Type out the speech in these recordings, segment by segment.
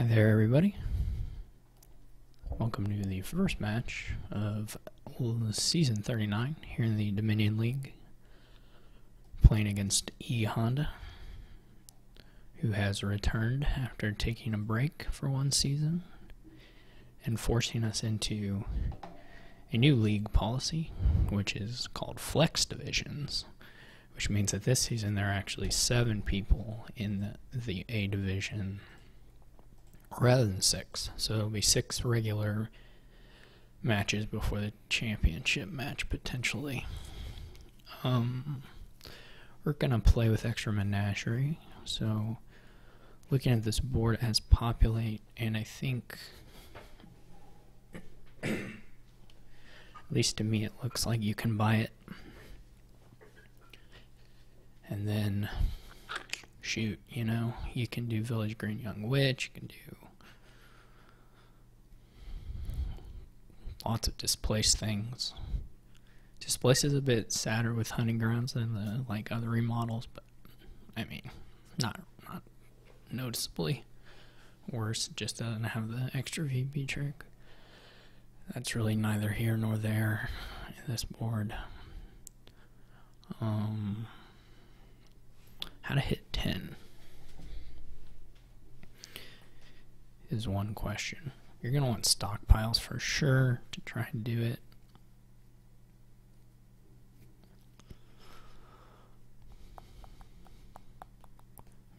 Hi there, everybody. Welcome to the first match of Season 39 here in the Dominion League, playing against E.Honda, who has returned after taking a break for one season and forcing us into a new league policy, which is called Flex Divisions, which means that this season there are actually 7 people in the A division rather than 6. So it'll be 6 regular matches before the championship match, potentially. We're going to play with extra menagerie. So looking at this board, it has populate, and I think, at least to me, it looks like you can buy it. And then, shoot, you know, you can do Village Green Young Witch, you can do lots of displaced things. Displaced is a bit sadder with hunting grounds than the other remodels, but I mean, not noticeably worse. It just doesn't have the extra VP trick. That's really neither here nor there in this board. How to hit 10 is one question. You're going to want stockpiles for sure to try and do it.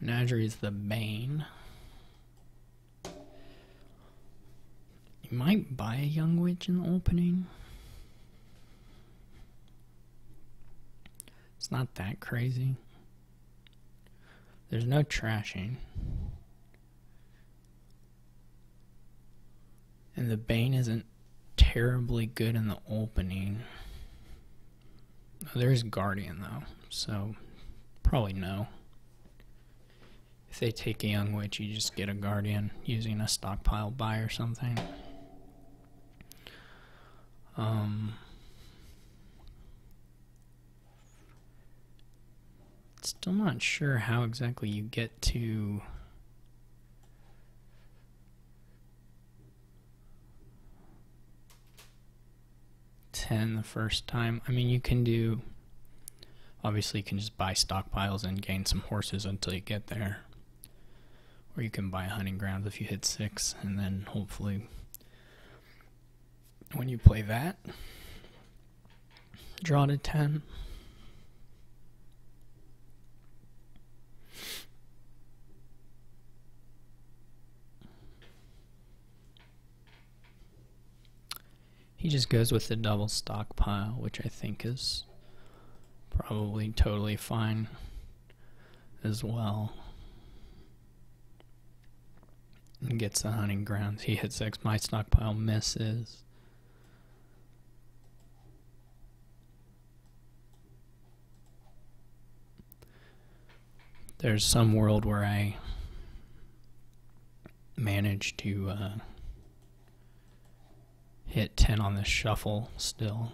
Menagerie is the bane. You might buy a young witch in the opening. It's not that crazy. There's no trashing. And the bane isn't terribly good in the opening. There's guardian though, so probably no. If they take a young witch, you just get a guardian using a stockpile buy or something. Still not sure how exactly you get to the first time. I mean, you can do, obviously you can just buy stockpiles and gain some horses until you get there, or you can buy hunting grounds if you hit 6, and then hopefully when you play that, draw to 10. He just goes with the double stockpile, which I think is probably totally fine as well. And gets the hunting grounds. He hits 6, my stockpile misses. There's some world where I managed to hit 10 on the shuffle still.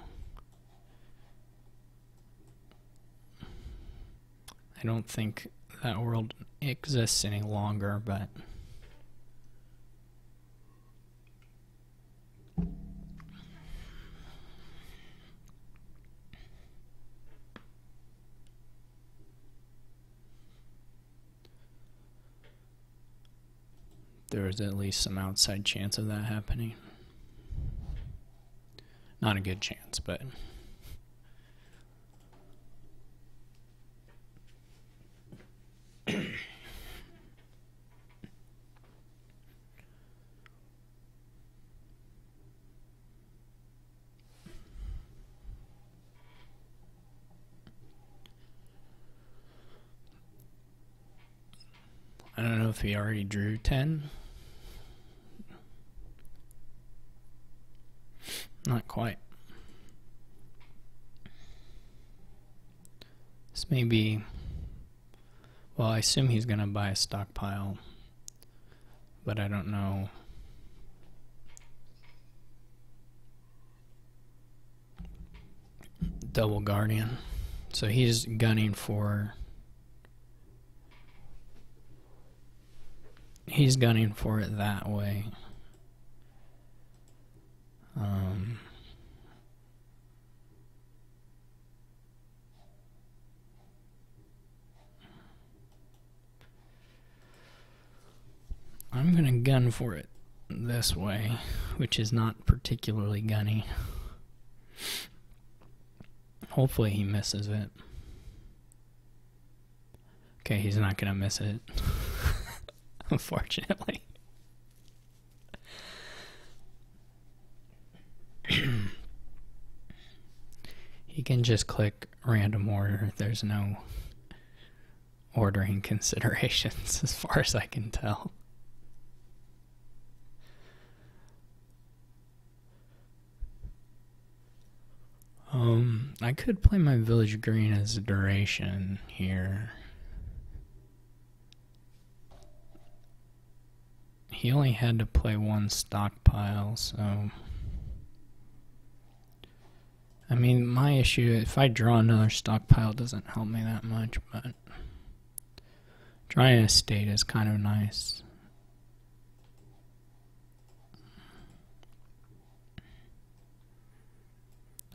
I don't think that world exists any longer, but there is at least some outside chance of that happening. Not a good chance, but I don't know if he already drew 10. Not quite. This may be, well, I assume he's going to buy a stockpile, but I don't know. Double guardian. So he's gunning for he's gunning for it that way. I'm gonna gun for it this way, which is not particularly gunny. Hopefully he misses it. Okay, he's not gonna miss it. Unfortunately. He can just click random order. There's no ordering considerations as far as I can tell. I could play my village green as a duration here. He only had to play one stockpile, so... I mean, my issue, if I draw another stockpile, doesn't help me that much, but... drawing a state is kind of nice.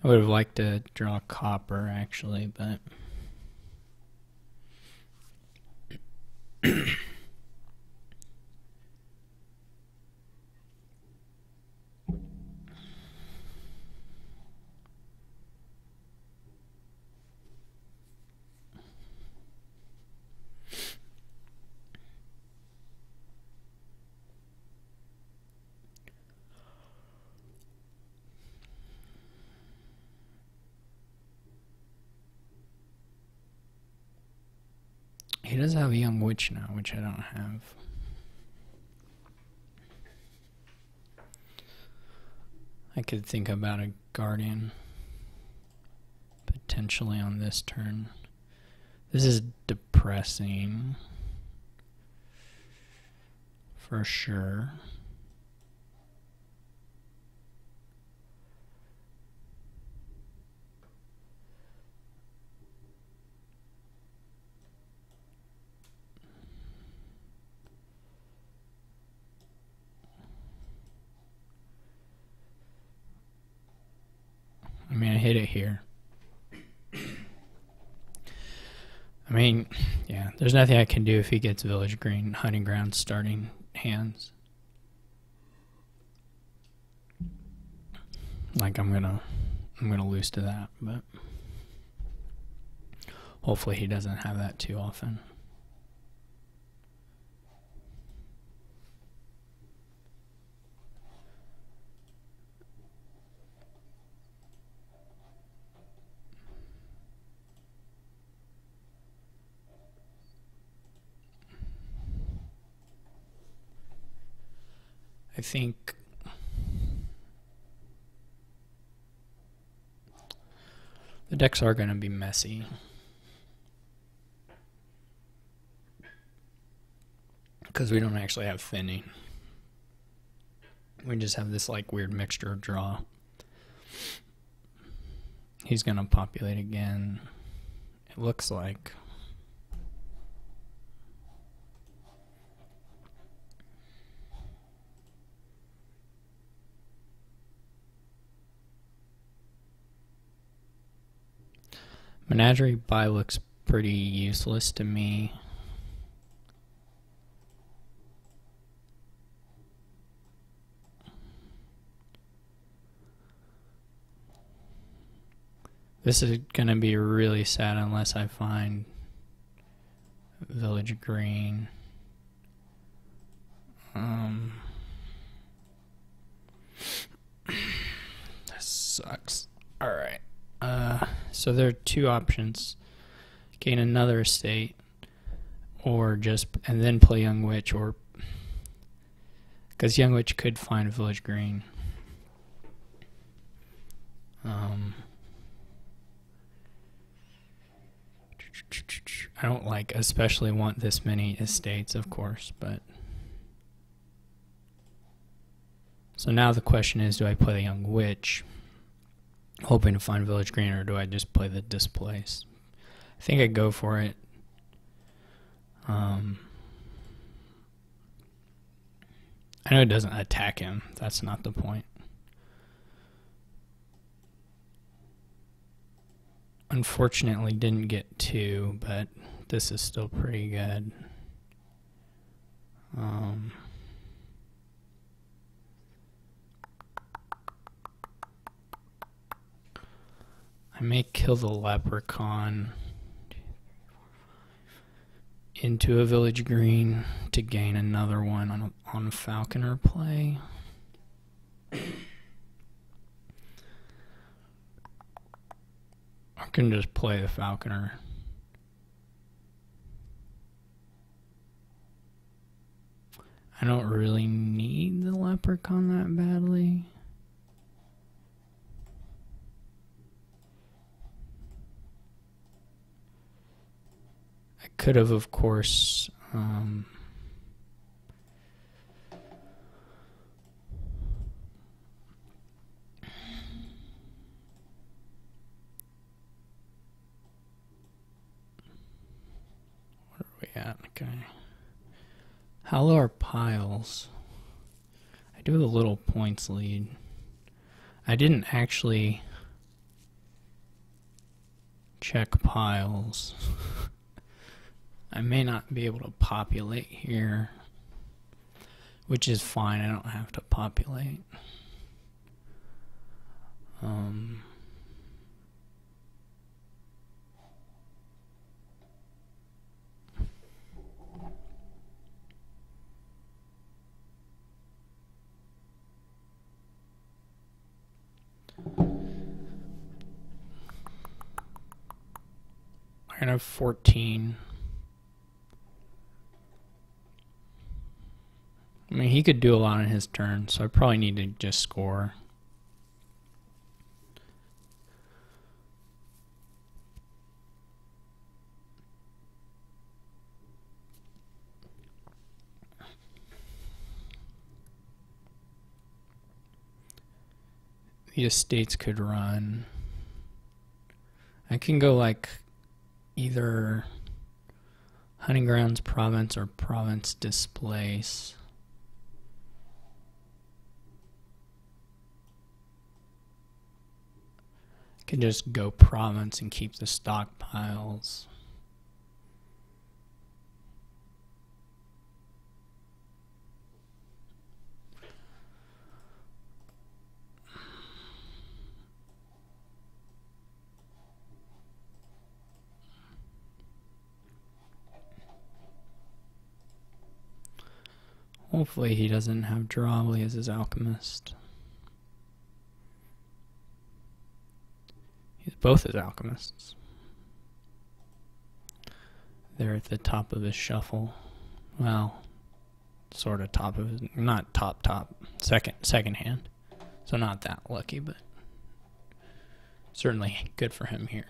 I would have liked to draw copper, actually, but... He does have a young witch now, which I don't have. I could think about a guardian potentially on this turn. This is depressing for sure. I mean, I hit it here. I mean, yeah, there's nothing I can do if he gets village green, hunting ground, starting hands. Like I'm gonna lose to that, but hopefully he doesn't have that too often. I think the decks are going to be messy. Because we don't actually have thinning. We just have this like weird mixture of draw. He's going to populate again. It looks like. Menagerie buy looks pretty useless to me. This is going to be really sad unless I find village green. This sucks. Alright. So there are two options. Gain another estate, or just, and then play Young Witch, or, because Young Witch could find village green. I don't especially want this many estates, of course, but. So now the question is, do I play the Young Witch, hoping to find village green, or do I just play the displace? I think I'd go for it. I know it doesn't attack him. That's not the point. Unfortunately, didn't get 2, but this is still pretty good. I may kill the leprechaun into a village green to gain another one on falconer play. I can just play the falconer. I don't really need the leprechaun that badly. I could have, of course, yeah, okay. How low are piles? I do have a little points lead. I didn't actually check piles. I may not be able to populate here, which is fine. I don't have to populate. I have 14. I mean, he could do a lot in his turn, so I probably need to just score. The estates could run. I can go like either hunting grounds province or province displace. I can just go province and keep the stockpiles. Hopefully he doesn't have Drawley as his alchemist. He's both his alchemists. They're at the top of his shuffle. Well, sort of top of his, not top, second hand. So not that lucky, but certainly good for him here.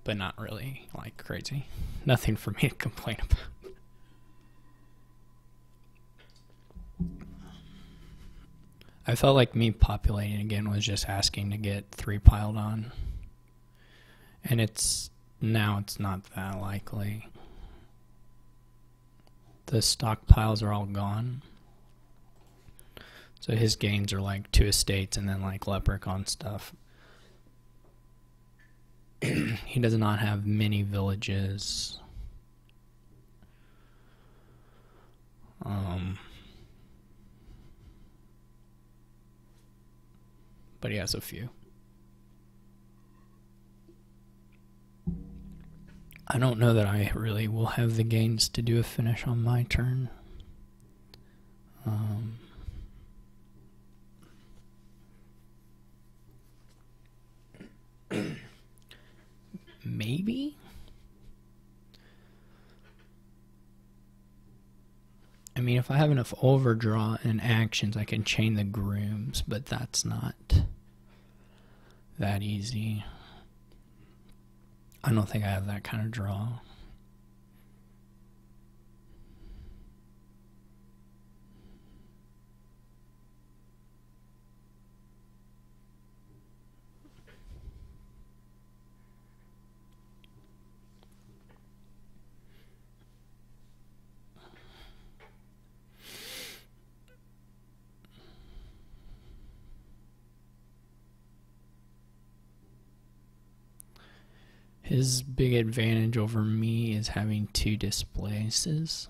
But not really like crazy. Nothing for me to complain about. I felt like me populating again was just asking to get 3 piled on. And now it's not that likely. The stockpiles are all gone. So his gains are like 2 estates and then like leprechaun stuff. He does not have many villages. But he has a few. I don't know that I really will have the gains to do a finish on my turn. Maybe? I mean, if I have enough overdraw and actions, I can chain the grooms, but that's not that easy. I don't think I have that kind of draw. His big advantage over me is having 2 displaces.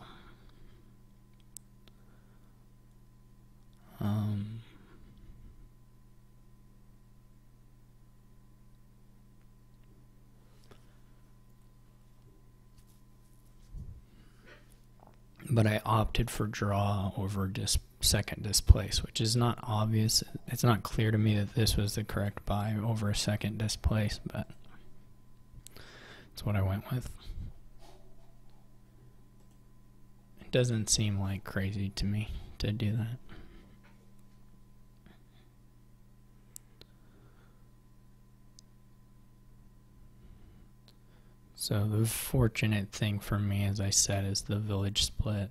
But I opted for draw over second displace, which is not obvious. It's not clear to me that this was the correct buy over a second displace, but that's what I went with. It doesn't seem like crazy to me to do that. So the fortunate thing for me, as I said, is the village split.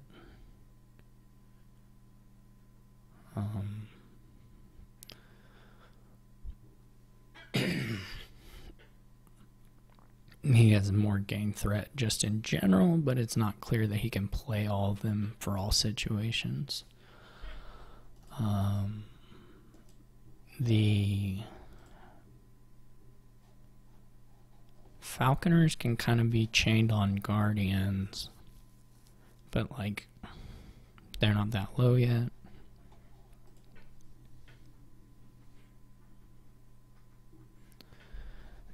He has more game threat just in general, but it's not clear that he can play all of them for all situations. The Falconers can kind of be chained on Guardians, but like they're not that low yet.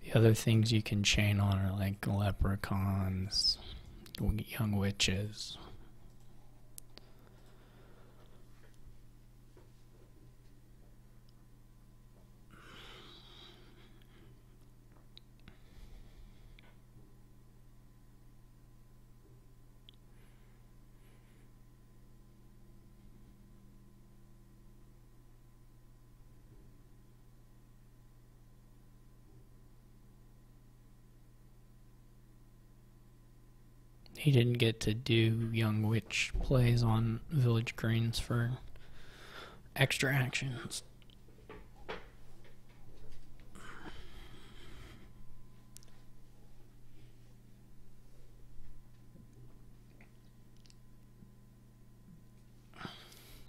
The other things you can chain on are like leprechauns, young witches. He didn't get to do young witch plays on village greens for extra actions.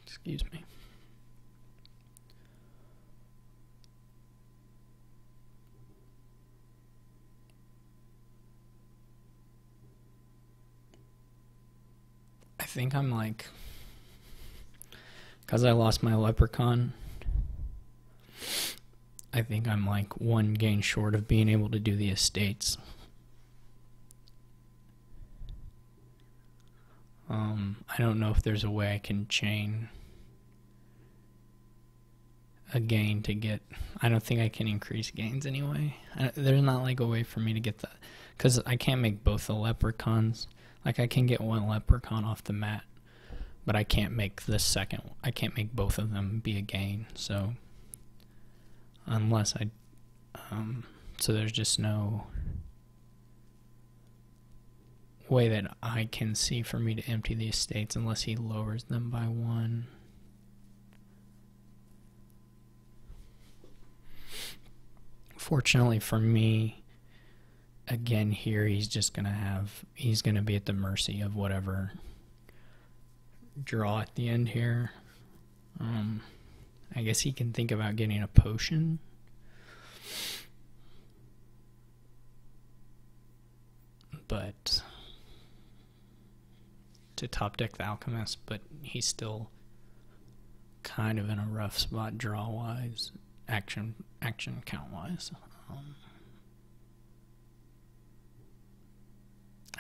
Excuse me. I think I'm like, because I lost my leprechaun, I think I'm like 1 gain short of being able to do the estates. I don't know if there's a way I can chain a gain to get, I don't think I can increase gains anyway. There's not like a way for me to get that, because I can't make both the leprechauns. Like I can get 1 leprechaun off the mat, but I can't make the second. I can't make both of them be a gain. So unless I, so there's just no way that I can see for me to empty the estates unless he lowers them by 1. Fortunately for me, again here he's just he's gonna be at the mercy of whatever draw at the end here. I guess he can think about getting a potion. But to top deck the Alchemist, but he's still kind of in a rough spot draw wise, action count wise.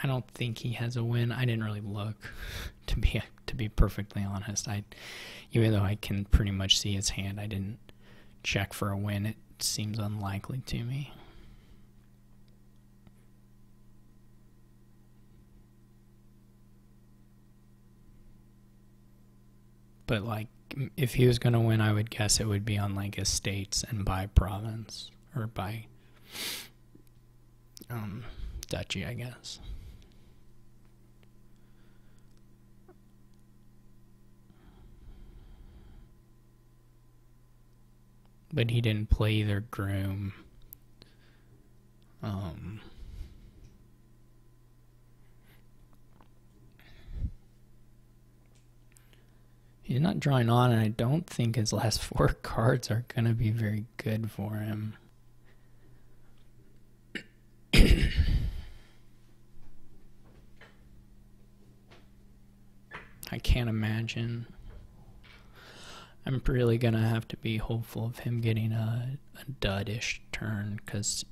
I don't think he has a win. I didn't really look, to be perfectly honest. Even though I can pretty much see his hand, I didn't check for a win. It seems unlikely to me. But like, if he was gonna win, I would guess it would be on like estates and by province, or by duchy, I guess. But he didn't play either groom. He's not drawing on, and I don't think his last 4 cards are going to be very good for him. I can't imagine. I'm really going to have to be hopeful of him getting a dud-ish turn, because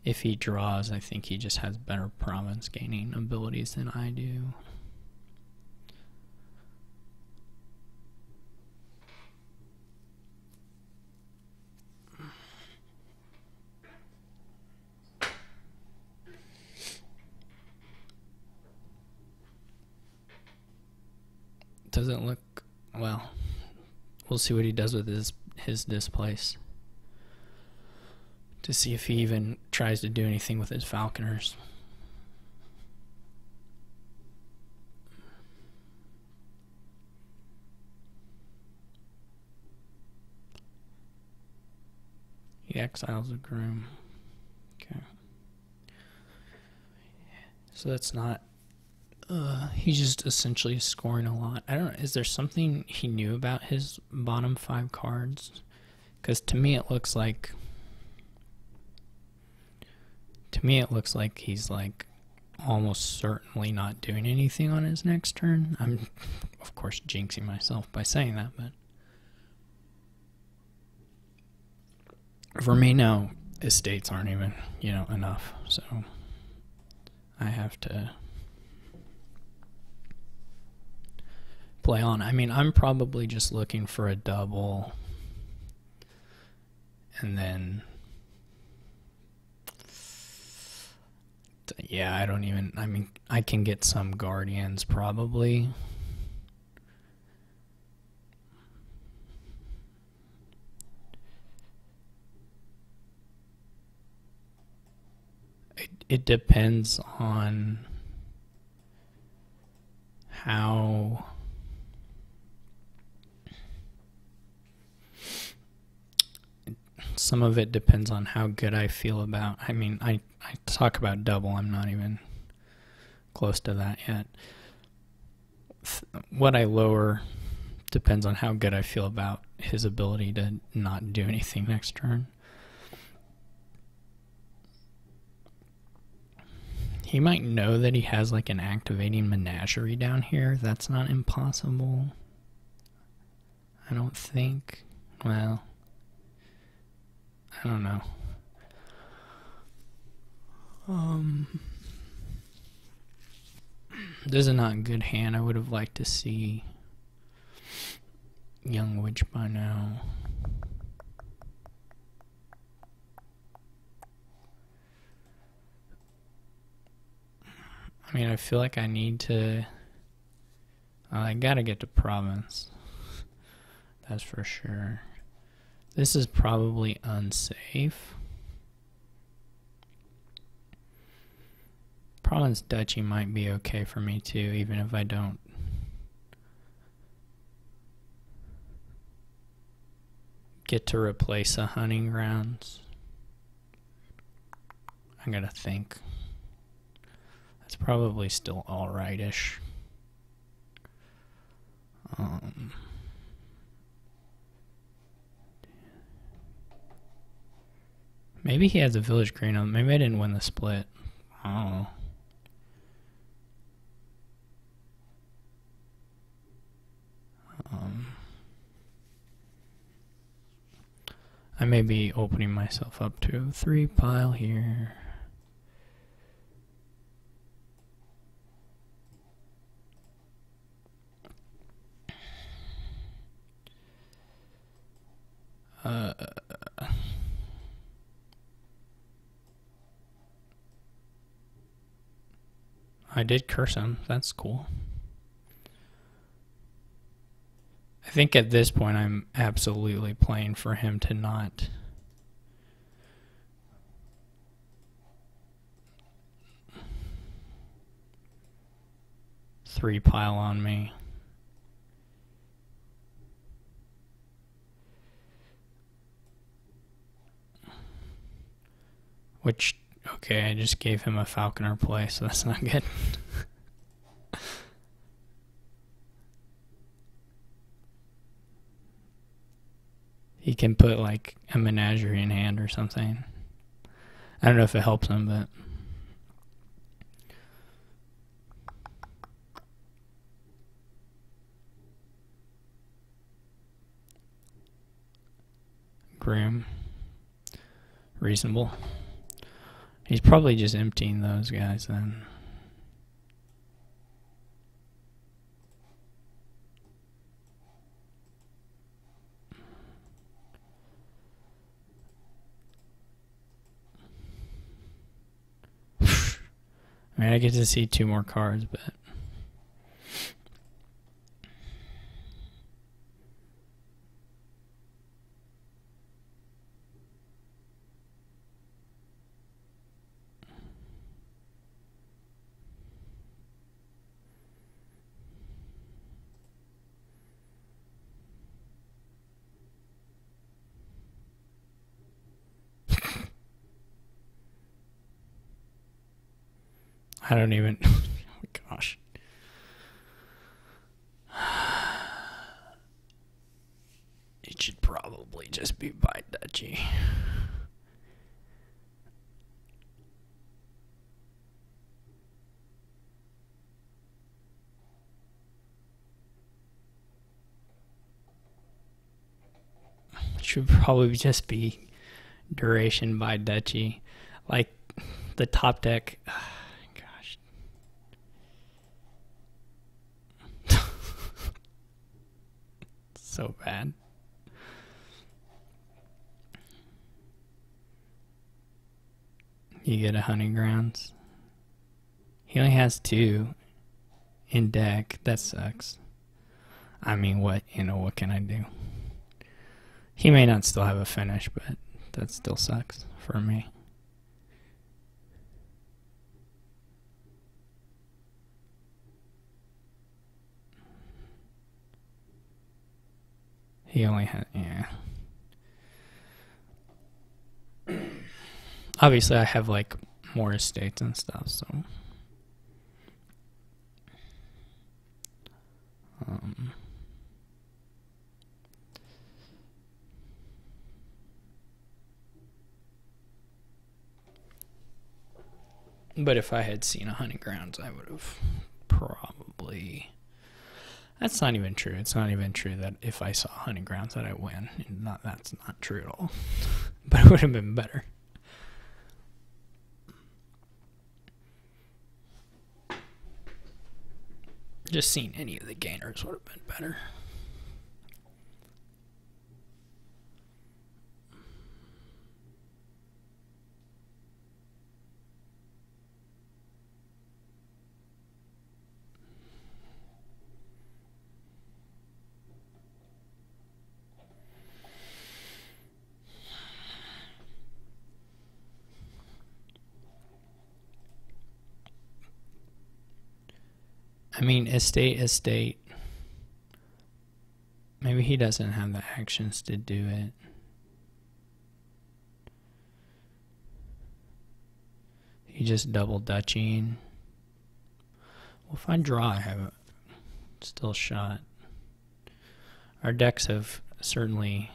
if he draws, I think he just has better province gaining abilities than I do. Doesn't look, well, we'll see what he does with his displace, to see if he even tries to do anything with his falconers. He exiles a groom. Okay. So that's not, he's just essentially scoring a lot. I don't know, is there something he knew about his bottom 5 cards? Because to me it looks like, he's like almost certainly not doing anything on his next turn. I'm of course jinxing myself by saying that, but for me now, estates aren't even, enough, so I have to play on. I mean, I'm probably just looking for a double, and then, yeah, I mean, I can get some guardians probably. It depends on how some of it depends on how good I feel about, I mean, I talk about double, I'm not even close to that yet. What I lower depends on how good I feel about his ability to not do anything next turn. He might know that he has like an activating menagerie down here. That's not impossible, I don't think. Well, I don't know. This is not a good hand. I would have liked to see Young Witch by now. I mean, I feel like I need to, I gotta get to province. That's for sure. This is probably unsafe. Province Duchy might be okay for me too, even if I don't get to replace a hunting grounds. I gotta think. That's probably still alright-ish. Maybe he has a village green on. Maybe I didn't win the split. I don't know. I may be opening myself up to a 3 pile here. I did curse him. That's cool. I think at this point I'm absolutely playing for him to not three pile on me. Which, okay, I just gave him a falconer play, so that's not good. He can put like a menagerie in hand or something. I don't know if it helps him, but tank room. Reasonable. He's probably just emptying those guys then. I mean, I get to see 2 more cards, but I don't even. Oh my gosh. It should probably just be by Dutchy. It should probably just be duration by Dutchy. Like the top deck. Gosh. So bad. You get a hunting grounds. He only has 2 in deck. That sucks. I mean, what can I do? He may not still have a finish, but that still sucks for me. He only had, yeah. Obviously, I have like more estates and stuff, so. But if I had seen a hunting grounds, I would have probably. That's not even true. It's not even true that if I saw hunting grounds that I win. That's not true at all. But it would have been better. Just seeing any of the gainers would have been better. I mean, estate. Maybe he doesn't have the actions to do it. He just double dutching. Well, if I draw, I have a still shot. Our decks have certainly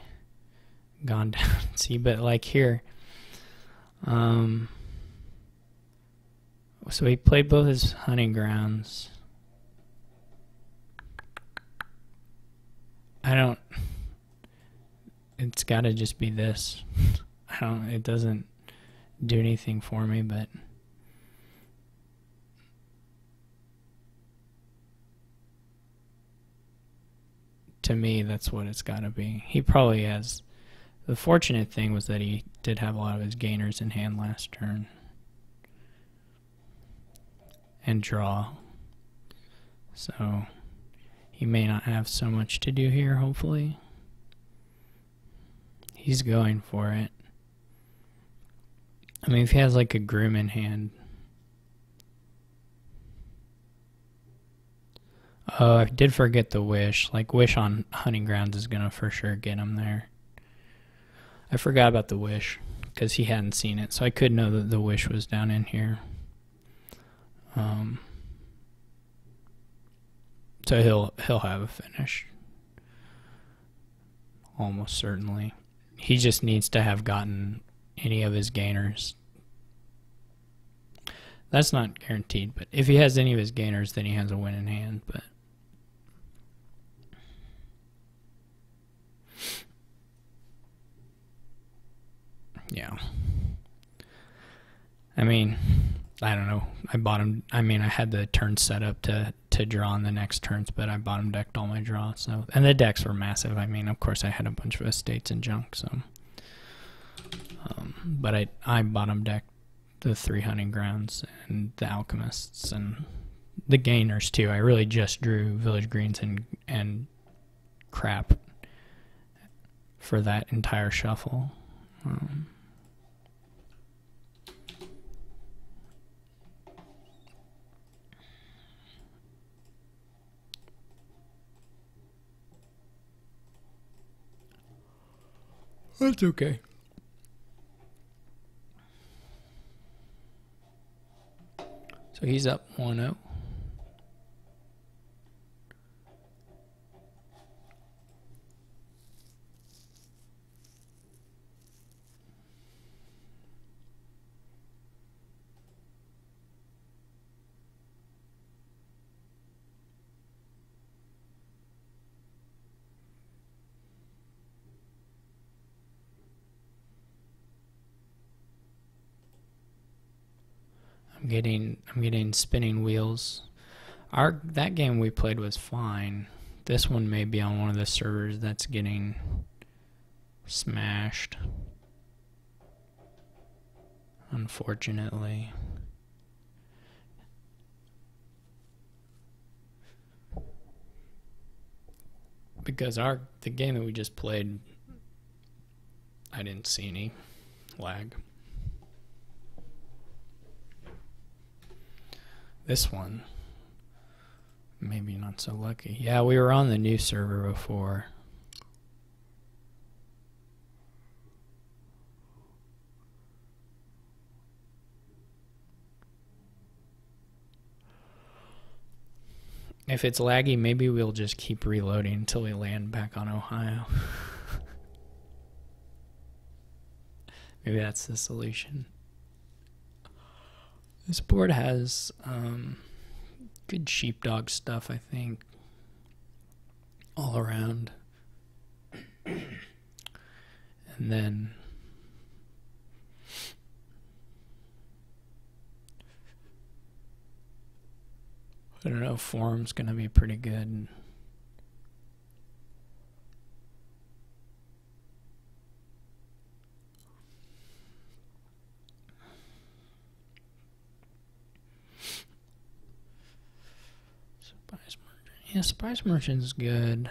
gone down. See, but like here, so he played both his hunting grounds. It's got to just be this. It doesn't do anything for me, but to me, that's what it's got to be. He probably has. The fortunate thing was that he did have a lot of his gainers in hand last turn. And draw. So he may not have so much to do here, hopefully. He's going for it. I mean, if he has like a groom in hand. Oh, I did forget the wish. Like, wish on hunting grounds is going to for sure get him there. I forgot about the wish because he hadn't seen it, so I could know that the wish was down in here. So he'll have a finish. Almost certainly. He just needs to have gotten any of his gainers. That's not guaranteed, but if he has any of his gainers, then he has a win in hand. But Yeah. I mean, I don't know. I bottom. I mean, I had the turn set up to draw on the next turns, but I bottom decked all my draws. So, and the decks were massive. I mean, of course, I had a bunch of estates and junk. So, but I bottom decked the 3 hunting grounds and the alchemists and the gainers too. I really just drew village greens and crap for that entire shuffle. That's okay. So he's up 1-0. I'm getting spinning wheels. That game we played was fine. This one may be on one of the servers that's getting smashed. Unfortunately. Because the game that we just played, I didn't see any lag. This one, maybe not so lucky. Yeah, we were on the new server before. If it's laggy, maybe we'll just keep reloading until we land back on Ohio. Maybe that's the solution. This board has good sheepdog stuff, I think, all around. And then I don't know, form's gonna be pretty good. Yeah, Spice Merchant's good.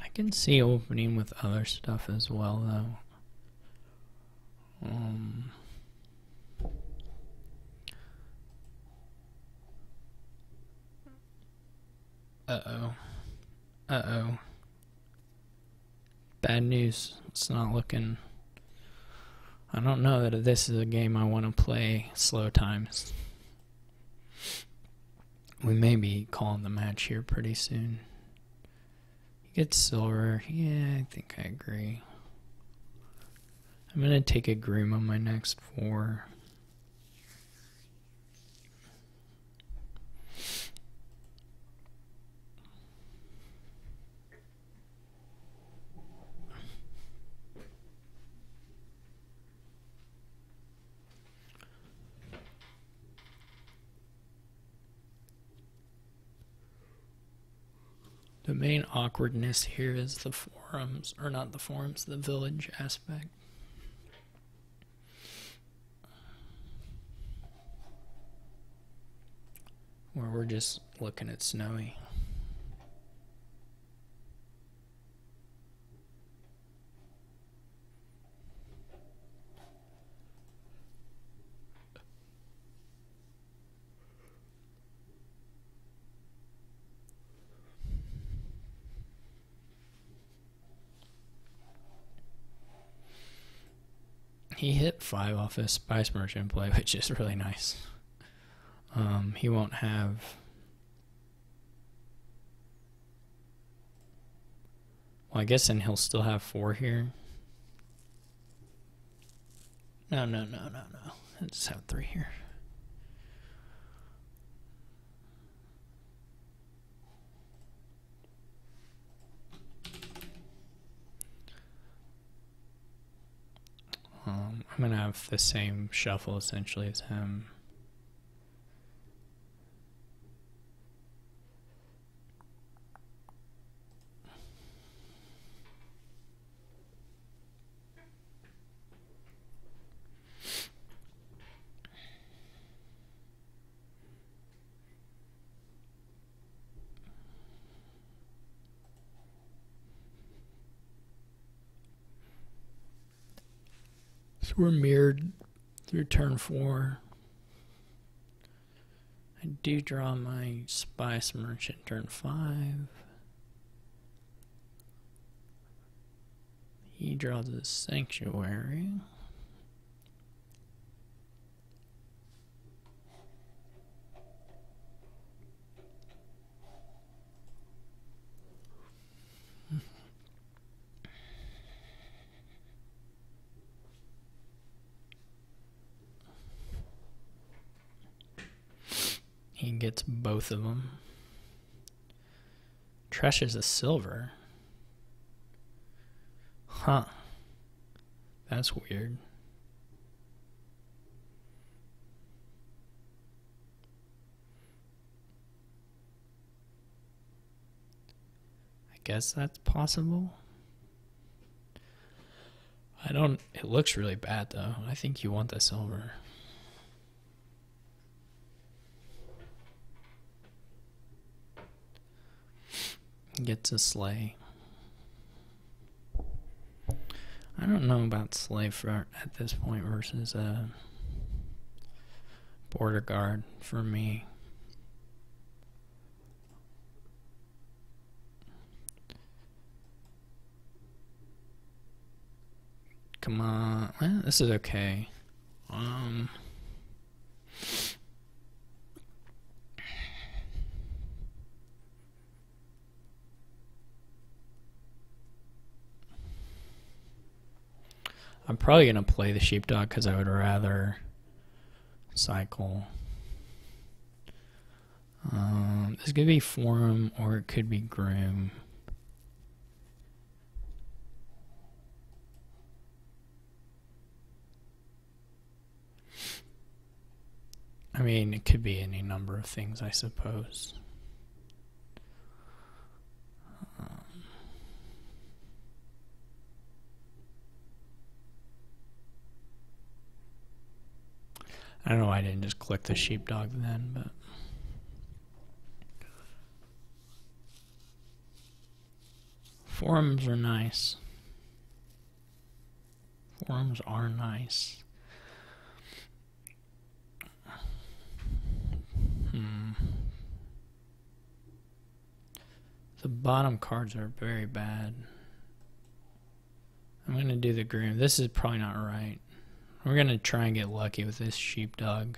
I can see opening with other stuff as well, though. Uh-oh. Bad news. It's not looking... I don't know that this is a game I want to play slow times. We may be calling the match here pretty soon. He gets silver. Yeah, I think I agree. I'm going to take a Groom on my next 4. The main awkwardness here is the forums, or not the forums, the village aspect. Where we're just looking at Snowy. He hit 5 off his Spice Merchant play, which is really nice. He won't have... Well, I guess then he'll still have 4 here. No. I'll just have 3 here. I'm going to have the same shuffle essentially as him. So we're mirrored through turn 4. I do draw my Spice Merchant turn 5. He draws a Sanctuary. He gets both of them. Trashes a silver. Huh. That's weird. I guess that's possible. It looks really bad though. I think you want the silver. Gets a sleigh. I don't know about sleigh at this point versus a border guard for me. Come on. This is okay. I'm probably going to play the sheepdog because I would rather cycle. This could be Forum or it could be Groom. I mean, it could be any number of things, I suppose. I don't know why I didn't just click the sheepdog then, but forums are nice. Forums are nice. The bottom cards are very bad. I'm going to do the Groom. This is probably not right. We're going to try and get lucky with this sheepdog.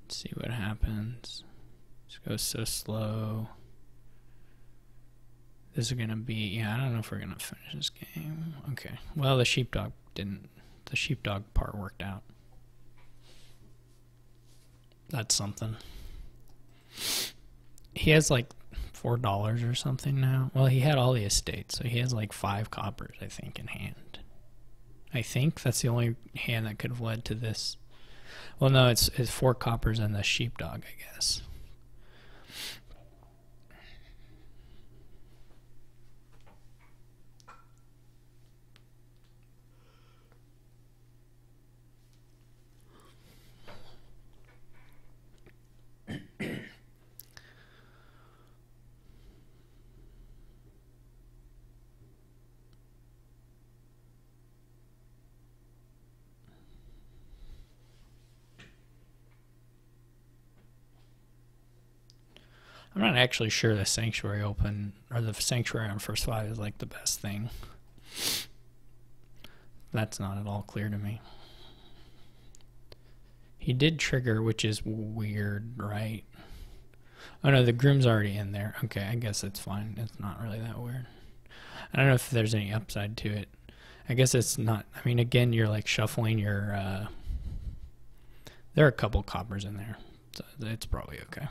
Let's see what happens. This goes so slow. This is going to be, yeah, I don't know if we're going to finish this game. Okay. Well, the sheepdog didn't. The sheepdog part worked out. That's something. He has like $4 or something now. Well, he had all the estates, so he has like 5 coppers, I think, in hand. I think that's the only hand that could have led to this. Well, no, it's 4 coppers and the sheepdog, I guess. I'm not actually sure the Sanctuary open, or the Sanctuary on first 5 is like the best thing. That's not at all clear to me. He did trigger, which is weird, right? Oh no, the Groom's already in there. Okay, I guess it's fine. It's not really that weird. I don't know if there's any upside to it. I guess it's not. I mean, again, you're like shuffling your... there are a couple coppers in there, so it's probably okay.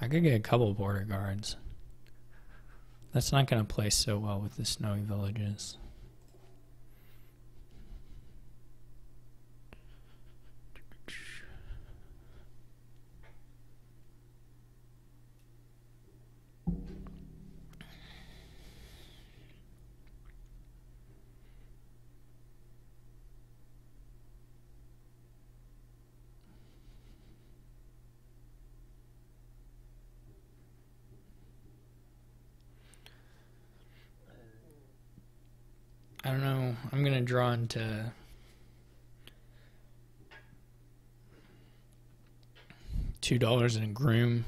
I could get a couple border guards. That's not going to play so well with the snowy villages. I don't know. I'm going to draw into $2 in a groom.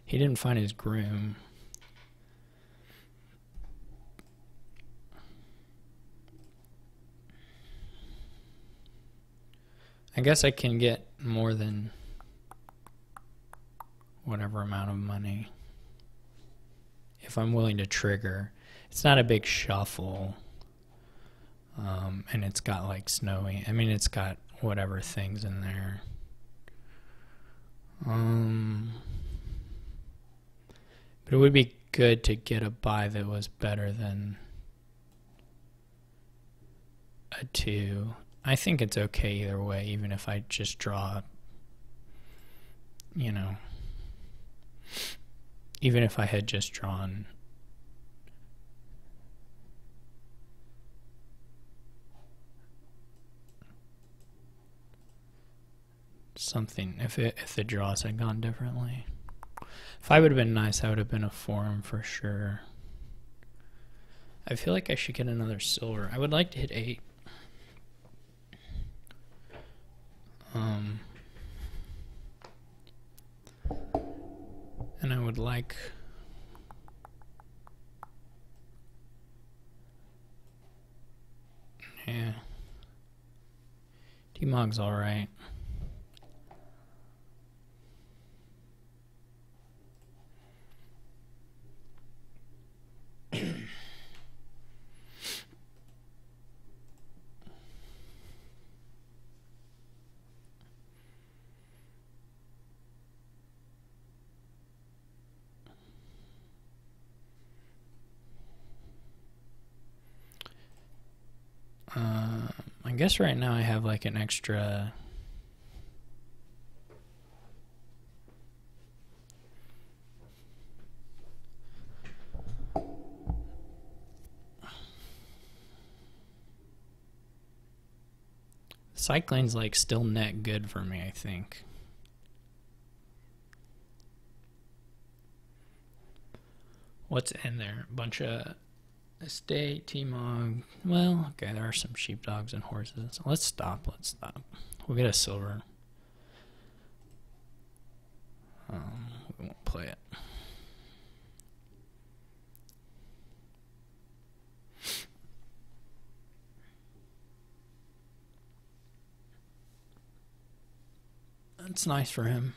He didn't find his groom. I guess I can get more than whatever amount of money if I'm willing to trigger. It's not a big shuffle, and it's got like snowy. I mean, it's got whatever things in there. But it would be good to get a buy that was better than a 2. I think it's okay either way, even if I just draw, you know, even if I had just drawn something, if the draws had gone differently. 5 would have been nice. That would have been a forum for sure. I feel like I should get another silver. I would like to hit 8. And I would like T-Mog's alright. I guess right now I have like an extra cycling's like still net good for me, I think. What's in there? A bunch of estate, T-Mog. Well, okay, there are some sheepdogs and horses. Let's stop. We'll get a silver. We won't play it. That's nice for him.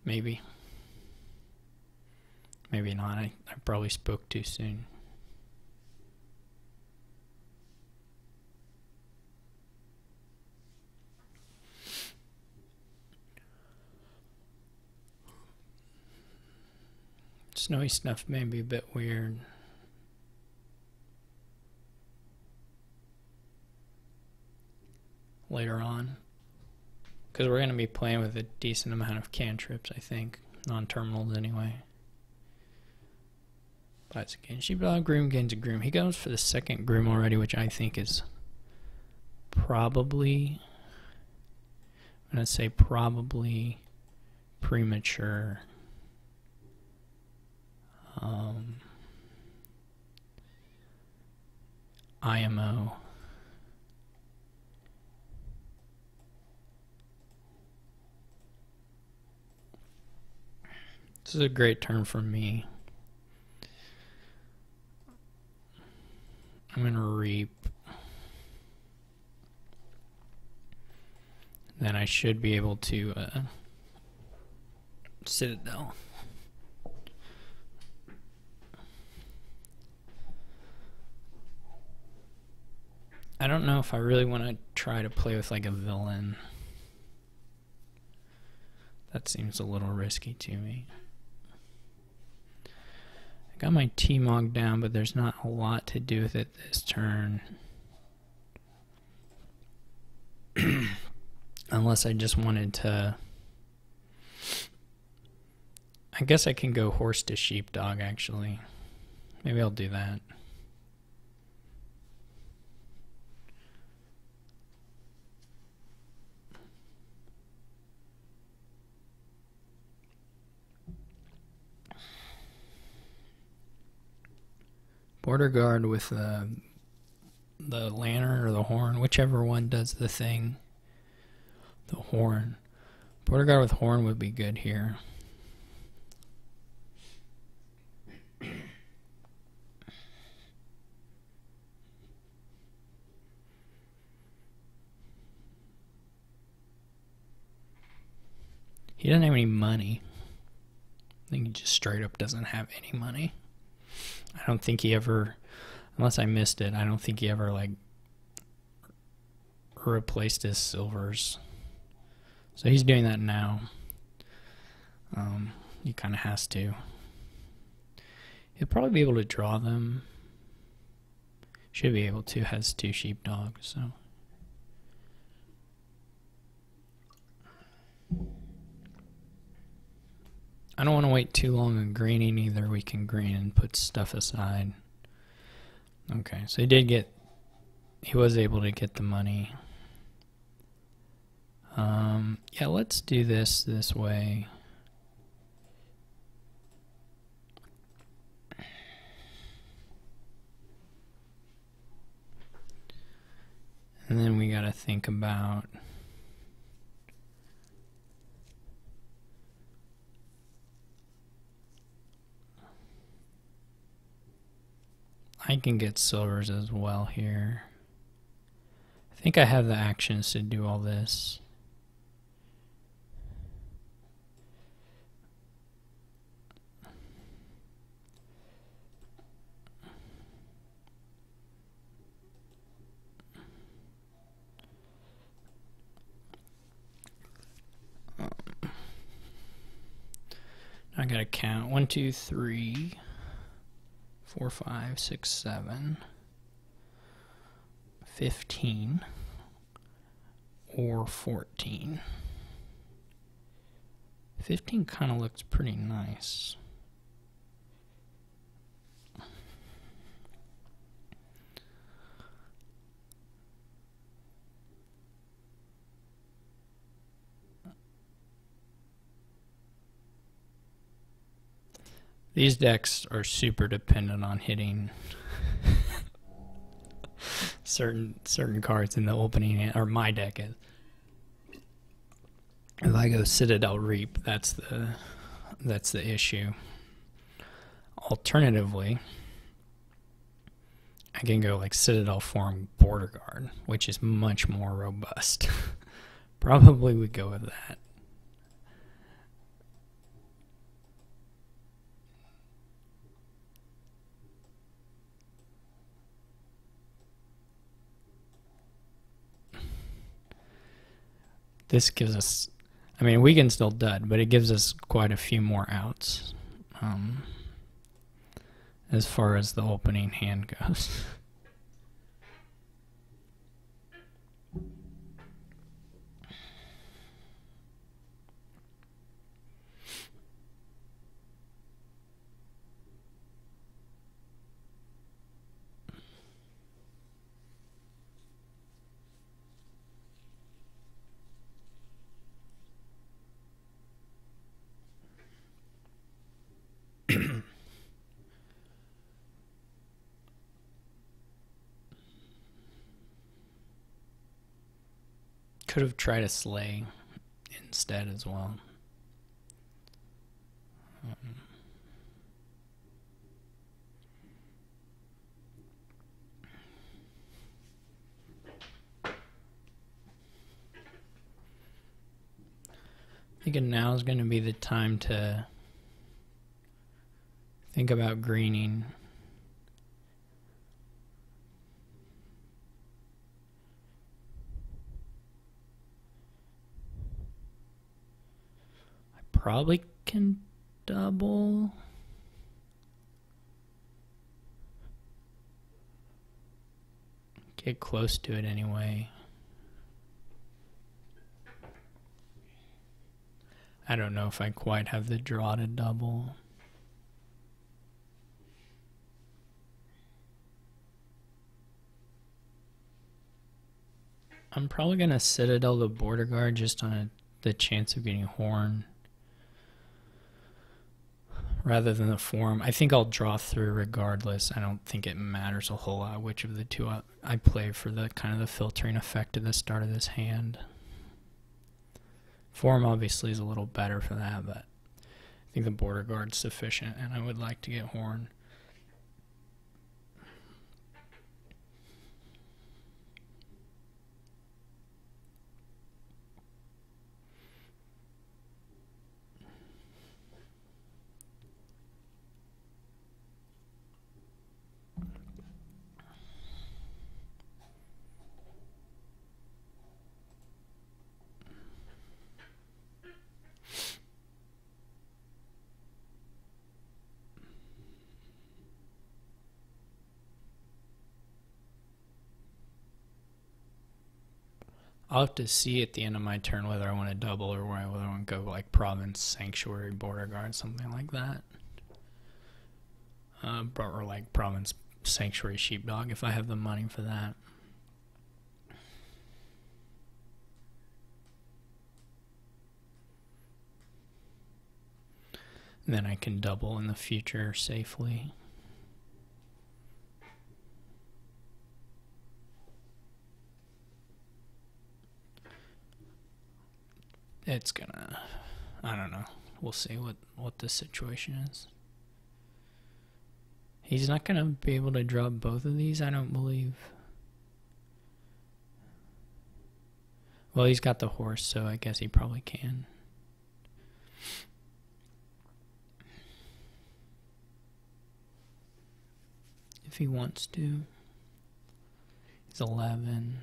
Maybe. Maybe not. I probably spoke too soon. Snowy stuff may be a bit weird. Later on. Because we're going to be playing with a decent amount of cantrips, I think. Non-terminals anyway. Buys again. Sheepdog, groom gains a groom. He goes for the second groom already, which I think is probably, I'm going to say probably premature. IMO. This is a great turn for me. I'm going to reap. Then I should be able to Citadel. I don't know if I really want to try to play with like a villain. That seems a little risky to me. I got my T-Mog down, but there's not a lot to do with it this turn. Unless I just wanted to... I guess I can go horse to sheepdog, actually. Maybe I'll do that. Border guard with the lantern or the horn, whichever one does the thing. The horn. Border guard with horn would be good here. He doesn't have any money. I think he just straight up doesn't have any money. I don't think he ever, unless I missed it, I don't think he ever like replaced his silvers. So he's doing that now. He kind of has to. He'll probably be able to draw them. Should be able to. Has 2 sheepdogs, so. I don't want to wait too long on greening either. We can green and put stuff aside. Okay, so he was able to get the money. Yeah, let's do this way. And then we gotta think about I can get silvers as well here. I think I have the actions to do all this. I gotta count 1, 2, 3, 4, 5, 6, 7, 15, or 14. 15 kind of looks pretty nice. These decks are super dependent on hitting certain cards in the opening hand, or my deck is. If I go Citadel Reap, that's the issue. Alternatively, I can go like Citadel Form Border Guard, which is much more robust. Probably would go with that. This gives us, I mean, we can still dud, but it gives us quite a few more outs as far as the opening hand goes. Could have tried a sleigh instead as well. Thinking now is going to be the time to think about greening. probably can double. Get close to it anyway. I don't know if I quite have the draw to double. I'm probably going to Citadel the border guard just on the chance of getting horn rather than the form. I think I'll draw through regardless. I don't think it matters a whole lot which of the two I play for the kind of the filtering effect at the start of this hand. Form obviously is a little better for that, but I think the border guard's sufficient, and I would like to get horn. I'll have to see at the end of my turn whether I want to double or whether I want to go like Province, Sanctuary, Border Guard, something like that. Or like Province, Sanctuary, Sheepdog if I have the money for that. And then I can double in the future safely. It's gonna, I don't know. We'll see what the situation is. He's not gonna be able to draw both of these, I don't believe. Well, he's got the horse, so I guess he probably can. If he wants to. He's 11.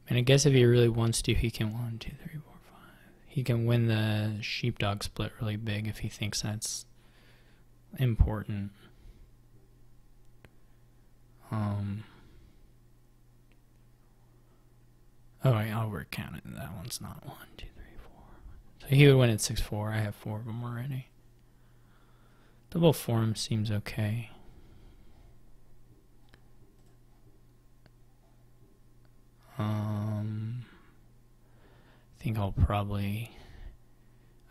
And I guess if he really wants to, he can 1, 2, 3, 4, 5. He can win the sheepdog split really big if he thinks that's important. Oh, I'll recount it. That one's not 1, 2, 3, 4. So he would win at 6-4. I have 4 of them already. Double form seems okay. I think I'll probably,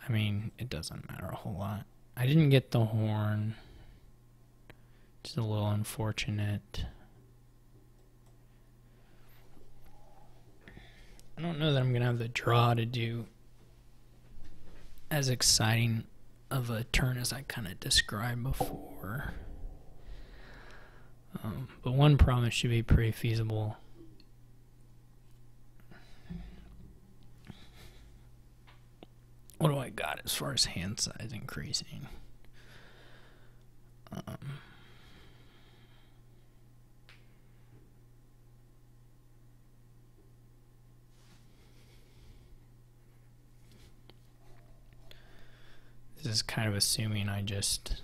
I mean, it doesn't matter a whole lot. I didn't get the horn, which is a little unfortunate. I don't know that I'm going to have the draw to do as exciting of a turn as I kind of described before. But one promise should be pretty feasible. What do I got as far as hand size increasing? This is kind of assuming I just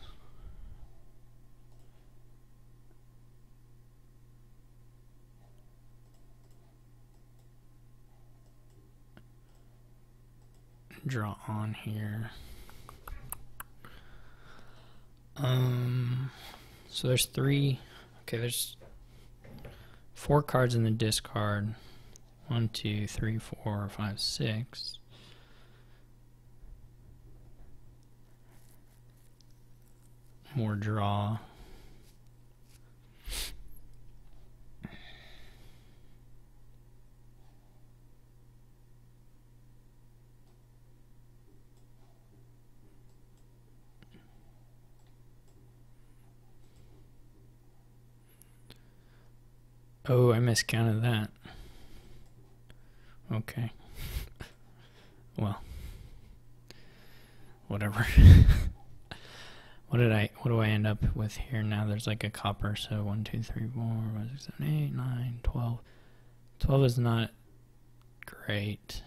draw on here. So there's 3. Okay, there's 4 cards in the discard. 1, 2, 3, 4, 5, 6. More draw. Oh, I miscounted that. Okay. Well, whatever. What do I end up with here now? There's like a copper, so 1, 2, 3, 4, 5, 6, 7, 8, 9, 12. 12 is not great.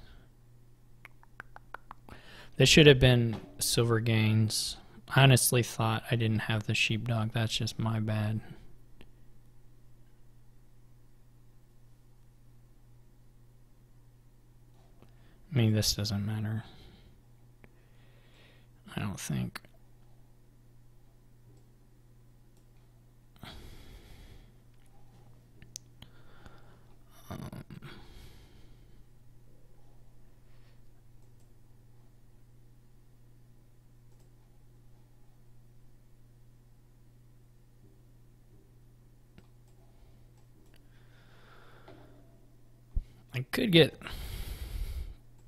This should have been Silver Gains. I honestly thought I didn't have the sheepdog. That's just my bad. I mean, this doesn't matter. I don't think. I could get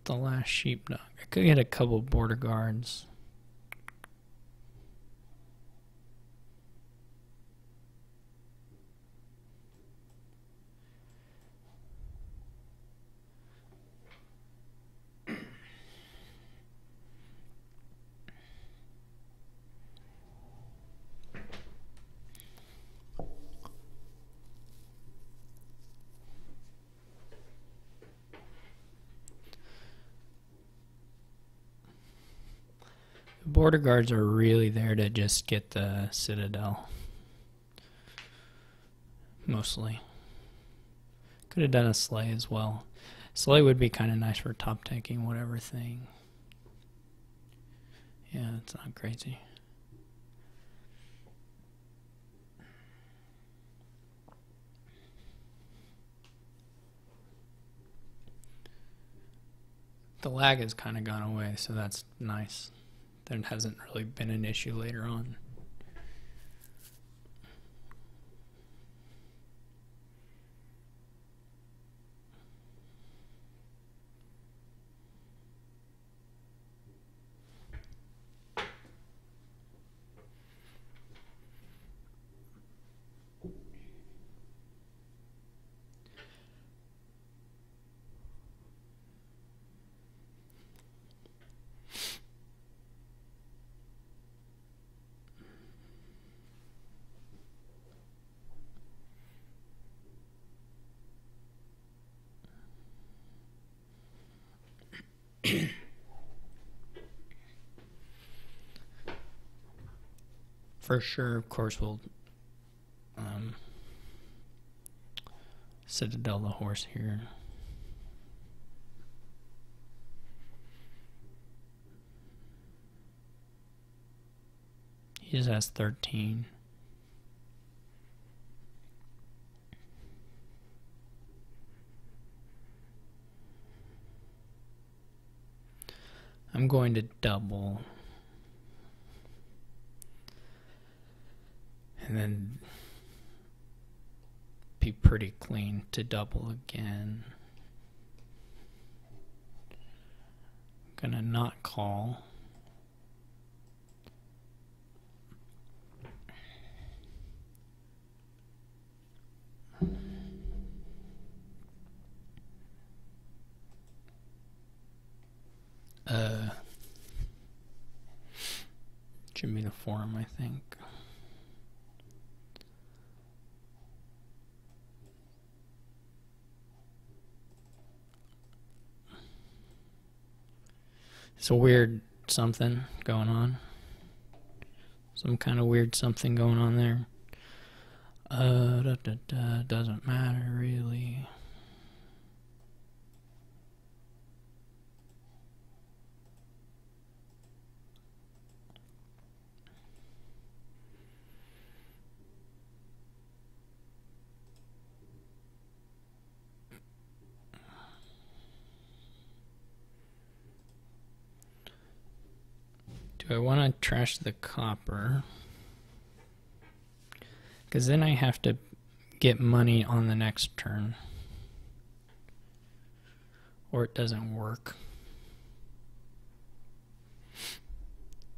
the last sheepdog. I could get a couple border guards. The border guards are really there to just get the citadel. Mostly. Could have done a sleigh as well. Sleigh would be kind of nice for top tanking whatever thing. Yeah, it's not crazy. The lag has kind of gone away, so that's nice. There hasn't really been an issue later on. For sure, of course, we'll citadel the horse here. He just has 13. I'm going to double. And then be pretty clean to double again. I'm gonna not call. Should be the form, I think. It's a weird something going on. Some kind of weird something going on there. Doesn't matter really. Do I want to trash the copper? Because then I have to get money on the next turn. Or it doesn't work.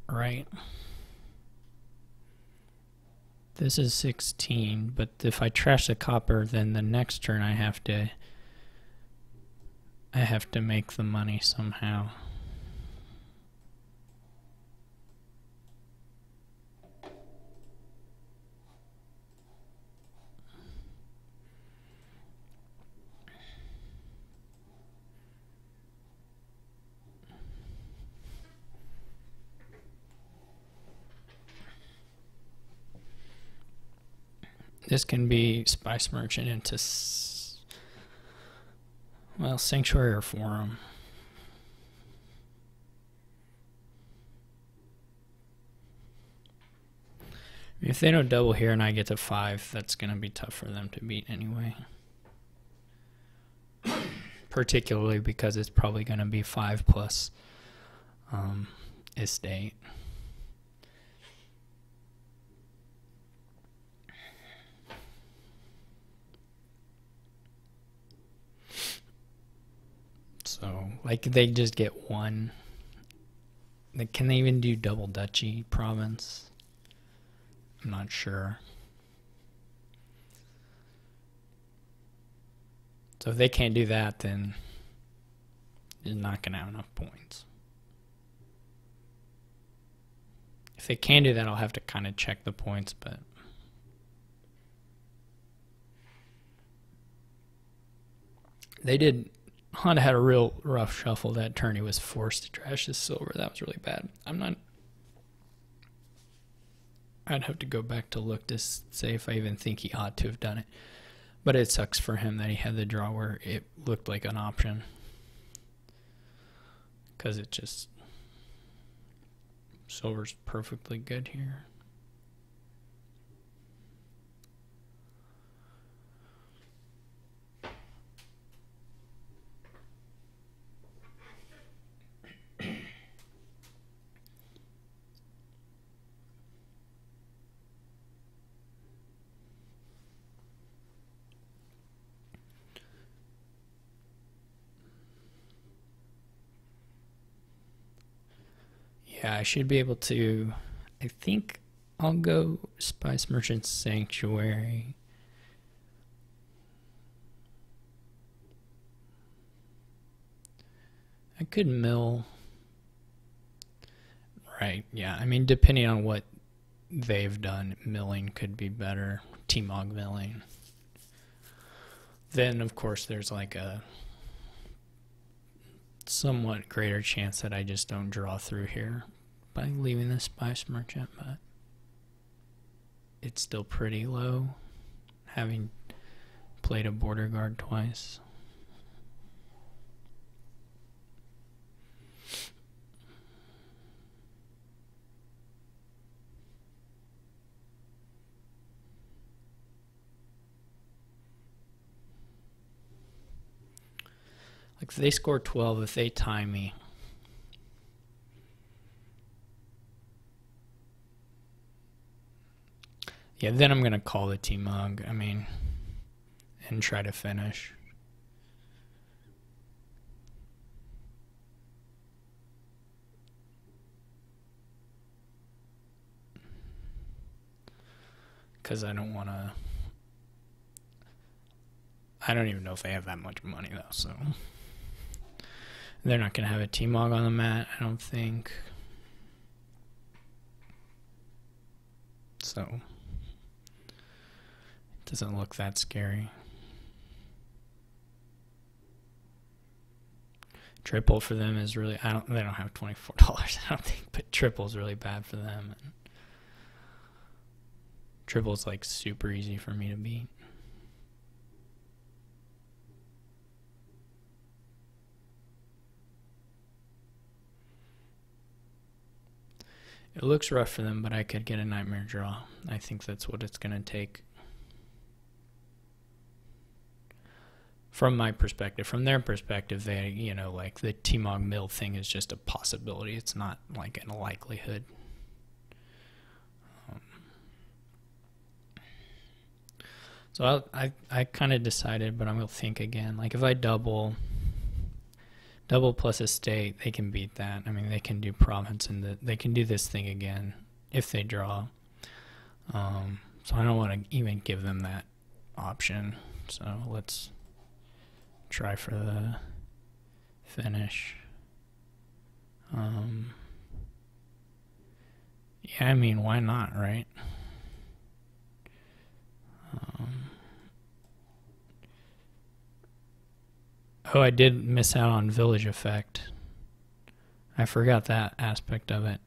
Right? This is 16, but if I trash the copper, then the next turn I have to make the money somehow. This can be Spice Merchant into, well, Sanctuary or Forum. If they don't double here and I get to 5, that's going to be tough for them to beat anyway. Particularly because it's probably going to be 5 plus estate. So, like, they just get 1. Can they even do double duchy province? I'm not sure. So if they can't do that, then they're not going to have enough points. If they can do that, I'll have to kind of check the points, but they did. Honda had a real rough shuffle that turn. He was forced to trash his silver. That was really bad. I'd have to go back to look to say if I even think he ought to have done it. But it sucks for him that he had the draw where it looked like an option. Because it just... Silver's perfectly good here. Yeah, I should be able to... I think I'll go Spice Merchant Sanctuary. I could mill... Right, yeah. I mean, depending on what they've done, milling could be better. T-Mog milling. Then, of course, there's like a somewhat greater chance that I just don't draw through here by leaving the Spice Merchant, but it's still pretty low, having played a border guard twice. Like if they score 12, if they tie me, yeah, then I'm going to call the T-Mug, I mean, and try to finish. Because I don't want to... I don't even know if they have that much money, though, so... They're not going to have a T-Mog on the mat, I don't think. So, it doesn't look that scary. Triple for them is really, they don't have $24, I don't think, but triple is really bad for them. And triple is like super easy for me to beat. It looks rough for them, but I could get a nightmare draw. I think that's what it's going to take. From my perspective. From their perspective, they, you know, like the T-Mog mill thing is just a possibility. It's not like a likelihood. So I kind of decided, but I'm going to think again. Like if I double plus estate, they can beat that. I mean, they can do province and they can do this thing again if they draw. So I don't want to even give them that option. So let's try for the finish. Yeah, I mean, why not, right? Oh, I did miss out on village effect. I forgot that aspect of it.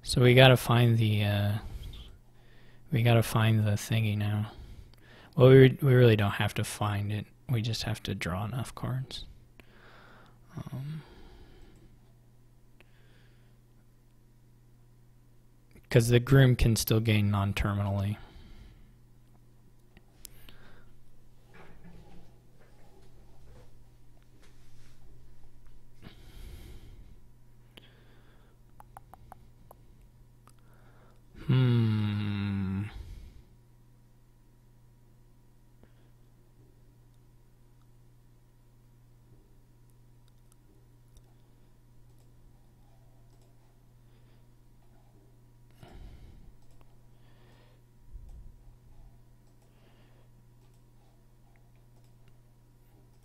So we gotta find the thingy now. Well, we really don't have to find it. We just have to draw enough cards. Because the Groom can still gain non-terminally.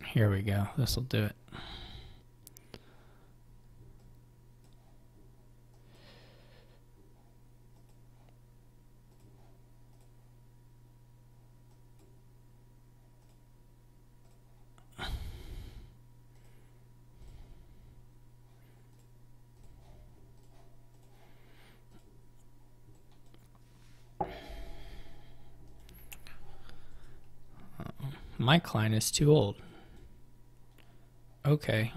Here we go. This will do it. My client is too old. Okay.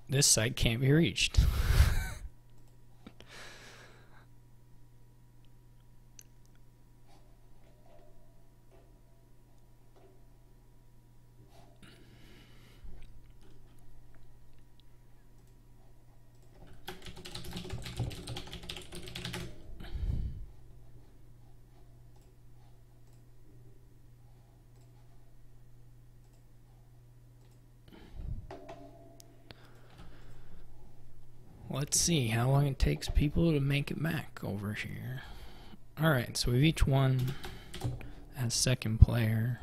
This site can't be reached. Let's see how long it takes people to make it back over here. Alright, so we've each won as second player.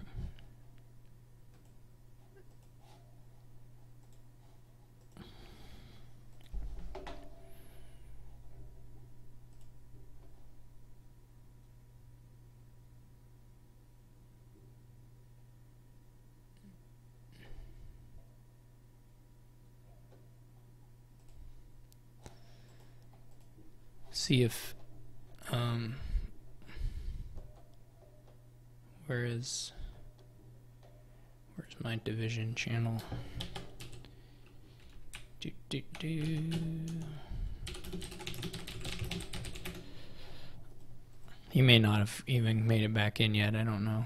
See if where's my division channel? He may not have even made it back in yet, I don't know.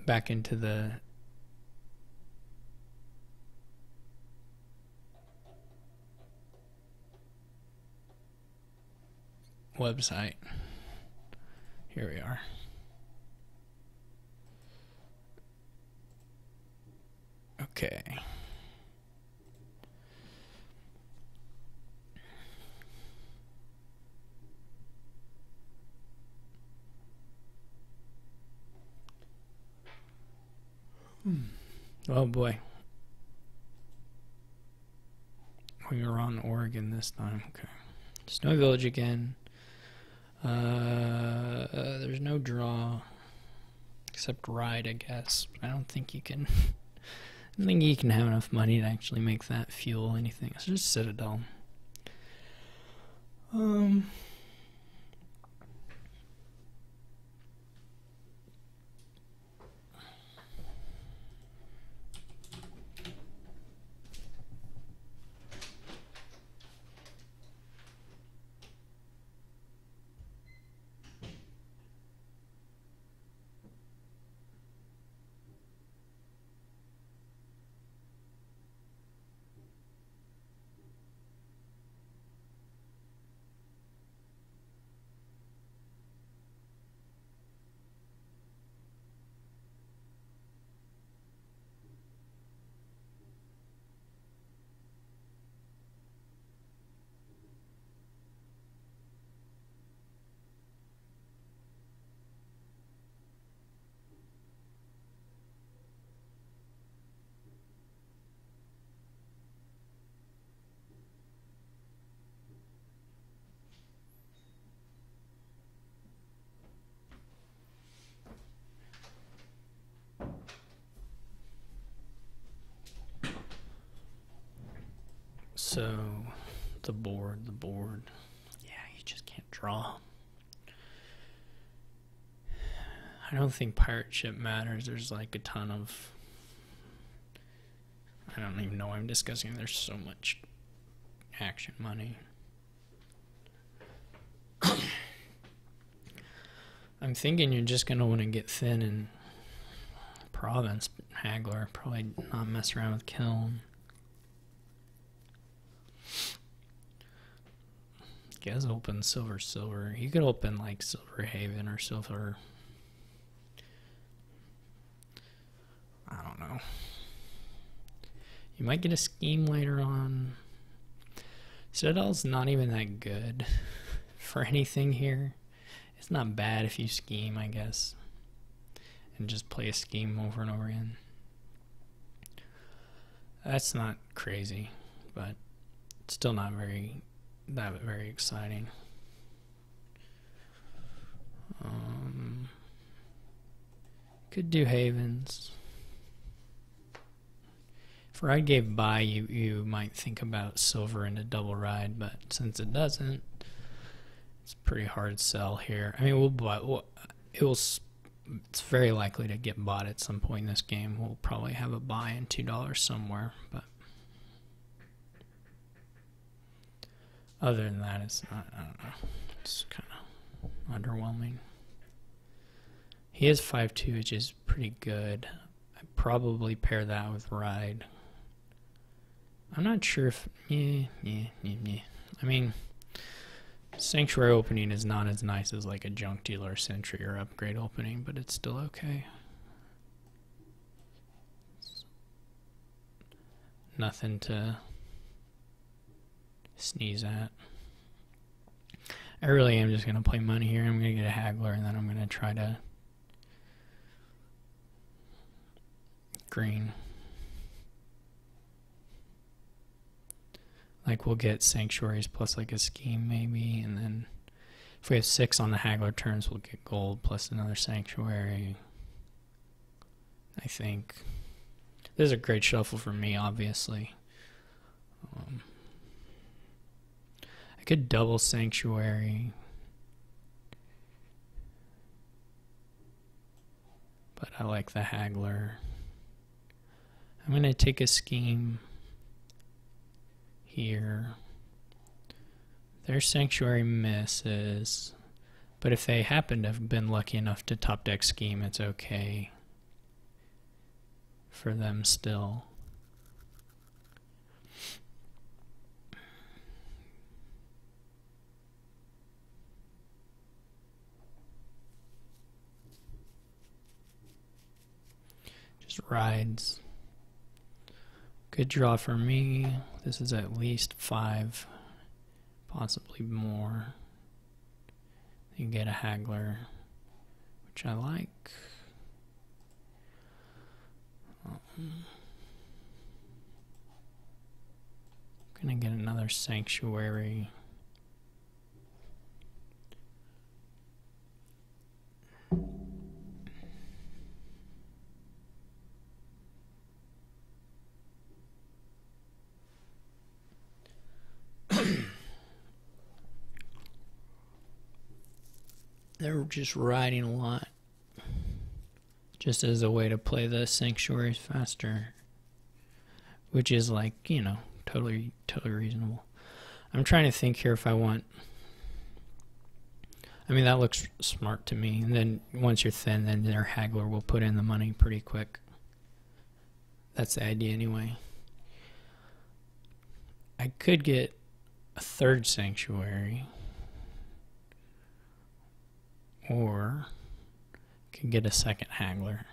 Back into the website. Here we are. Okay. Oh boy. We were on Oregon this time. Okay. Snow Village again. There's no draw except ride, I guess. I don't think you can. I don't think you can have enough money to actually make that fuel anything. It's just Citadel. So, the board. Yeah, you just can't draw. I don't think pirate ship matters. There's like a ton of... I don't even know why I'm discussing. There's so much action money. I'm thinking you're just going to want to get thin in province, haggler. Probably not mess around with kiln. You guys open silver. You could open like Silver Haven or silver... I don't know. You might get a scheme later on. Citadel's not even that good for anything here. It's not bad if you scheme, I guess, and just play a scheme over and over again. That's not crazy, but it's still not very exciting. Could do havens. If ride gave buy, you might think about silver into double ride, but since it doesn't, it's pretty hard sell here. I mean, it's very likely to get bought at some point in this game. We'll probably have a buy in $2 somewhere, but other than that, it's not. I don't know. It's kind of underwhelming. He is 5'2", which is pretty good. I'd probably pair that with ride. I'm not sure if... I mean, Sanctuary opening is not as nice as like a Junk Dealer, Sentry, or Upgrade opening, but it's still okay. Nothing to sneeze at. I really am just going to play money here. I'm going to get a haggler, and then I'm going to try to green. Like, we'll get sanctuaries plus like a scheme maybe, and then if we have 6 on the haggler turns, we'll get gold plus another sanctuary, I think. This is a great shuffle for me, obviously. I could double sanctuary, but I like the haggler. I'm going to take a scheme here. Their sanctuary misses, but if they happen to have been lucky enough to top deck scheme, it's okay for them still. Just rides. Good draw for me. This is at least 5, possibly more. You get a haggler, which I like. Gonna get another sanctuary. They're just riding a lot, just as a way to play the sanctuaries faster, which is like, you know, totally reasonable. I'm trying to think here if I want... I mean, that looks smart to me. And then once you're thin, then their haggler will put in the money pretty quick. That's the idea anyway. I could get a 3rd sanctuary, or could get a 2nd haggler.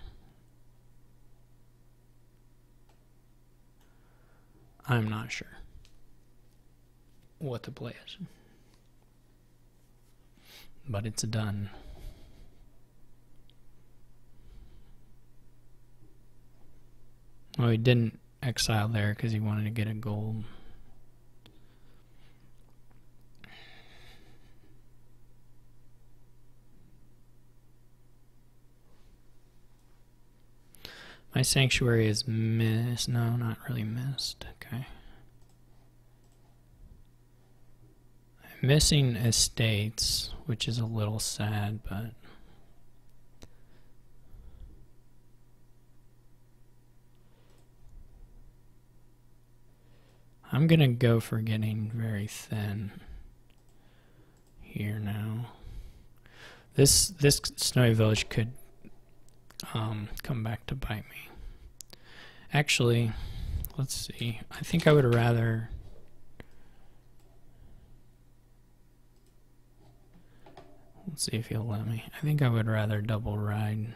I'm not sure what the play is, but it's done. Well, he didn't exile there because he wanted to get a gold. My sanctuary is missed. No, not really missed. Okay. Missing estates, which is a little sad, but I'm gonna go for getting very thin here now. This snowy village could come back to bite me. Actually, let's see. I think I would rather. Let's see if he'll let me. I think I would rather double ride.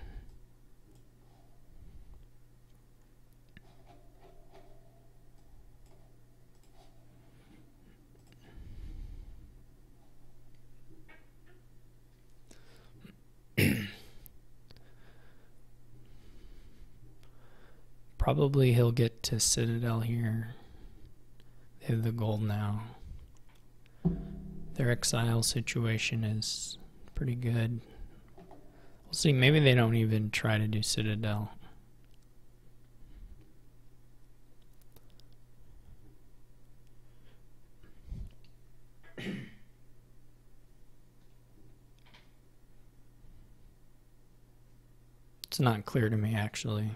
Probably he'll get to Citadel here. They have the gold now. Their exile situation is pretty good. We'll see. Maybe they don't even try to do Citadel. It's not clear to me, actually.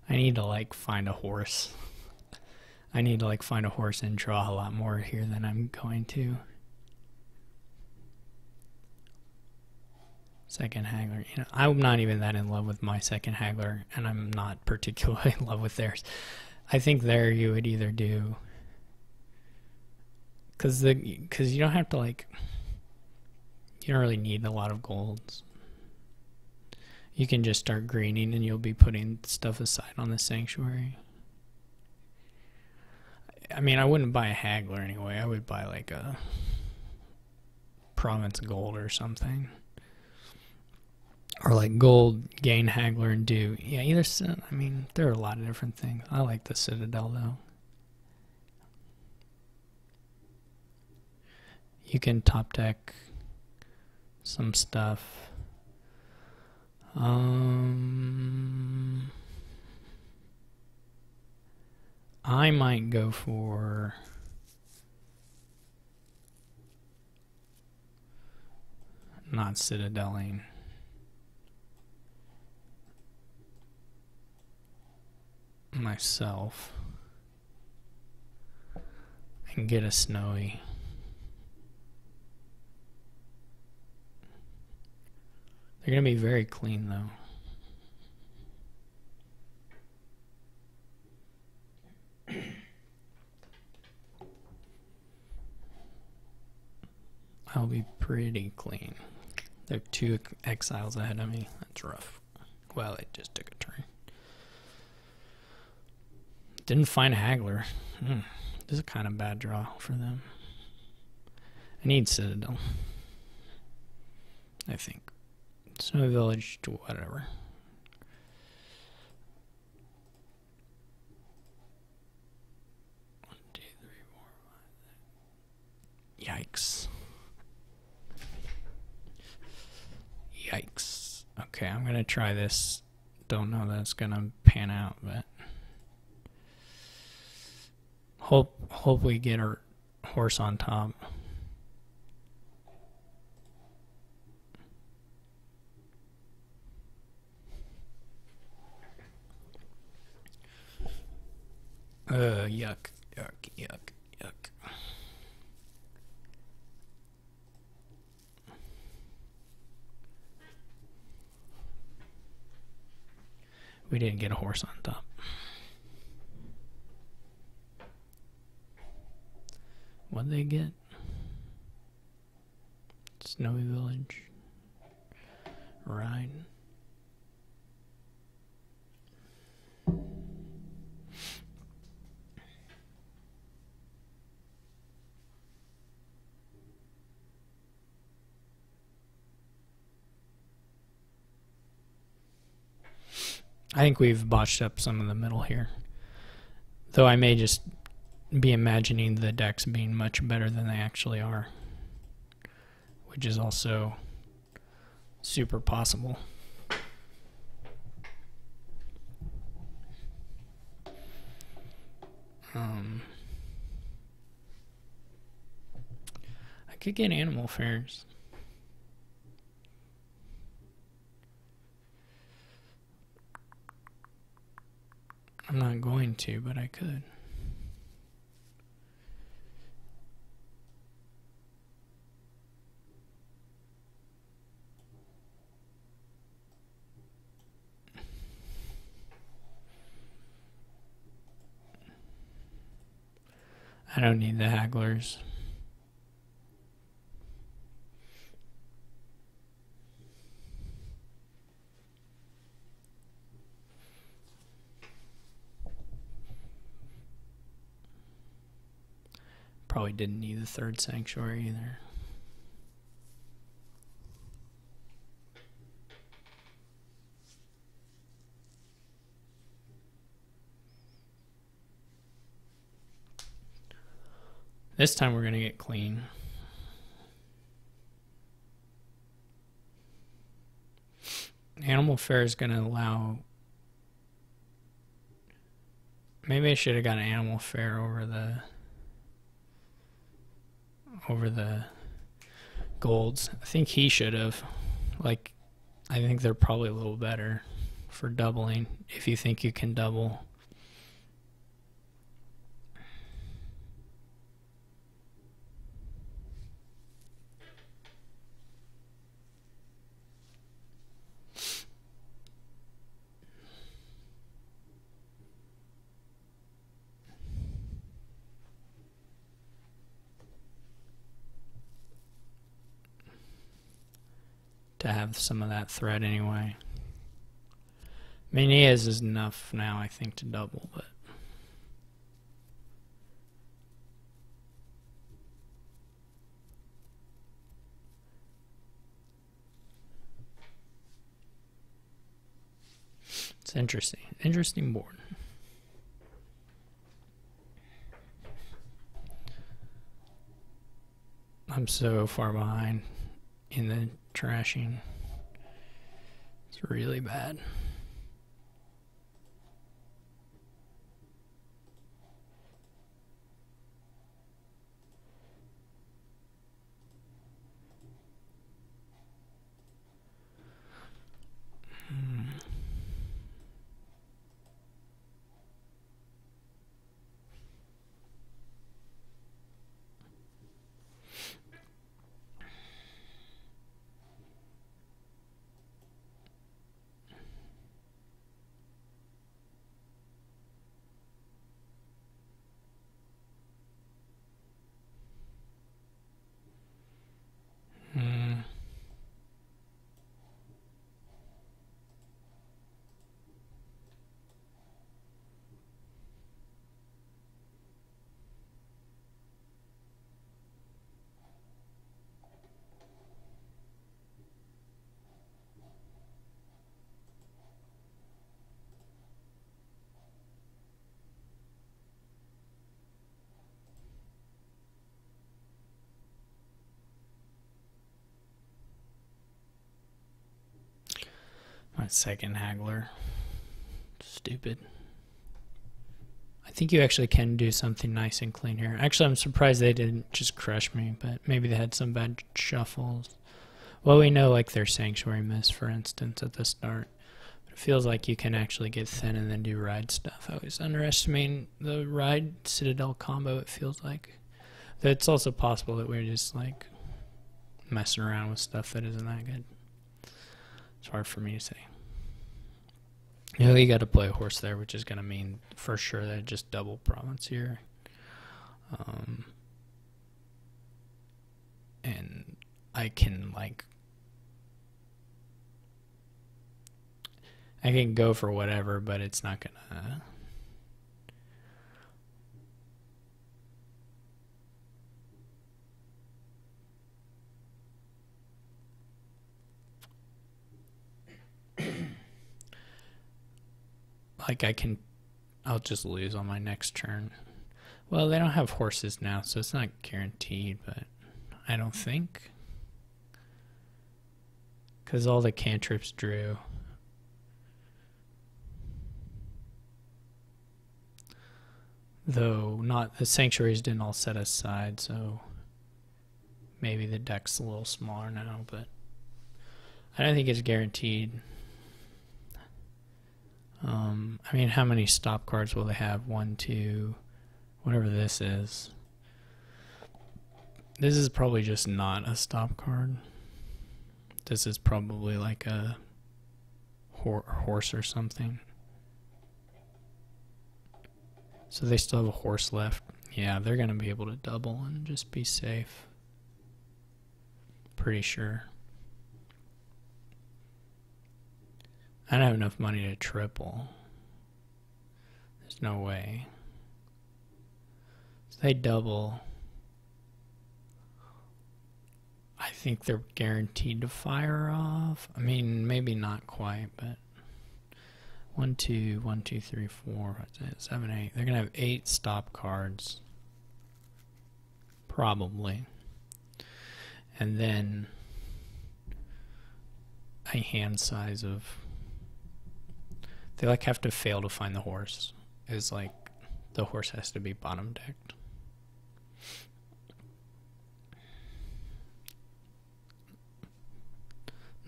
I need to like find a horse. I need to like find a horse and draw a lot more here than I'm going to. Second haggler. You know, I'm not even that in love with my second haggler, and I'm not particularly in love with theirs. I think there you would either do, because you don't have to like. You don't really need a lot of golds. You can just start greening and you'll be putting stuff aside on the sanctuary. I mean, I wouldn't buy a haggler anyway. I would buy like a province gold or something. Or like gold, gain haggler, and do. Yeah, either. I mean, there are a lot of different things. I like the Citadel though. You can top deck some stuff. I might go for not Citadeling. Myself and get a snowy. They're going to be very clean, though. I'll be pretty clean. They're 2 exiles ahead of me. That's rough. Well, it just took a turn. Didn't find a haggler. This is a kind of bad draw for them. I need Citadel, I think. Snowy Village to whatever. One, two, three, four, five. Yikes. Yikes. Okay, I'm gonna try this. Don't know that it's gonna pan out, but hope we get our horse on top. Yuck, yuck, yuck, yuck. We didn't get a horse on top. What'd they get? Snowy Village. Ride. I think we've botched up some in the middle here. Though I may just be imagining the decks being much better than they actually are. Which is also super possible. I could get animal fairs. I'm not going to, but I could. I don't need the hagglers. Probably didn't need the third sanctuary either. This time we're going to get clean. Animal Fair is going to allow... Maybe I should have got an Animal Fair over the golds. I think he should have. Like, I think they're probably a little better for doubling, if you think you can double. To have some of that thread anyway. I mean, he is enough now, I think, to double, but it's interesting. Interesting board. I'm so far behind in the trashing. It's really bad. My second haggler. Stupid. I think you actually can do something nice and clean here. Actually, I'm surprised they didn't just crush me, but maybe they had some bad shuffles. Well, we know like their Sanctuary Miss, for instance, at the start. But it feels like you can actually get thin and then do ride stuff. I was underestimating the ride Citadel combo, it feels like. It's also possible that we're just like messing around with stuff that isn't that good. It's hard for me to say. You know, you got to play a horse there, which is going to mean for sure that just double province here. And I can I can go for whatever, but it's not going to... Like I'll just lose on my next turn. Well, they don't have horses now, so it's not guaranteed, but I don't think. Because all the cantrips drew. Though not the sanctuaries didn't all set aside, so maybe the deck's a little smaller now, but I don't think it's guaranteed. I mean, how many stop cards will they have? 1, 2, whatever this is. This is probably just not a stop card. This is probably like a horse or something. So they still have a horse left. Yeah, they're going to be able to double and just be safe. Pretty sure. I don't have enough money to triple. There's no way. So they double. I think they're guaranteed to fire off. I mean, maybe not quite, but 1, 2, 1, 2, 3, 4, 5, 6, 7, 8. They're gonna have 8 stop cards, probably, and then a hand size of. They like have to fail to find the horse. Is like the horse has to be bottom decked.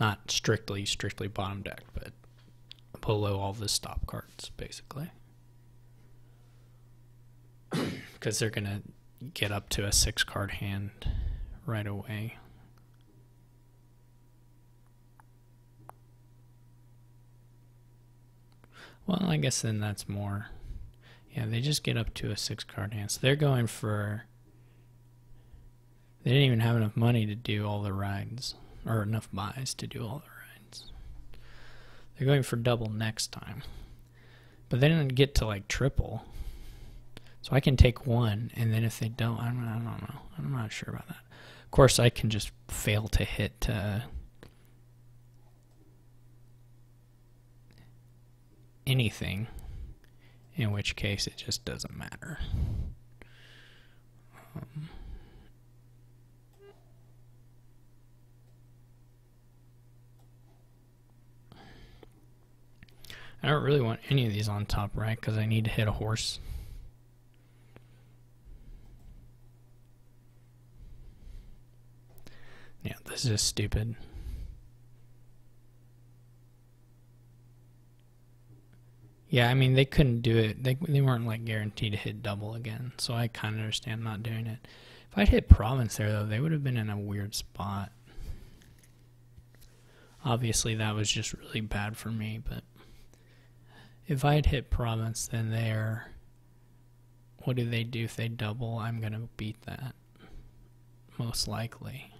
Not strictly bottom decked, but below all the stop cards, basically. Because they're going to get up to a 6-card hand right away. Well, I guess then that's more. Yeah, they just get up to a 6-card hand. So they're going for. They didn't even have enough money to do all the rides, or enough buys to do all the rides. They're going for double next time. But they didn't get to like triple. So I can take one, and then if they don't, I don't know. I'm not sure about that. Of course, I can just fail to hit anything, in which case it just doesn't matter. I don't really want any of these on top right because I need to hit a horse. Yeah, this is just stupid. Yeah, I mean, they couldn't do it. They weren't like guaranteed to hit double again, so I kind of understand not doing it. If I'd hit province there, though, they would have been in a weird spot. Obviously, that was just really bad for me, but if I had hit province, then there, what do they do if they double? I'm going to beat that, most likely.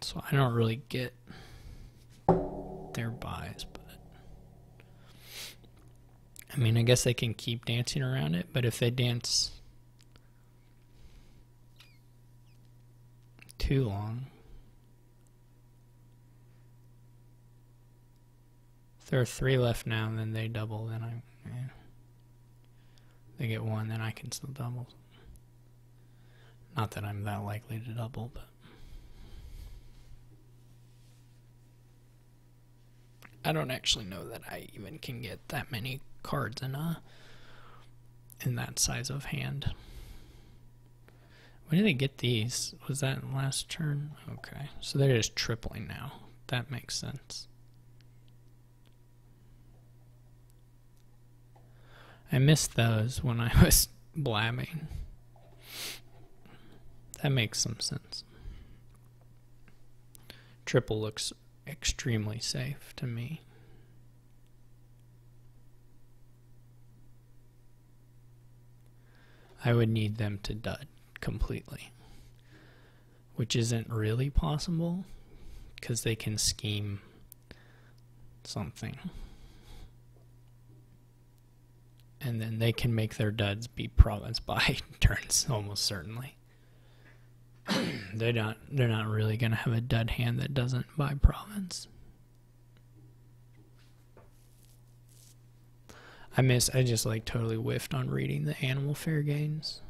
So I don't really get their buys, but I mean, I guess they can keep dancing around it, but if they dance too long, if there are 3 left now and then they double, then they get 1, then I can still double. Not that I'm that likely to double, but I don't actually know that I even can get that many cards in that size of hand. When did they get these? Was that last turn? Okay, so they're just tripling now. That makes sense. I missed those when I was blabbing. That makes some sense. Triple looks extremely safe to me. I would need them to dud completely, which isn't really possible because they can scheme something, and then they can make their duds be province by turns almost certainly. They're not really gonna have a dud hand that doesn't buy province. I just like totally whiffed on reading the animal fair games.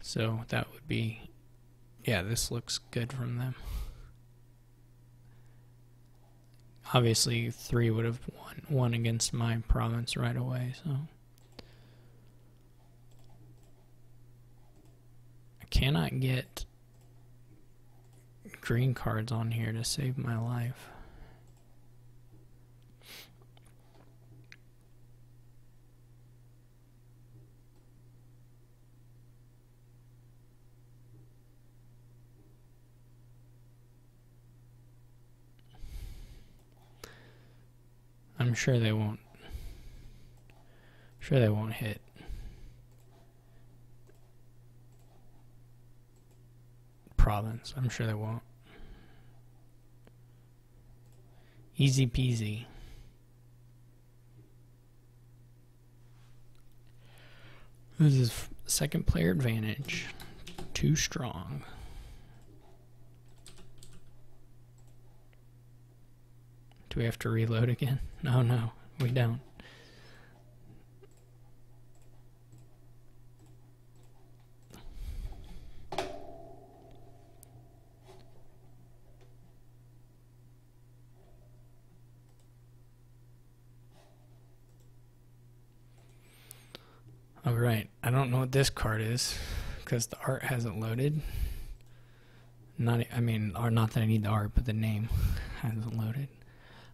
So that would be, yeah, this looks good from them. obviously 3 would have won against my province right away, so. I cannot get green cards on here to save my life. I'm sure they won't. Sure they won't hit. Province. I'm sure they won't. Easy peasy. This is second player advantage. Too strong. Do we have to reload again? No, we don't. Alright, I don't know what this card is because the art hasn't loaded. Not that I need the art, but the name hasn't loaded.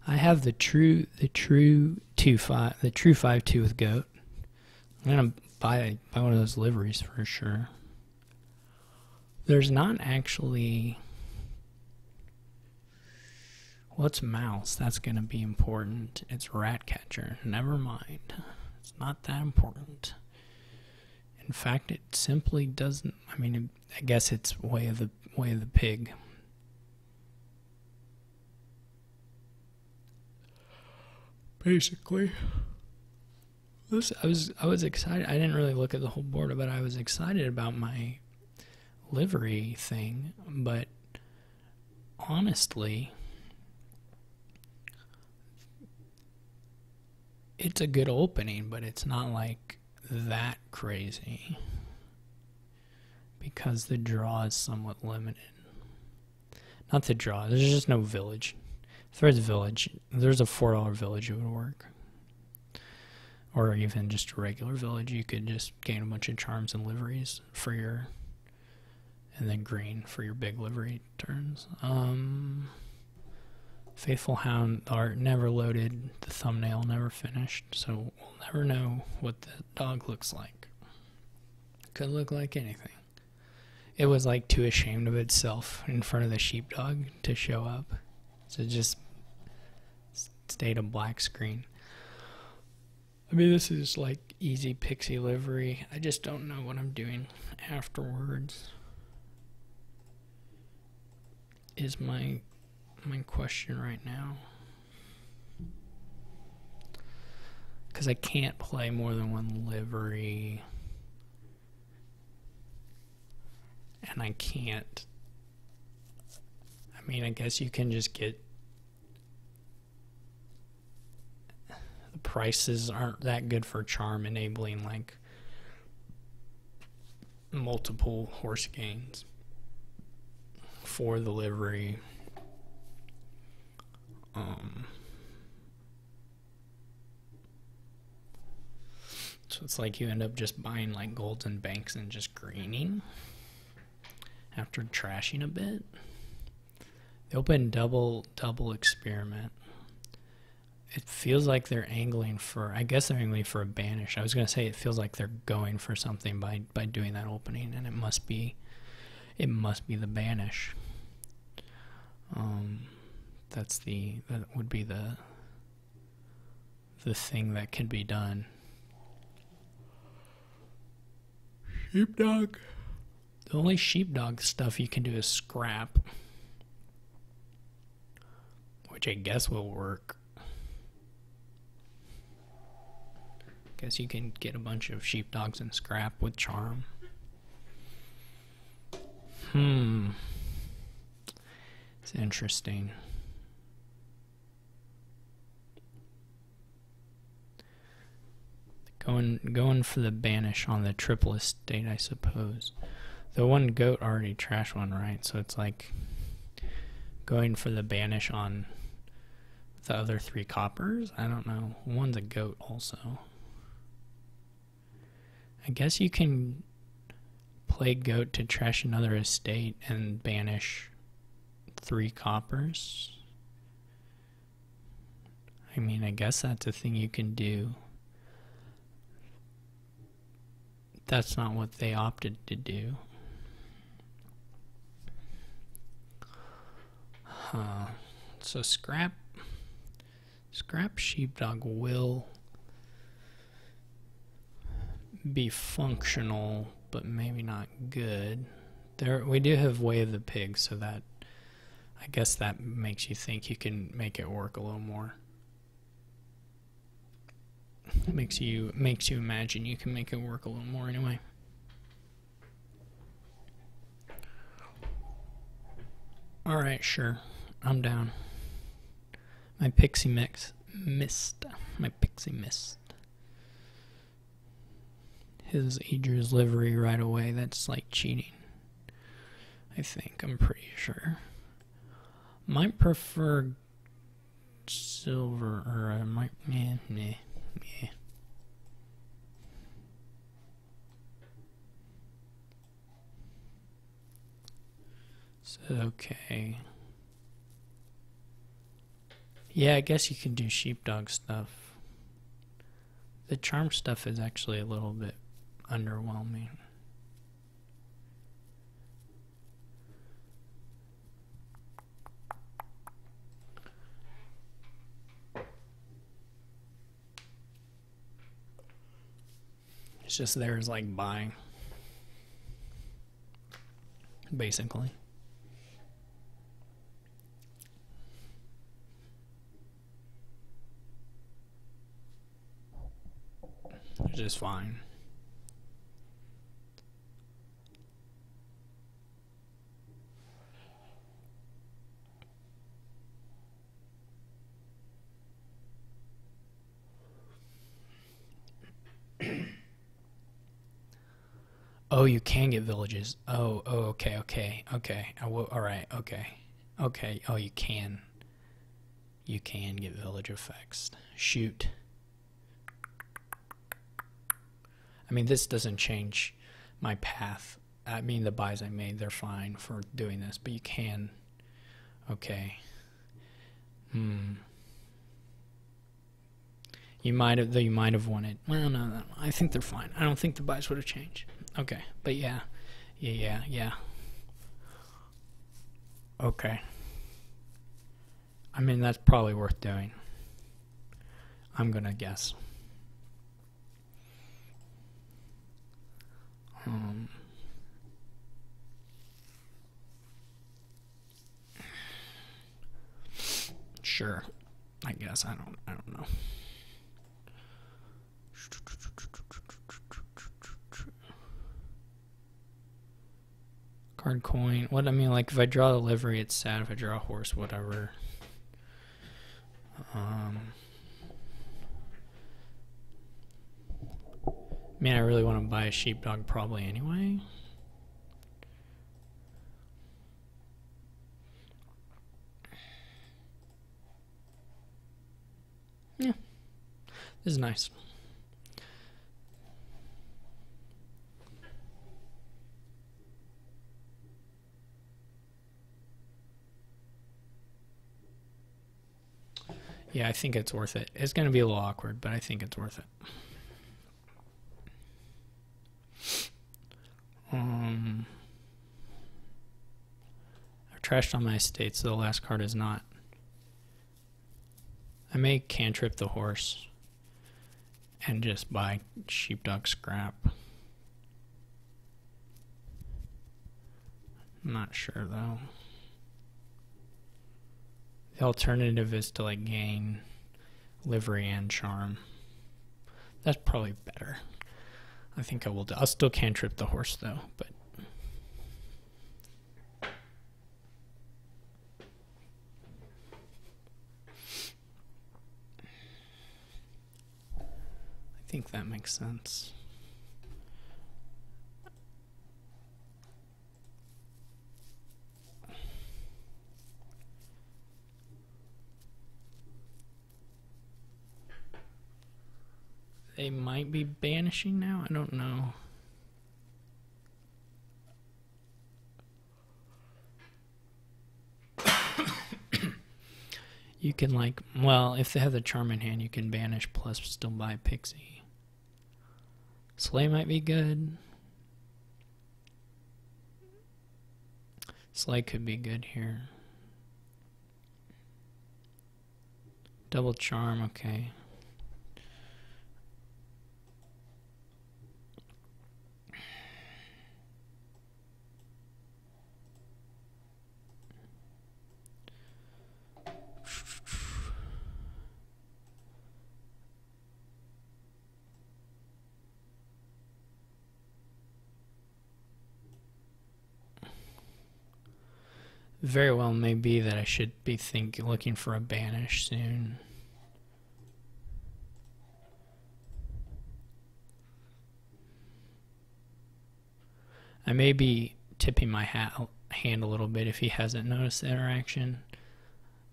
I have the true 5-2 with goat. I'm gonna buy one of those liveries for sure. There's not actually. What's mouse? That's gonna be important. It's rat catcher. Never mind. It's not that important. In fact, it simply doesn't. I mean, I guess it's way of the pig. Basically, I was excited. I didn't really look at the whole board, but I was excited about my livery thing. But honestly, it's a good opening, but it's not like that crazy because the draw is somewhat limited. Not the draw. There's just no village. If there's a village, there's a $4 village, it would work. Or even just a regular village, you could just gain a bunch of charms and liveries for your, and then green for your big livery turns. Faithful Hound art never loaded, the thumbnail never finished, so we'll never know what the dog looks like. Could look like anything. It was like too ashamed of itself in front of the sheepdog to show up, so it just stayed a black screen. I mean, this is like easy pixie livery. I just don't know what I'm doing afterwards is my question right now. Because I can't play more than one livery. And I can't. I mean, I guess you can just get. The prices aren't that good for charm enabling like multiple horse gains for the livery. So it's like you end up just buying like golds and banks and just greening after trashing a bit. They open double experiment. It feels like they're angling for, I guess they're angling for a banish. I was going to say it feels like they're going for something by doing that opening, and it must be the banish. That would be the thing that can be done. Sheepdog. The only sheepdog stuff you can do is scrap, which I guess will work. Guess you can get a bunch of sheepdogs and scrap with charm. It's interesting. Going for the banish on the triple estate, I suppose. The one goat already trashed one, right? So it's like going for the banish on The other 3 coppers? I don't know. One's a goat also. I guess you can play goat to trash another estate and banish 3 coppers. I mean, I guess that's a thing you can do. That's not what they opted to do. So scrap sheepdog will be functional, but maybe not good. We do have Way of the Pig, so that I guess that makes you think you can make it work a little more. Makes you imagine you can make it work a little more anyway. All right, sure, I'm down. My pixie missed. My pixie missed. His Idris livery right away. That's like cheating. I think. I'm pretty sure. Might prefer silver, or I might. Meh. So, okay. Yeah, I guess you can do sheepdog stuff. The charm stuff is actually a little bit underwhelming. It's just there's like buying, basically. Which is fine. Oh, you can get villages. Oh, okay. All right, okay. Oh, you can. You can get village effects. Shoot. I mean, this doesn't change my path. I mean, the buys I made, they're fine for doing this, but you can. Okay. You might have wanted. Well, no. I think they're fine. I don't think the buys would have changed. Okay, but yeah. Okay. I mean, that's probably worth doing. I'm gonna guess. Sure. I guess I don't know. Card coin. What I mean, like if I draw the livery, it's sad. If I draw a horse, whatever. Man, I really want to buy a sheepdog probably anyway. Yeah, this is nice. Yeah, I think it's worth it. It's going to be a little awkward, but I think it's worth it. I've trashed on my estate, so the last card is not. I may cantrip the horse and just buy sheepdog scrap. I'm not sure though. The alternative is to like gain livery and charm. That's probably better. I think I will do. I'll still cantrip the horse though, but I think that makes sense. they might be banishing now. I don't know. You can, like, well, if they have the charm in hand, you can banish plus still buy Pixie. Slay might be good. Slay could be good here. Double charm, okay. Very well may be that I should be looking for a banish soon. I may be tipping my hand a little bit if he hasn't noticed the interaction.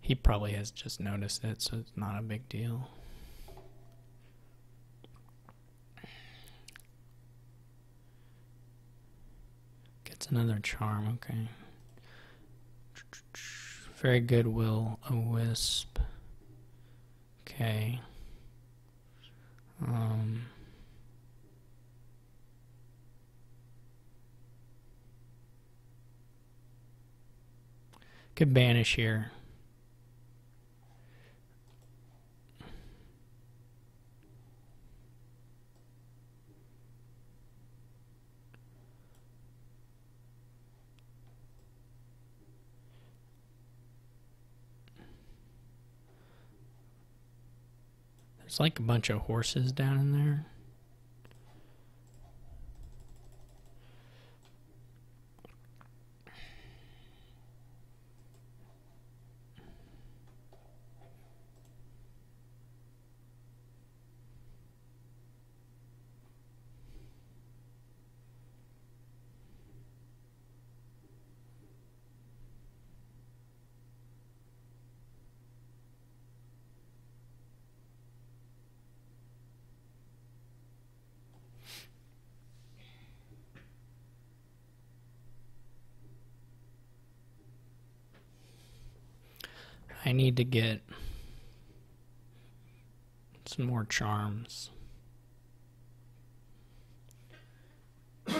He probably has just noticed it, so it's not a big deal. Gets another charm, okay. Very good, will a wisp. Okay. Could banish here. There's like a bunch of horses down in there. I need to get some more charms. They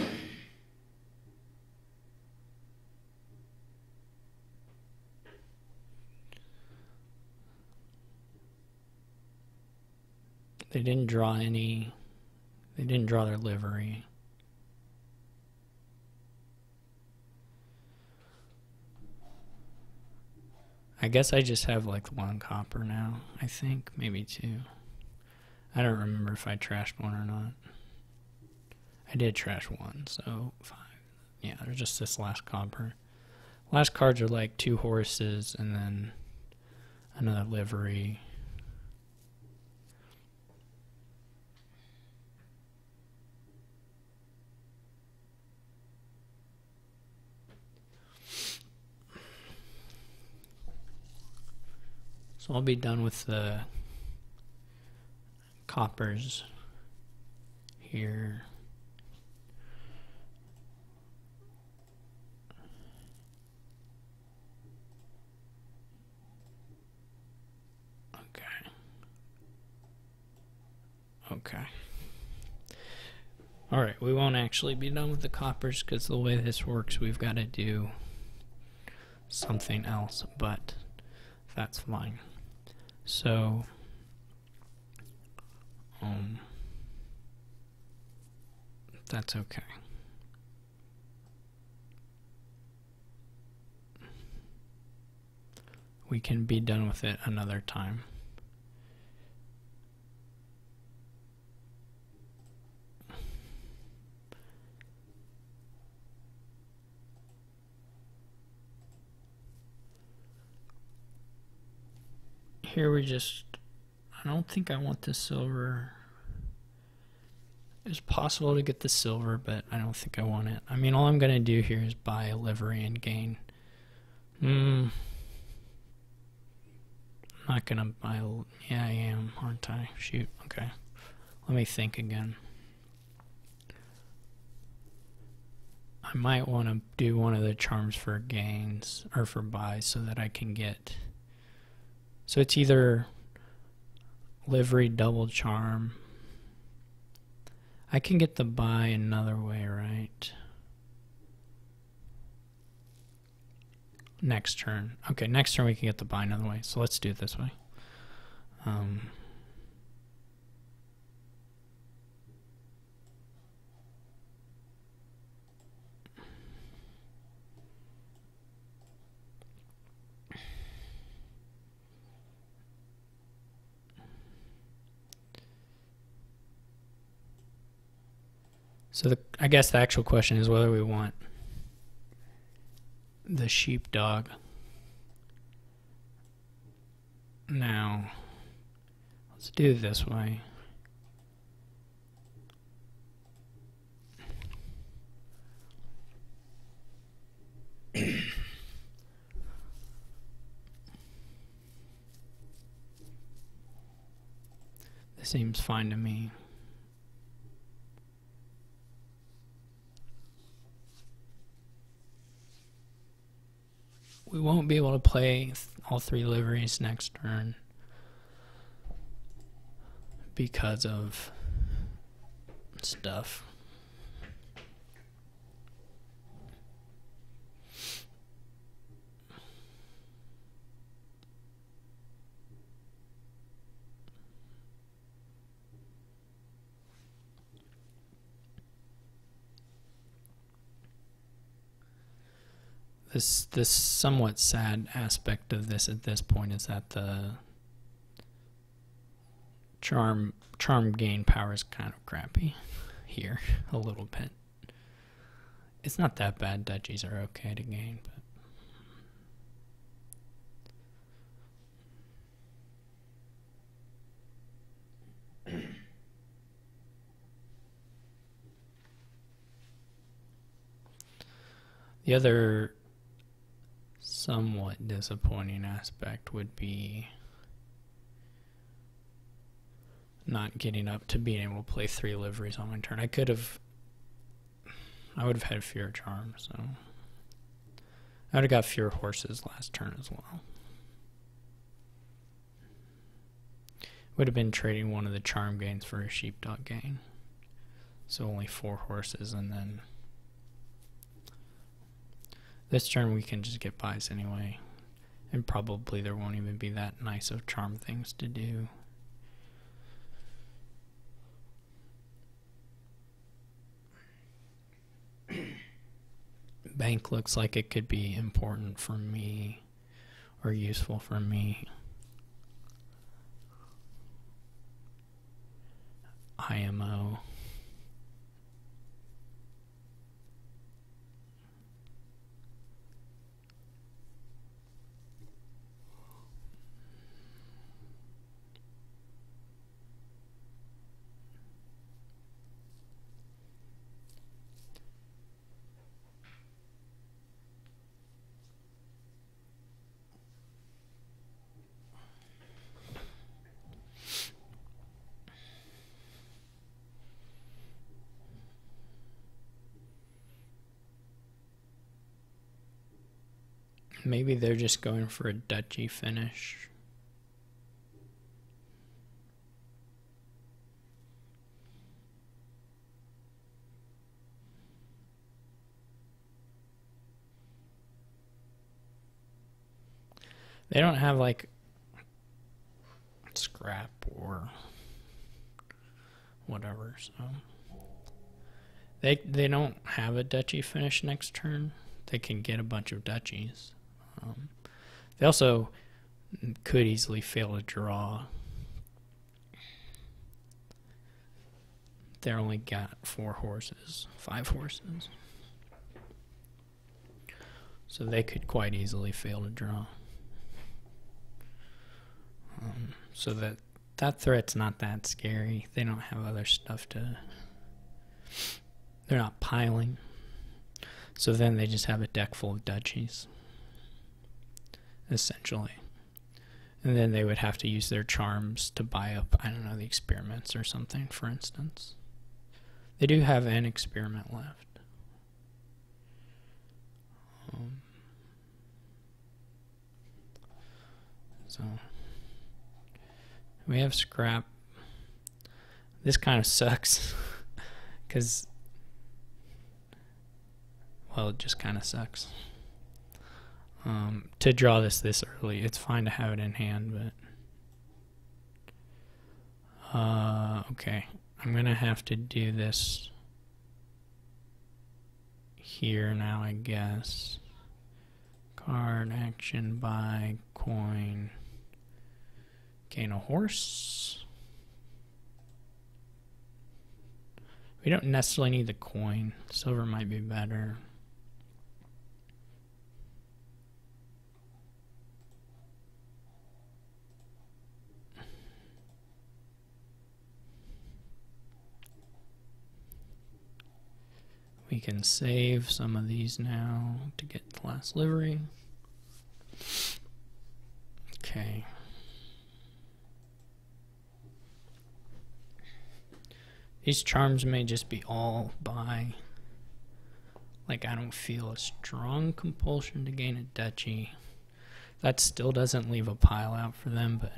didn't draw any. They didn't draw their livery. I guess I just have like one copper now, I think. Maybe two. I don't remember if I trashed one or not. I did trash one, so 5. Yeah, there's just this last copper. Last cards are like 2 horses and then another livery. So I'll be done with the coppers here. Okay. Alright, we won't actually be done with the coppers because the way this works, we've got to do something else, but that's fine. So, that's okay. We can be done with it another time. Here we just, I don't think I want the silver. It's possible to get the silver, but I don't think I want it. I mean, all I'm going to do here is buy a livery and gain. I'm not going to buy, yeah, I am, aren't I? Shoot, okay. Let me think again. I might want to do one of the charms for gains or for buys so that I can get. So it's either livery double charm. I can get the buy another way, right? Next turn. Okay, next turn we can get the buy another way. So let's do it this way. So I guess the actual question is whether we want the sheepdog. Now, let's do it this way. This seems fine to me. We won't be able to play all three liveries next turn because of stuff. This somewhat sad aspect of this at this point is that the charm gain power is kind of crappy here a little bit. It's not that bad. Duchies are okay to gain, but the other somewhat disappointing aspect would be not getting up to being able to play three liveries on my turn. I would have had fewer charms, so I would have got fewer horses last turn as well. Would have been trading one of the charm gains for a sheepdog gain. So only 4 horses, and then this turn we can just get buys anyway. And probably there won't even be that nice of charm things to do. Bank looks like it could be important for me or useful for me. IMO. Maybe they're just going for a duchy finish. They don't have like scrap or whatever, so they don't have a duchy finish next turn. They can get a bunch of duchies. They also could easily fail to draw. They only got 4 horses, 5 horses. So they could quite easily fail to draw. So that threat's not that scary. They don't have other stuff to... They're not piling. So then they just have a deck full of duchies, essentially. And then they would have to use their charms to buy up, I don't know, the experiments or something, for instance. They do have an experiment left. So we have scrap. This kind of sucks because, well, it just kind of sucks. To draw this early, it's fine to have it in hand, but okay, I'm gonna have to do this here now, I guess. Card, action, buy, coin, gain a horse. We don't necessarily need the coin. Silver might be better. We can save some of these now to get the last livery. Okay. These charms may just be all buy. Like, I don't feel a strong compulsion to gain a duchy. That still doesn't leave a pile out for them, but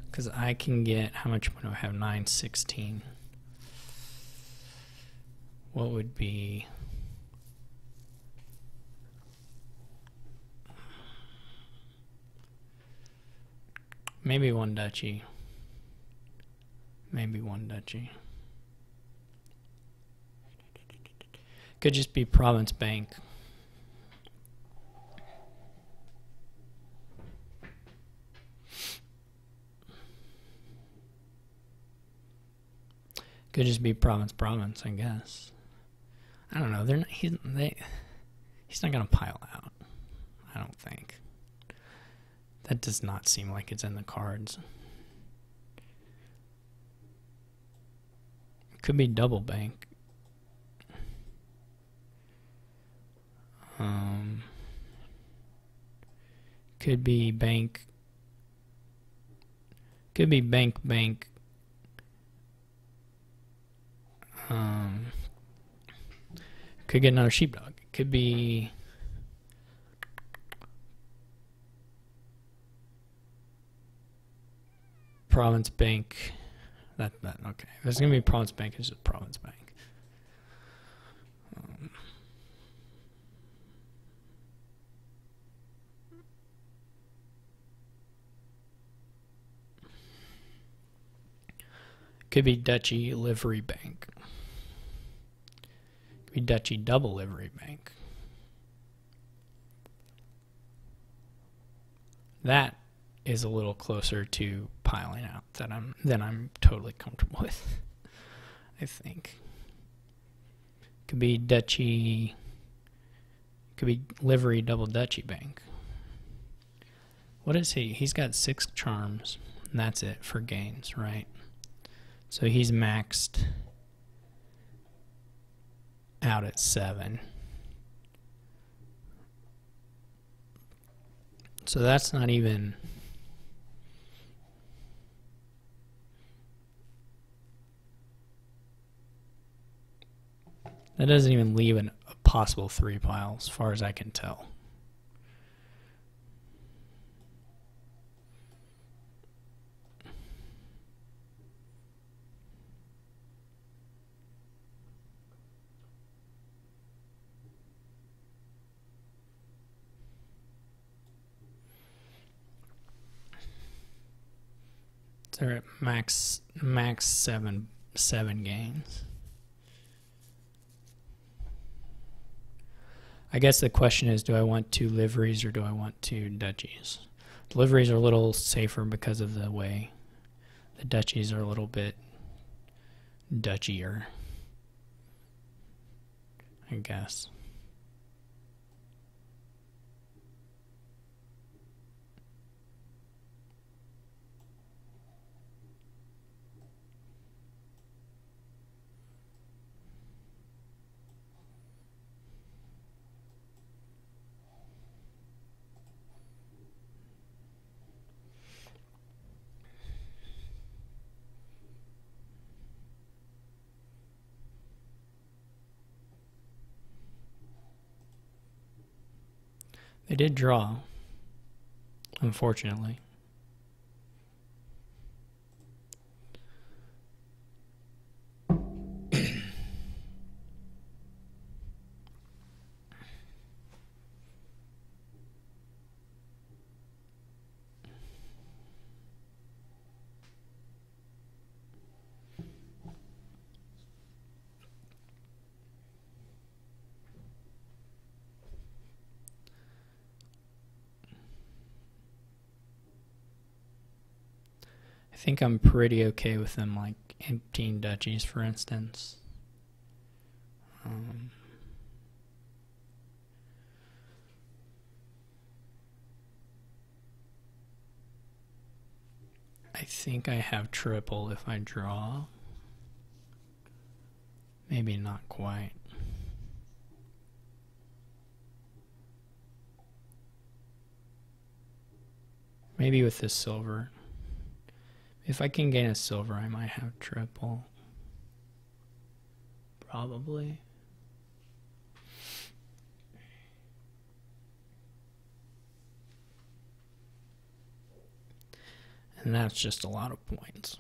because I can get, how much do I have? 916. What would be, maybe one duchy. Maybe one duchy. Could just be province bank. Could just be province, I guess. I don't know. They're not. He's not gonna pile out. I don't think. That does not seem like it's in the cards. Could be double bank. Could be bank. Could be bank. Could get another sheepdog. Could be province bank. That okay. If there's gonna be province bank, it's just province bank. Could be duchy livery bank. Could be duchy double livery bank. That is a little closer to piling out than I'm totally comfortable with. I think. Could be duchy. Could be livery double duchy bank. What is he? He's got 6 charms, and that's it for gains, right? So he's maxed out at 7. So that's not even... That doesn't even leave a possible 3 pile, as far as I can tell. They're at max 7 gains. I guess the question is, do I want 2 liveries or do I want 2 duchies? The liveries are a little safer because of the way the duchies are a little bit duchier, I guess. I did draw, unfortunately. I think I'm pretty okay with them, like emptying duchies, for instance. I think I have triple if I draw. Maybe not quite. Maybe with this silver. If I can gain a silver, I might have triple. Probably. And that's just a lot of points.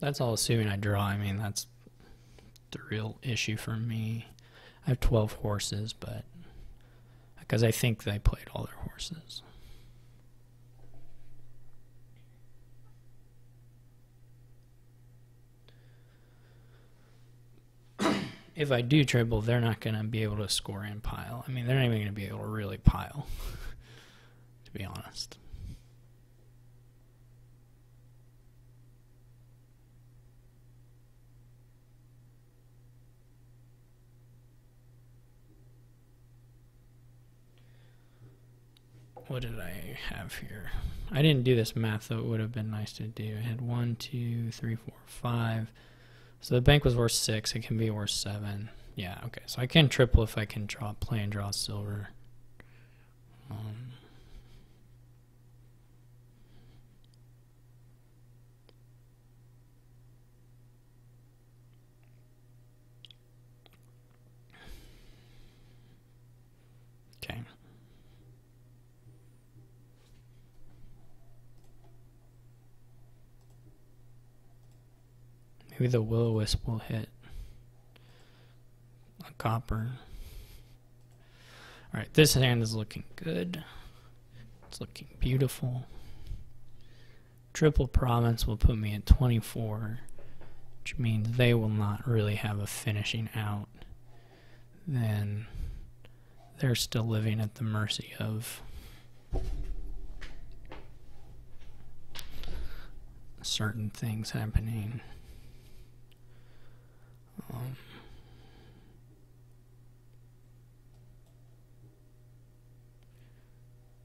That's all assuming I draw. I mean, that's the real issue for me. I have 12 horses, but because I think they played all their horses. If I do triple, they're not going to be able to score and pile. I mean, they're not even going to be able to really pile, to be honest. What did I have here? I didn't do this math, though it would have been nice to do. I had 1, 2, 3, 4, 5. So the bank was worth 6. It can be worth 7. Yeah, okay. So I can triple if I can play and draw silver. Okay. Maybe the will-o-wisp will hit a copper. Alright, this hand is looking good. It's looking beautiful. Triple province will put me at 24, which means they will not really have a finishing out. Then they're still living at the mercy of certain things happening.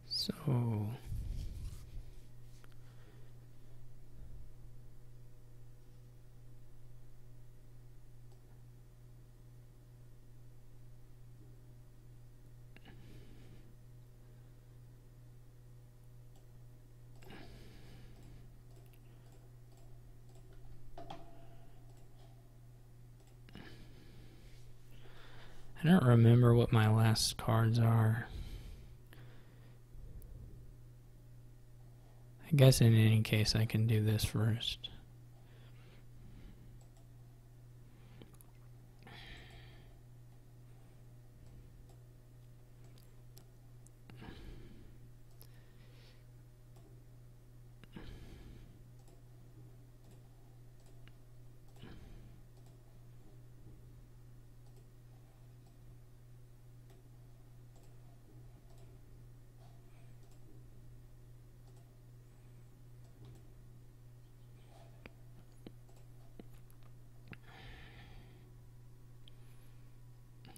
So I don't remember what my last cards are. I guess in any case I can do this first.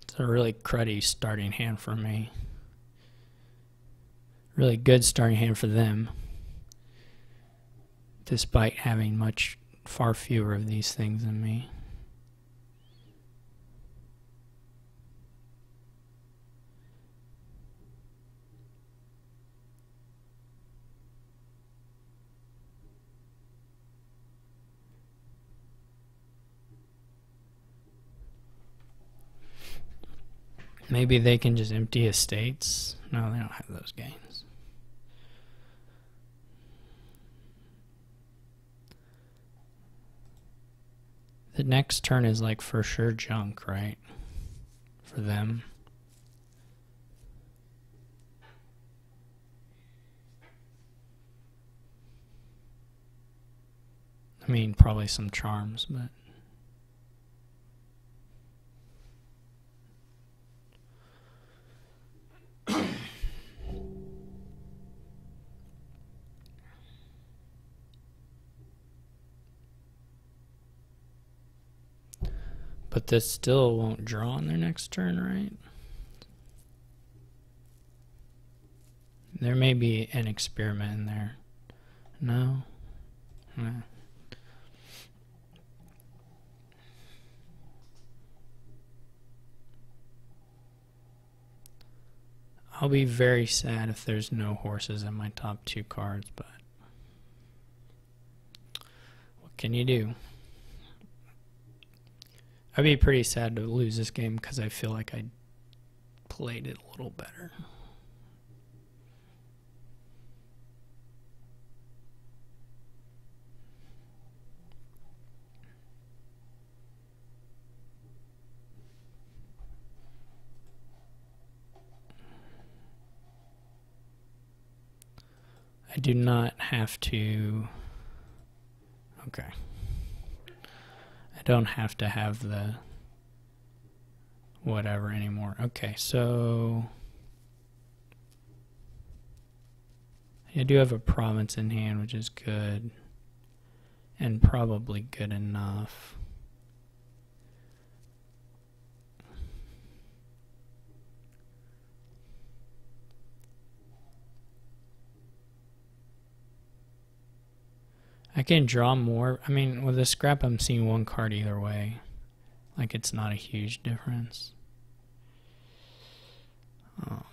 It's a really cruddy starting hand for me. Really good starting hand for them, despite having far fewer of these things than me. Maybe they can just empty estates. No, they don't have those gains. The next turn is like for sure junk, right? For them. I mean, probably some charms, but... But this still won't draw on their next turn, right? There may be an experiment in there. No? Nah. I'll be very sad if there's no horses in my top 2 cards, but what can you do? I'd be pretty sad to lose this game because I feel like I played it a little better. I do not have to... Okay. I don't have to have the whatever anymore. Okay, so I do have a province in hand, which is good and probably good enough. I can draw more. I mean, with this scrap, I'm seeing 1 card either way. Like, it's not a huge difference. I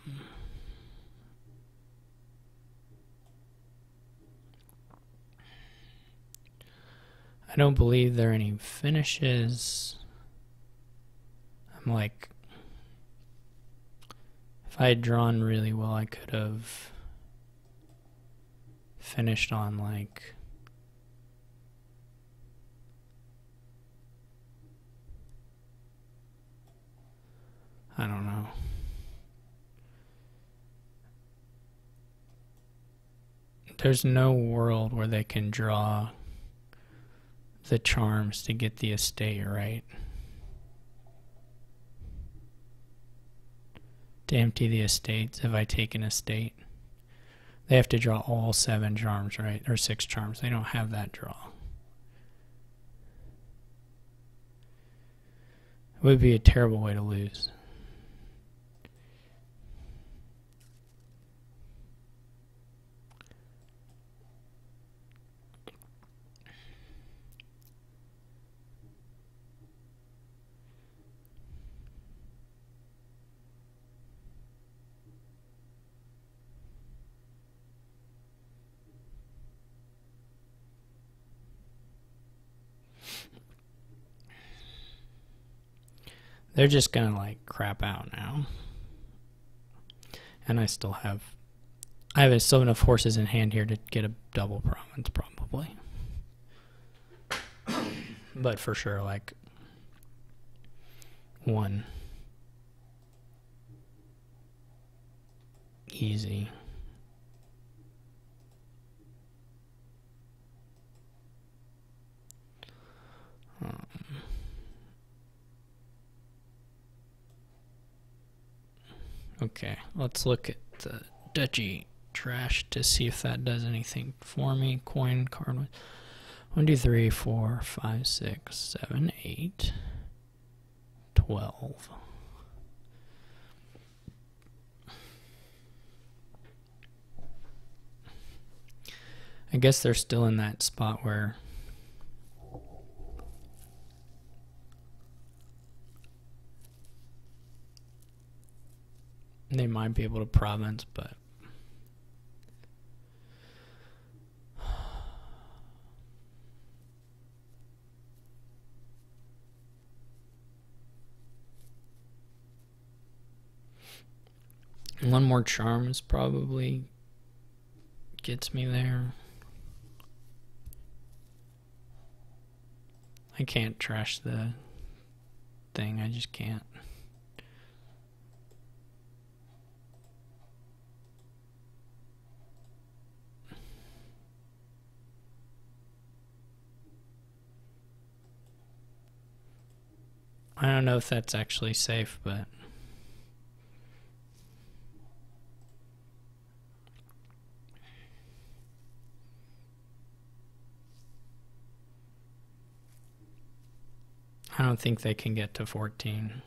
don't believe there are any finishes. I'm like, if I had drawn really well, I could have finished on like... I don't know. There's no world where they can draw the charms to get the estate, right? To empty the estates, if I take an estate. They have to draw all 7 charms, right? Or 6 charms. They don't have that draw. It would be a terrible way to lose. They're just gonna like crap out now. And I still have... I have still enough horses in hand here to get a double province, probably. But for sure, like... 1. Easy. Okay, let's look at the duchy trash to see if that does anything for me. Coin card 1, 2, 3, 4, 5, 6, 7, 8, 12. I guess they're still in that spot where they might be able to province, but One more charms probably gets me there. I can't trash the thing, I just can't. I don't know if that's actually safe, but I don't think they can get to 14.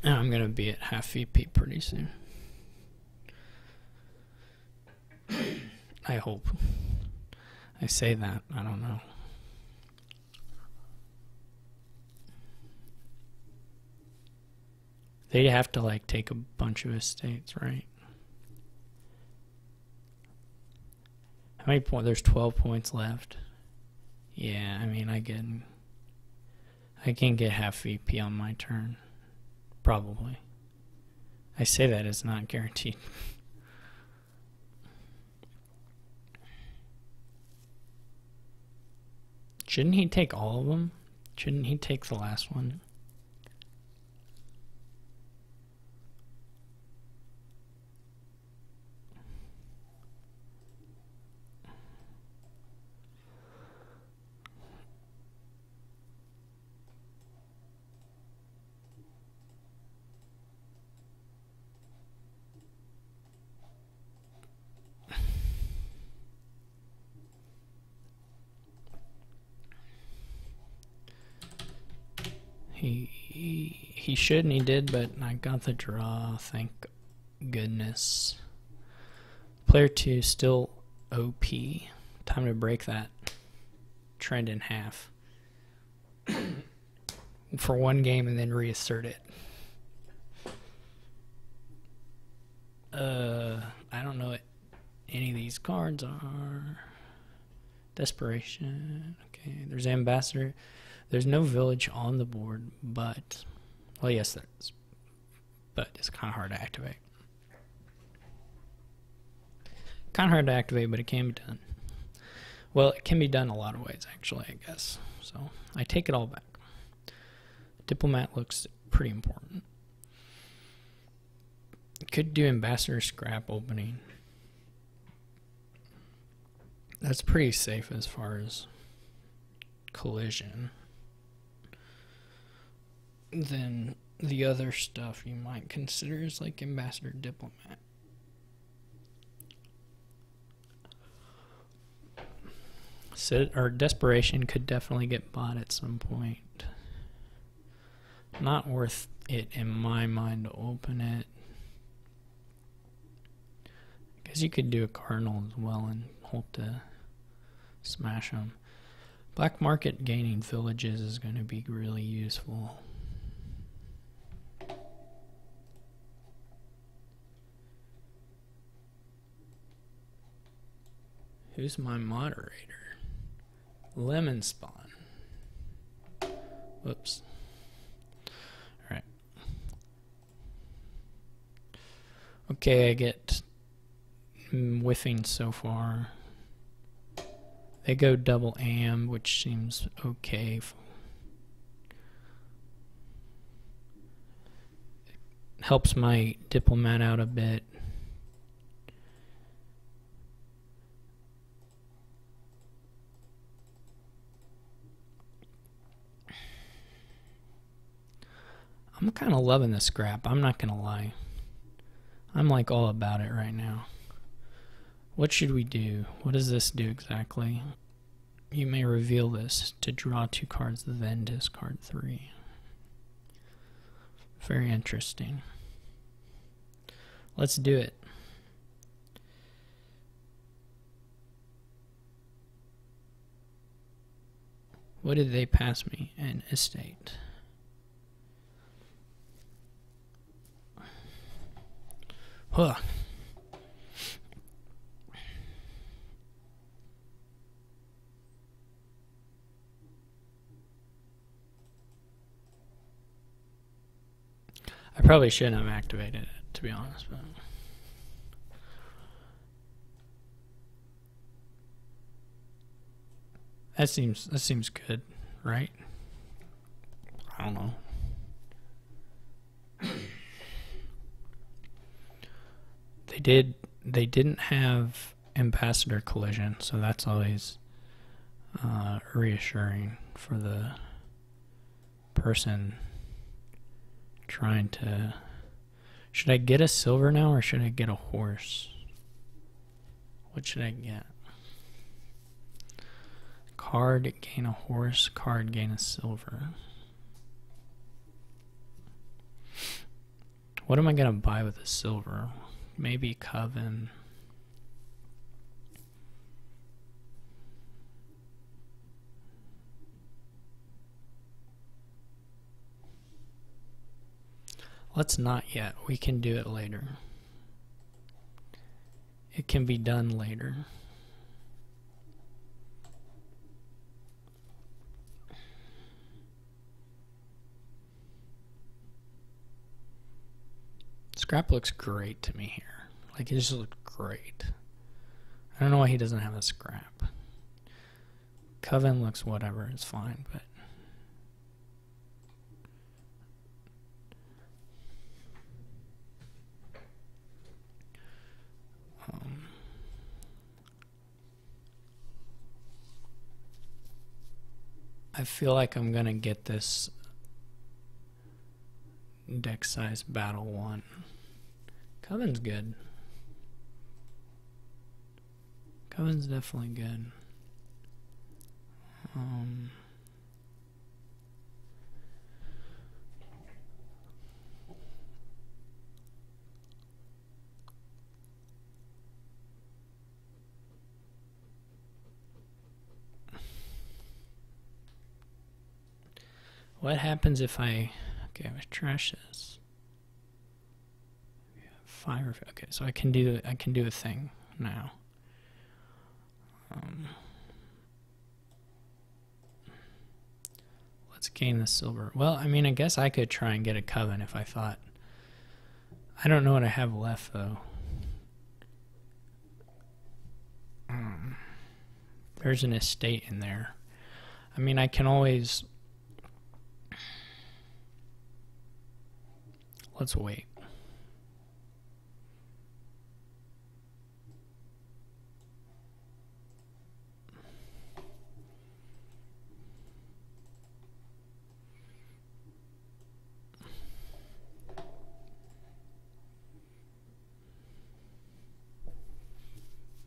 I'm going to be at half VP pretty soon. I hope. I say that, I don't know. They'd have to like take a bunch of estates, right? How many points? There's 12 points left. Yeah, I mean, I can get half VP on my turn. Probably. I say that it's not guaranteed. Shouldn't he take all of them? Shouldn't he take the last one? He should and he did, but I got the draw, thank goodness. Player 2 still OP. Time to break that trend in half. For one game and then reassert it. I don't know what any of these cards are. Desperation. Okay, there's Ambassador. There's no village on the board, but... Well, yes, there is. But it's kind of hard to activate. Kind of hard to activate, but it can be done. Well, it can be done a lot of ways, actually, I guess. So, I take it all back. Diplomat looks pretty important. Could do Ambassador Scrap opening. That's pretty safe as far as collision. Then the other stuff you might consider is like Ambassador Diplomat. Or Desperation could definitely get bought at some point. Not worth it in my mind to open it. Because you could do a Cardinal as well and hope to smash them. Black market gaining villages is going to be really useful. Who's my moderator? Lemon Spawn. Whoops. Alright. Okay, I get whiffing so far. They go double AM, which seems okay. Helps my diplomat out a bit. I'm kind of loving the scrap, I'm not gonna lie. I'm like all about it right now. What should we do? What does this do exactly? You may reveal this to draw 2 cards, then discard 3. Very interesting. Let's do it. What did they pass me? An estate. Huh. I probably shouldn't have activated it, to be honest, but that seems good, right? I don't know. They didn't have ambassador collision, so that's always reassuring for the person trying to. Should I get a silver now, or should I get a horse? What should I get? Card, gain a horse. Card, gain a silver. What am I gonna buy with a silver? Maybe Coven. Let's not yet. We can do it later. It can be done later. Scrap looks great to me here. Like, it just looks great. I don't know why he doesn't have a scrap. Coven looks whatever, it's fine, but I feel like I'm gonna get this deck size battle one. Coven's good. Coven's definitely good. What happens if I... Okay, I trash this. Fire. Okay, so I can do a thing now. Let's gain the silver. Well, I mean, I guess I could try and get a Coven if I thought. I don't know what I have left though. There's an estate in there. I mean, I can always. Let's wait.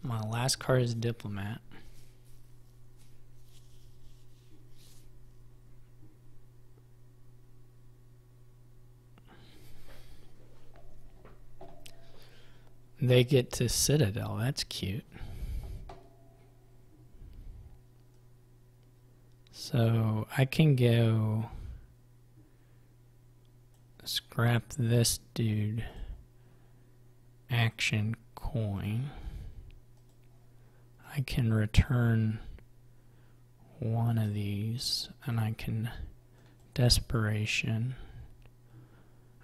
My last card is Diplomat. They get to Citadel. That's cute. So I can go scrap this dude. Action coin. I can return one of these, and I can Desperation.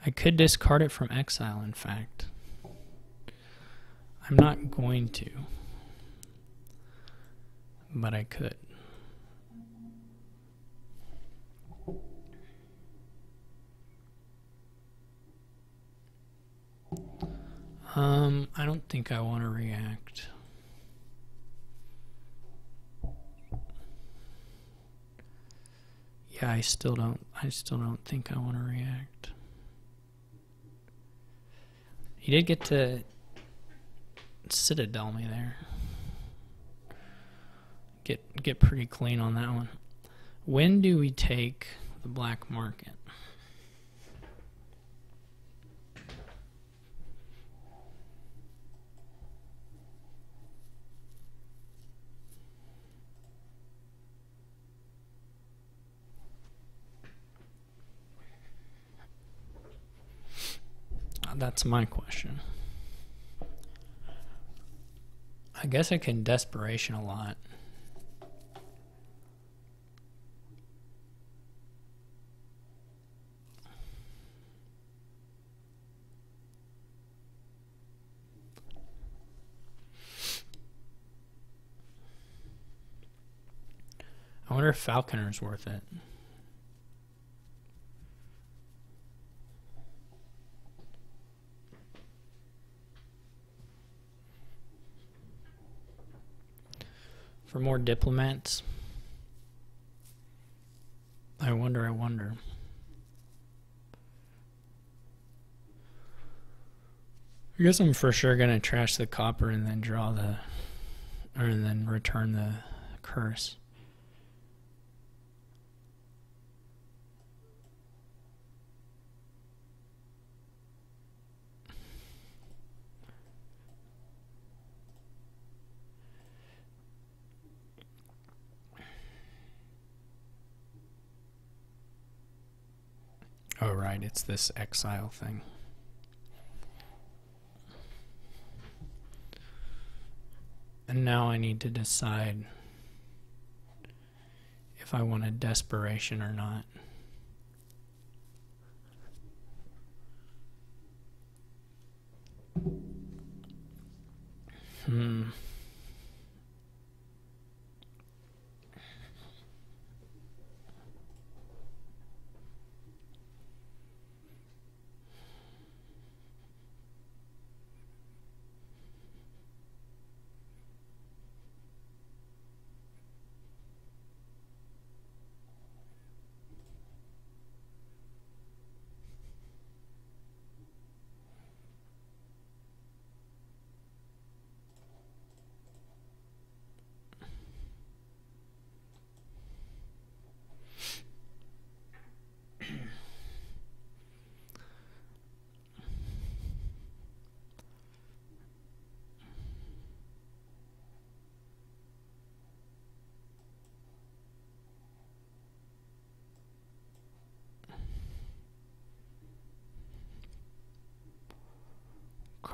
I could discard it from exile, in fact. I'm not going to, but I could. I don't think I want to react. Yeah, I still don't think I want to react. He did get to Citadel me there. Get pretty clean on that one. When do we take the black market? That's my question. I guess I can desperation a lot. I wonder if Falconer's worth it. For more diplomats. I wonder. I guess I'm for sure gonna trash the copper and then draw the, or then return the curse. Oh right, it's this exile thing. And now I need to decide if I want a desperation or not.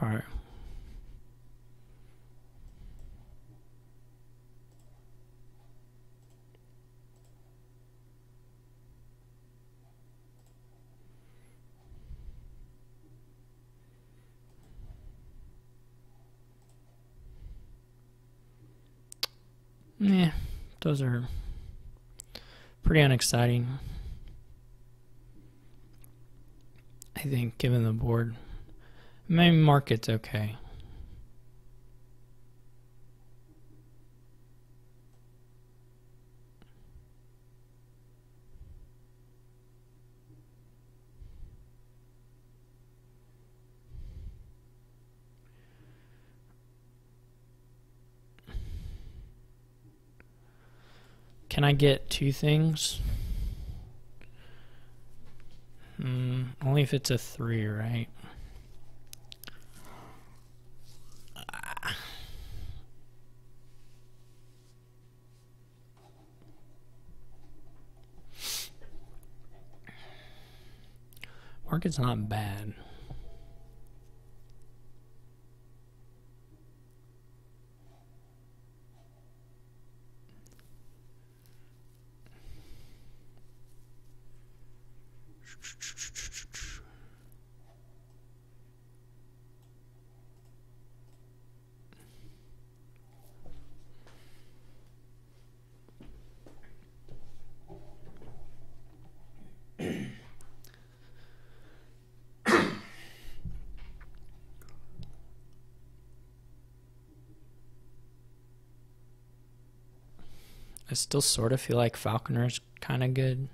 Okay. Yeah, those are pretty unexciting. I think, given the board. Maybe market's okay. Can I get two things? Only if it's a 3, right? Market's not bad. I still sort of feel like Falconer's kind of good.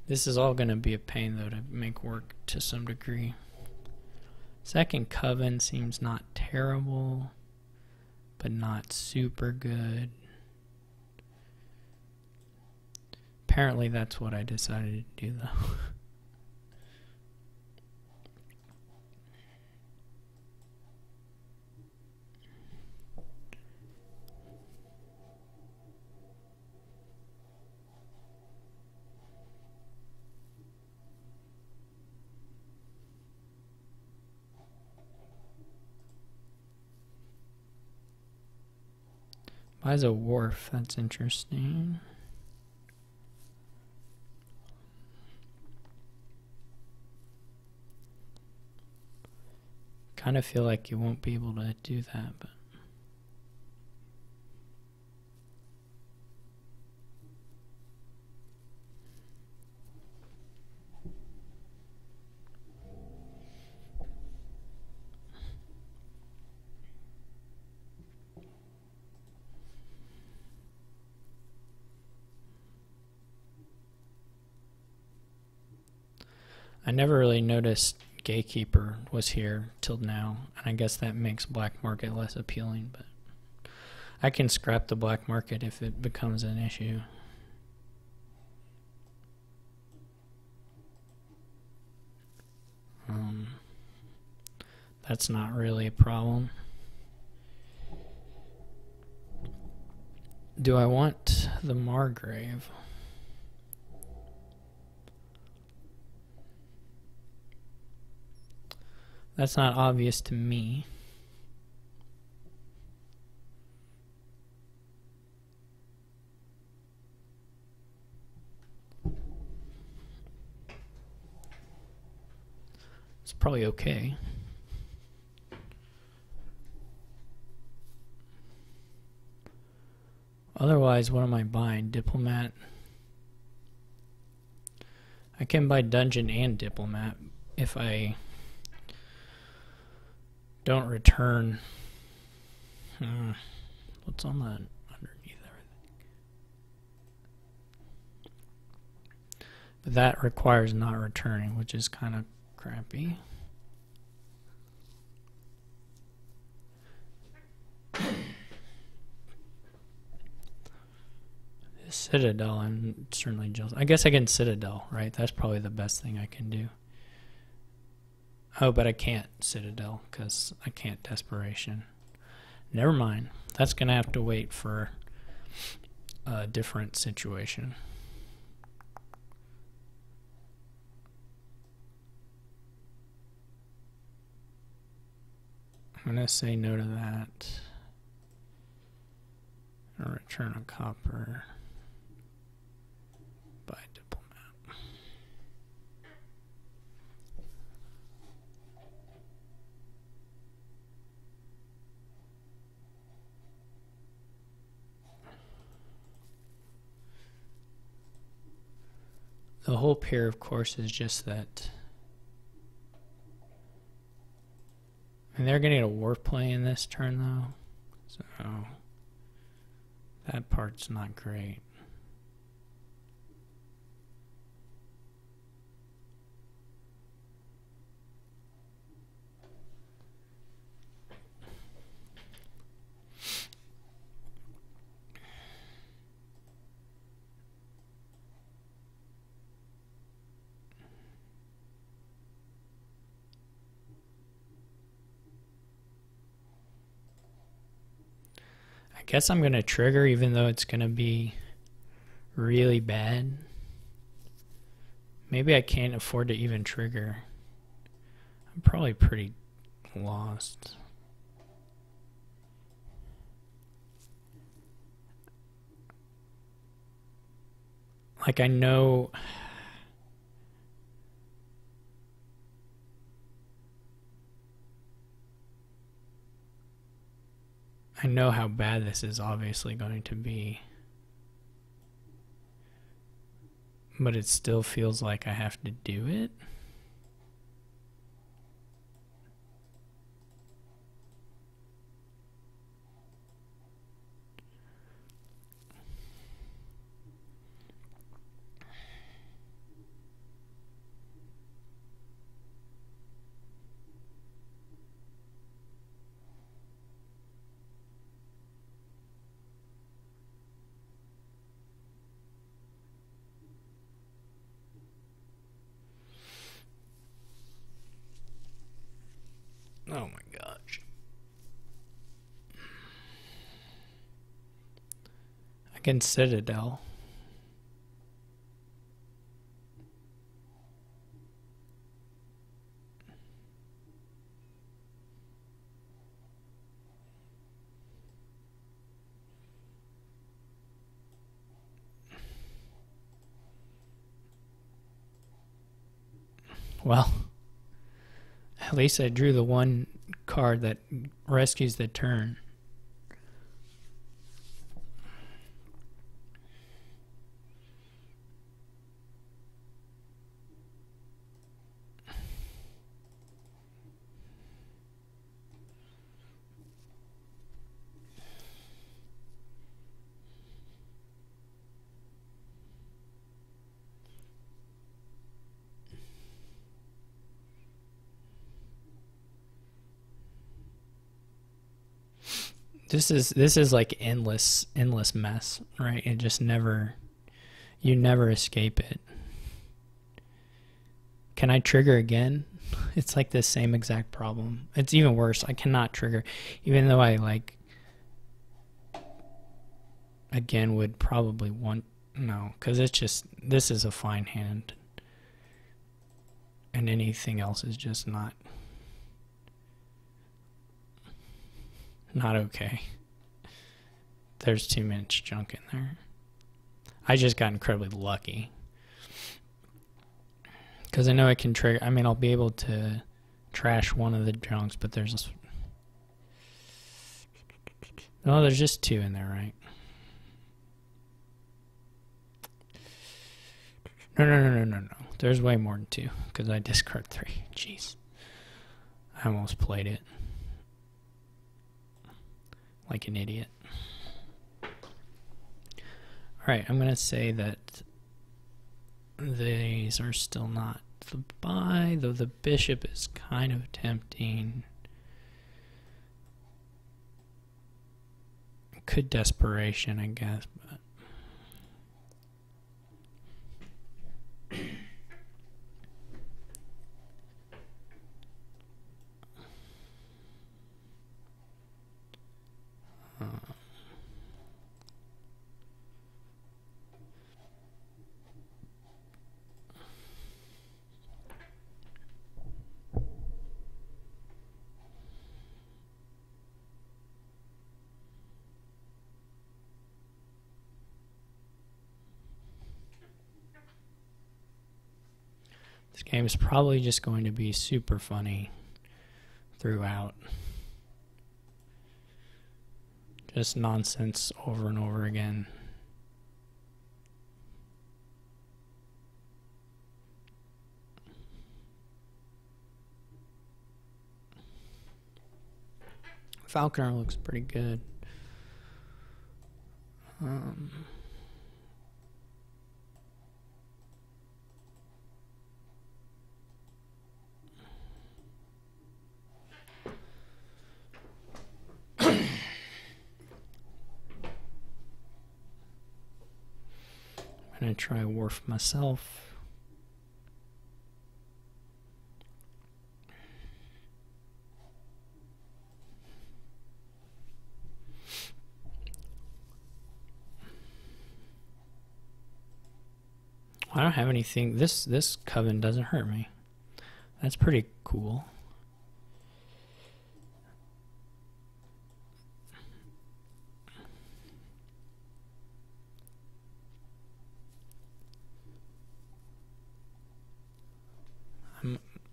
This is all going to be a pain, though, to make work to some degree. Second Coven seems not terrible, but not super good. Apparently that's what I decided to do, though. Plaza Wharf, that's interesting. Kind of feel like you won't be able to do that, but I never really noticed Gatekeeper was here till now, and I guess that makes black market less appealing, but I can scrap the black market if it becomes an issue. That's not really a problem. Do I want the Margrave? That's not obvious to me. It's probably okay. Otherwise, what am I buying? Diplomat? I can buy Dungeon and Diplomat if I don't return. What's on that underneath everything? But that requires not returning, which is kind of crappy. Citadel, I'm certainly jealous. I guess I can Citadel, right? That's probably the best thing I can do. Oh, but I can't Citadel because I can't Desperation. Never mind. That's going to have to wait for a different situation. I'm going to say no to that. I'll return a copper. Buy Diplomat. The hope here, of course, is just that. And they're getting a warp play in this turn, though. So that part's not great. I guess I'm going to trigger even though it's going to be really bad. Maybe I can't afford to even trigger. I'm probably pretty lost. Like I know how bad this is obviously going to be. But it still feels like I have to do it. Oh my gosh. I can Citadel. Well, at least I drew the one card that rescues the turn. This is like endless mess, right? It just never, you never escape it. Can I trigger again? It's like the same exact problem. It's even worse. I cannot trigger, even though I like, again, would probably want, no, because it's just, this is a fine hand. And anything else is just not okay. There's too much junk in there. I just got incredibly lucky. Because I know I can trigger, I mean, I'll be able to trash one of the junks, but there's this. No, there's just two in there, right? No. There's way more than two, because I discard 3. Jeez. I almost played it like an idiot. Alright, I'm going to say that these are still not the buy, though the bishop is kind of tempting. Could desperation, I guess, but this game is probably just going to be super funny throughout. Just nonsense over and over again. Falconer looks pretty good. I'm gonna try Wharf myself. I don't have anything. This coven doesn't hurt me. That's pretty cool.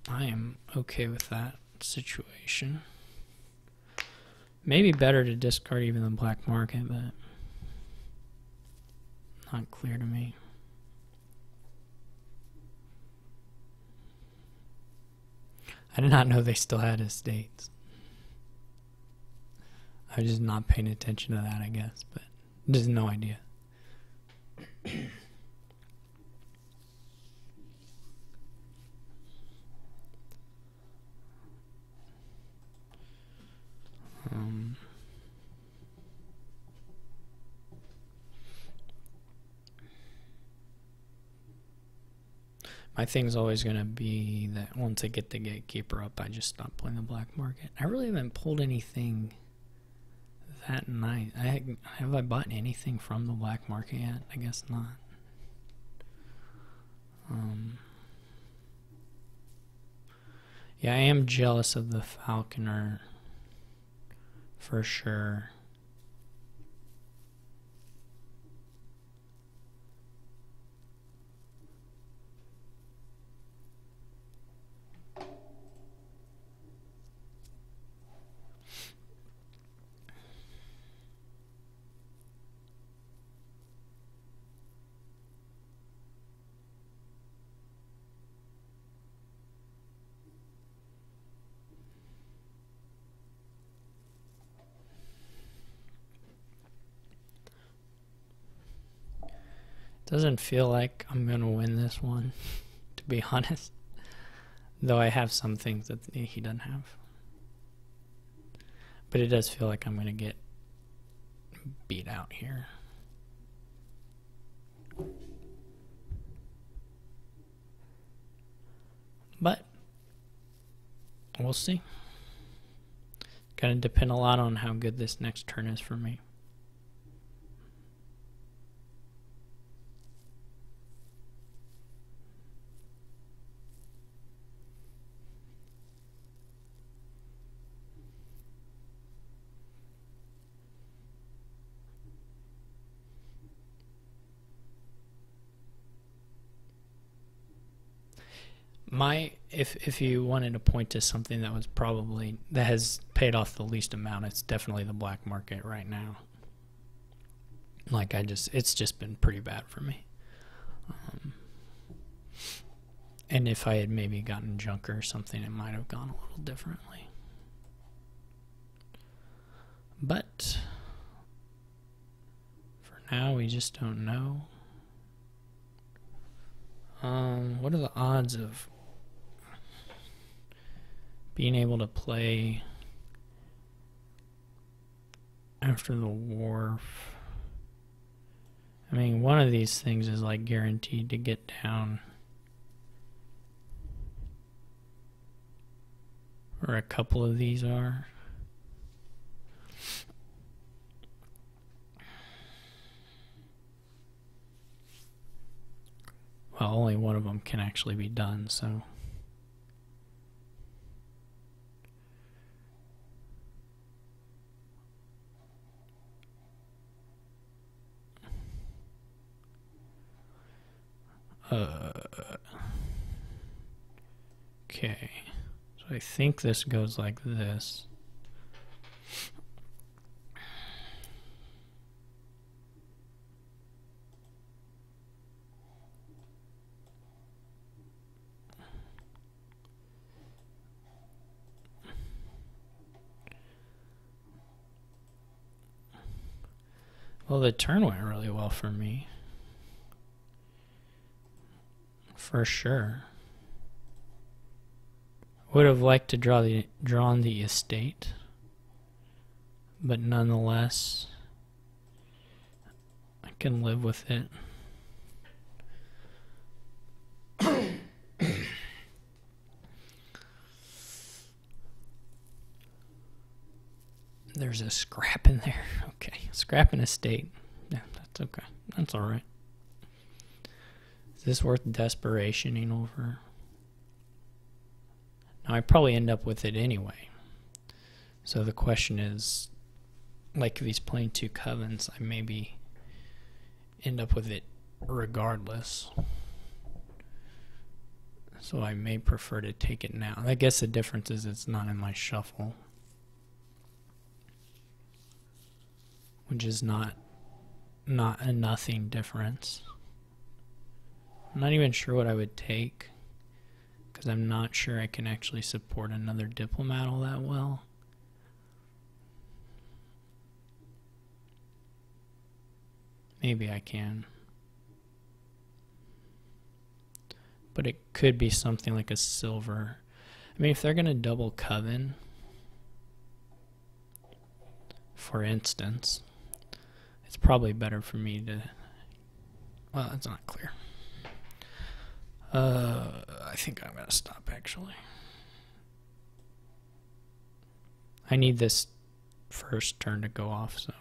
I am okay with that situation. Maybe better to discard even the black market, but not clear to me. I did not know they still had estates. I was just not paying attention to that, I guess, but just no idea. My thing's always going to be that once I get the gatekeeper up, I just stop playing the black market. I really haven't pulled anything that nice. Have I bought anything from the black market yet? I guess not. Yeah, I am jealous of the Falconer for sure. Doesn't feel like I'm going to win this one, to be honest. Though I have some things that he doesn't have. But it does feel like I'm going to get beat out here. But we'll see. Going to depend a lot on how good this next turn is for me. If you wanted to point to something that was probably that has paid off the least amount, it's definitely the black market right now. Like it's just been pretty bad for me. And if I had maybe gotten junker or something, it might have gone a little differently. But for now, we just don't know. What are the odds of being able to play after the wharf? I mean, one of these things is like guaranteed to get down. Or a couple of these are. Well, only one of them can actually be done, so. Okay. So I think this goes like this. Well, the turn went really well for me. For sure. Would have liked to drawn the estate, but nonetheless, I can live with it. There's a scrap in there. Okay, scrap and estate. Yeah, that's okay. That's all right. Is this worth desperationing over? Now, I probably end up with it anyway. So the question is, like if he's playing two covens, I maybe end up with it regardless. So I may prefer to take it now. I guess the difference is it's not in my shuffle, which is not a nothing difference. I'm not even sure what I would take, because I'm not sure I can actually support another diplomat all that well. Maybe I can. But it could be something like a silver. I mean, if they're going to double coven, for instance, it's probably better for me to... Well, it's not clear. I think I'm going to stop, actually. I need this first turn to go off, so...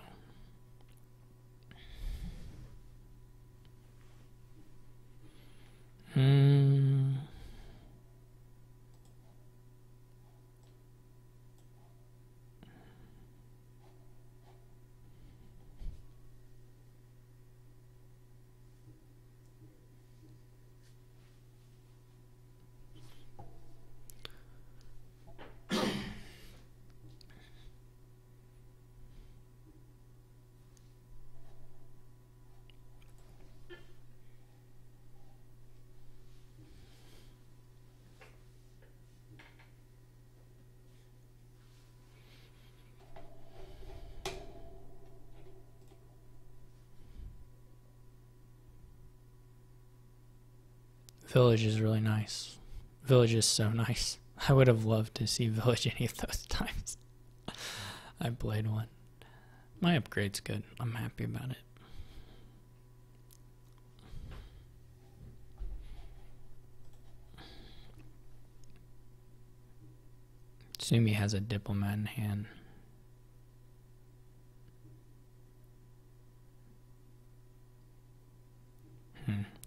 Village is really nice. Village is so nice. I would have loved to see Village any of those times I played one. My upgrade's good. I'm happy about it. Sumi has a diplomat in hand.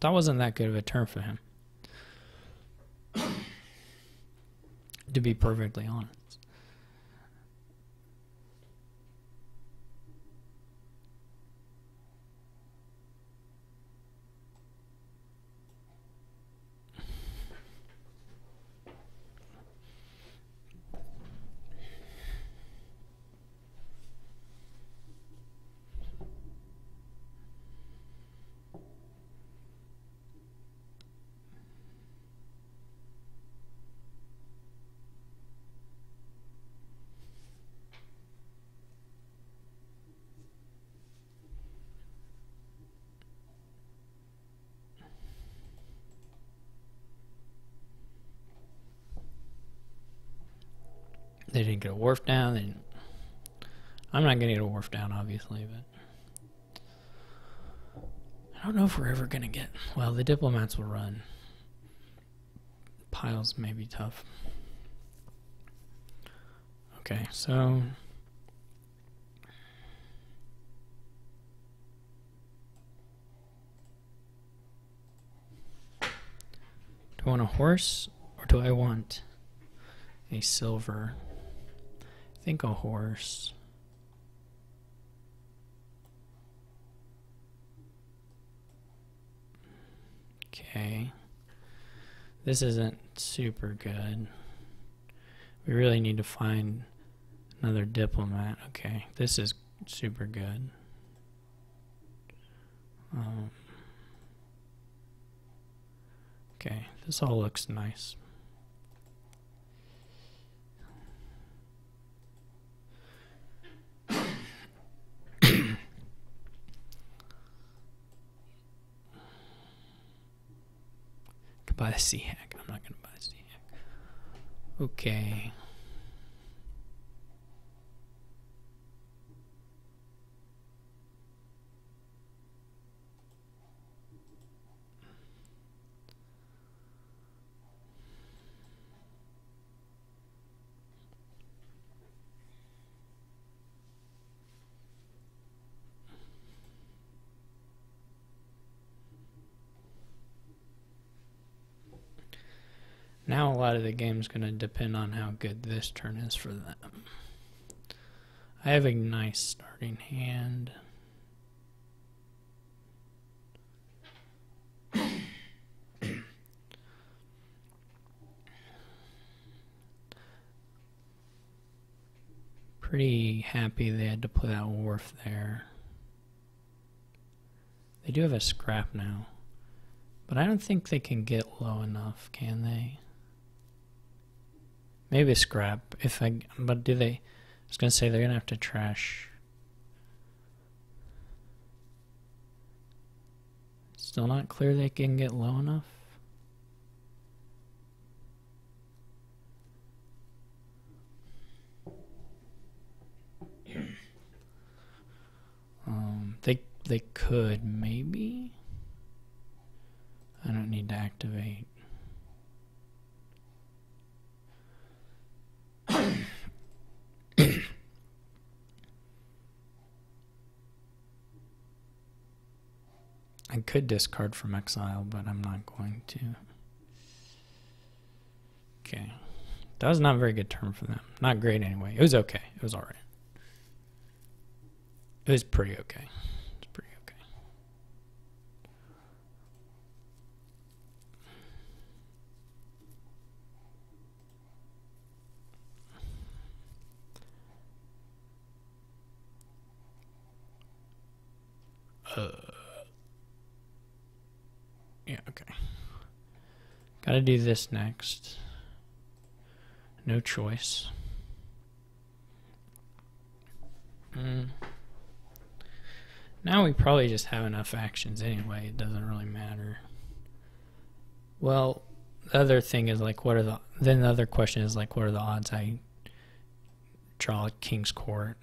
That wasn't that good of a turn for him, to be perfectly honest. They didn't get a wharf down. I'm not going to get a wharf down, obviously, but I don't know if we're ever going to get... Well, the diplomats will run. Piles may be tough. Okay, so... Do I want a horse, or do I want a silver? I think a horse. Okay. This isn't super good. We really need to find another diplomat. Okay, this is super good. Okay, this all looks nice. Buy a Sea Hack. I'm not going to buy a Sea Hack. Okay. Now a lot of the game's going to depend on how good this turn is for them. I have a nice starting hand. Pretty happy they had to put that wharf there. They do have a scrap now, but I don't think they can get low enough, can they? Maybe a scrap. But do they? I was gonna say they're gonna have to trash. Still not clear they can get low enough. They could maybe. I don't need to activate. I could discard from exile, but I'm not going to. Okay. That was not a very good turn for them. Not great anyway. It was okay. It was alright. It was pretty okay. It's pretty okay. Yeah, okay. Gotta do this next. No choice. Now we probably just have enough actions anyway. It doesn't really matter. Well, the other thing is like, then the other question is like, what are the odds I draw King's Court?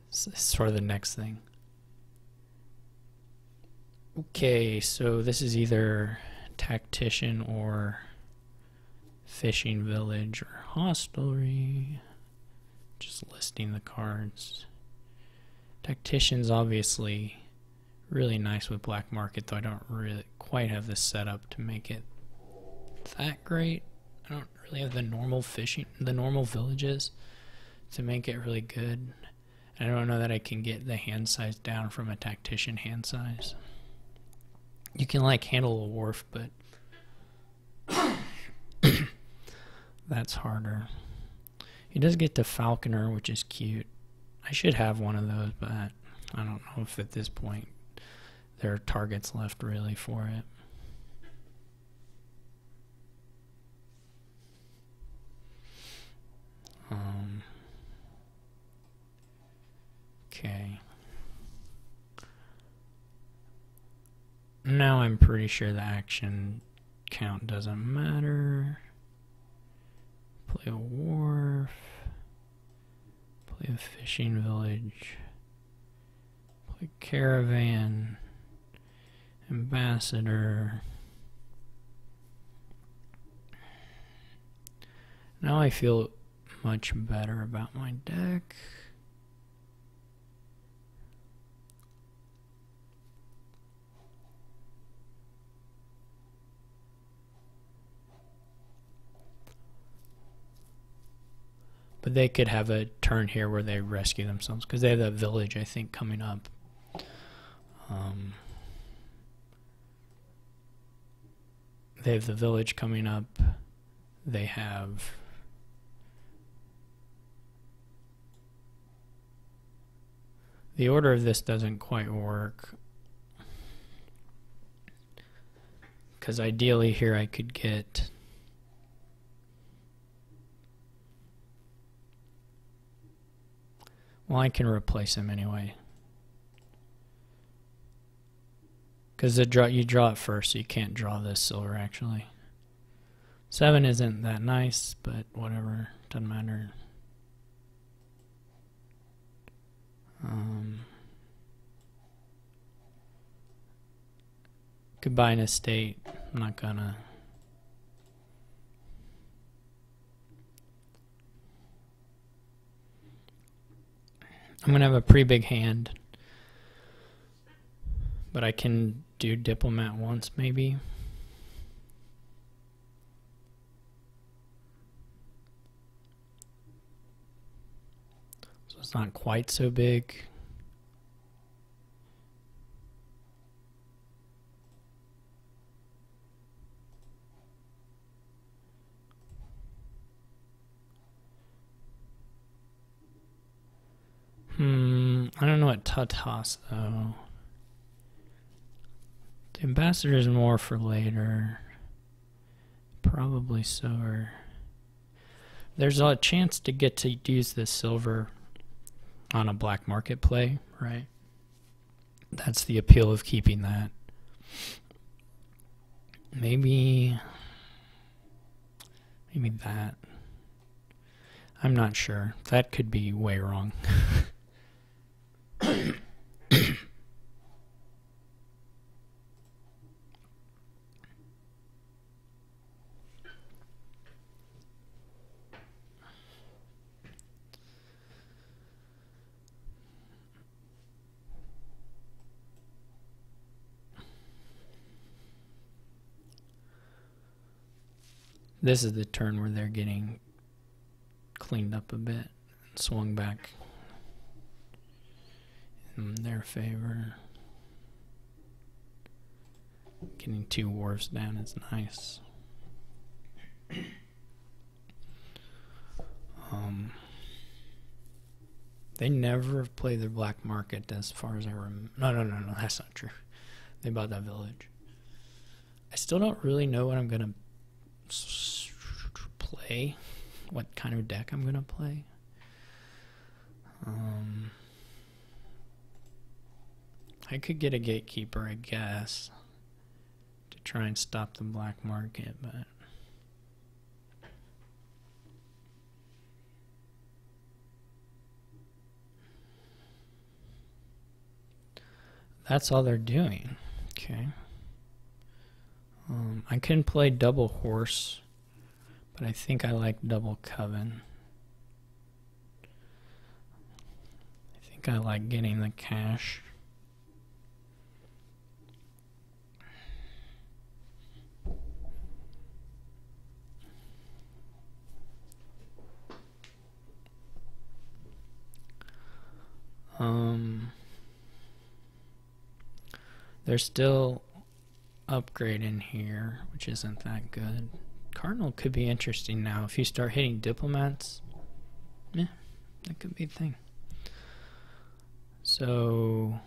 It's sort of the next thing. Okay, so this is either Tactician or Fishing Village or Hostelry. Just listing the cards. Tactician's obviously really nice with black market, though I don't really quite have this set up to make it that great. I don't really have the normal villages to make it really good. I don't know that I can get the hand size down from a Tactician hand size. You can like handle a wharf, but that's harder. He does get the Falconer, which is cute. I should have one of those, but I don't know if at this point there are targets left really for it. Okay. Now I'm pretty sure the action count doesn't matter. Play a wharf. Play a fishing village. Play caravan. Ambassador. Now I feel much better about my deck. But they could have a turn here where they rescue themselves, because they have that village, I think, coming up. They have the village coming up. They have the order of this doesn't quite work, because ideally here I could get well, I can replace him anyway, because you draw it first, so you can't draw this silver actually. 7 isn't that nice, but whatever, doesn't matter. Could buy an estate. I'm not gonna. I'm gonna have a pretty big hand, but I can do diplomat once maybe. So it's not quite so big. I don't know what Tatas though. The ambassador is more for later. Probably so. Or there's a chance to get to use this silver on a black market play, right? That's the appeal of keeping that. Maybe that. I'm not sure. That could be way wrong. This is the turn where they're getting cleaned up a bit, swung back in their favor. Getting 2 wharfs down is nice. They never play the black market as far as I remember. No, that's not true. They bought that village. I still don't really know what I'm gonna play, what kind of deck I'm gonna play. I could get a gatekeeper, I guess, to try and stop the black market, but that's all they're doing. Okay. I can play double horse, but I think I like double coven. I think I like getting the cash. There's still upgrade in here, which isn't that good. Cardinal could be interesting now. If you start hitting diplomats, yeah, that could be a thing. So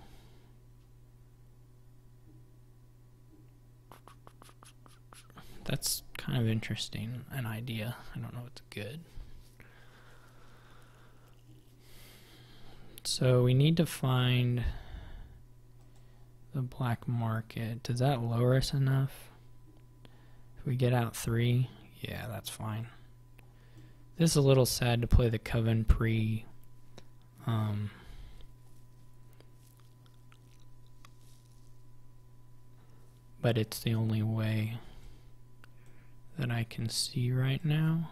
that's kind of interesting, an idea. I don't know what's good. So we need to find the black market. Does that lower us enough? If we get out 3, yeah, that's fine. This is a little sad to play the coven pre but it's the only way that I can see right now.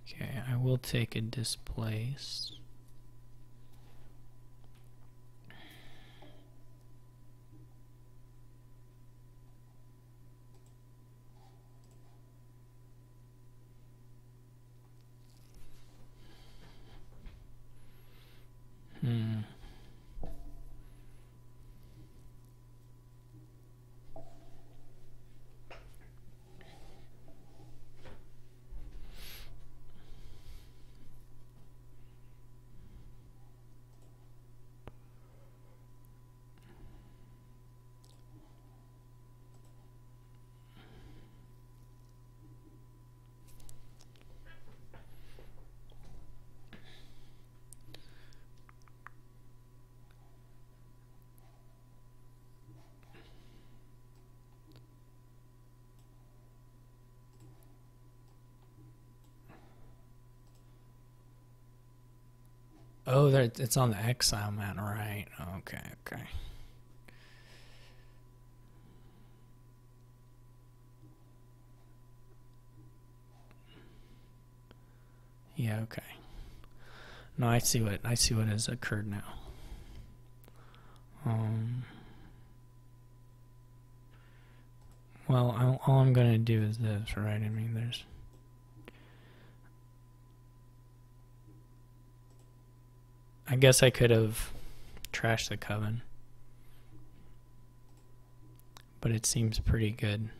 Okay, I will take a displace. Oh, it's on the exile mat, right? Okay, okay. Yeah, okay. No, I see what has occurred now. Well, all I'm gonna do is this, right? I mean, there's. I guess I could have trashed the coven, but it seems pretty good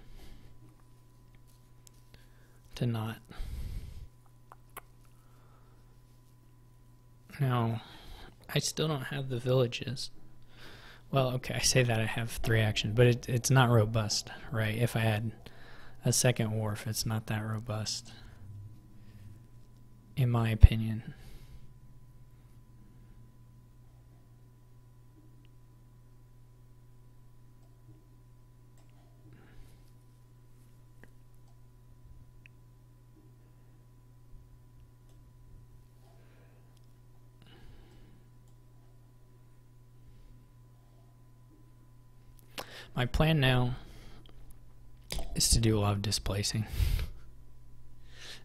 to not. Now, I still don't have the villages. Well, okay, I say that I have 3 actions, but it's not robust, right? If I had a second wharf, it's not that robust, in my opinion. My plan now is to do a lot of displacing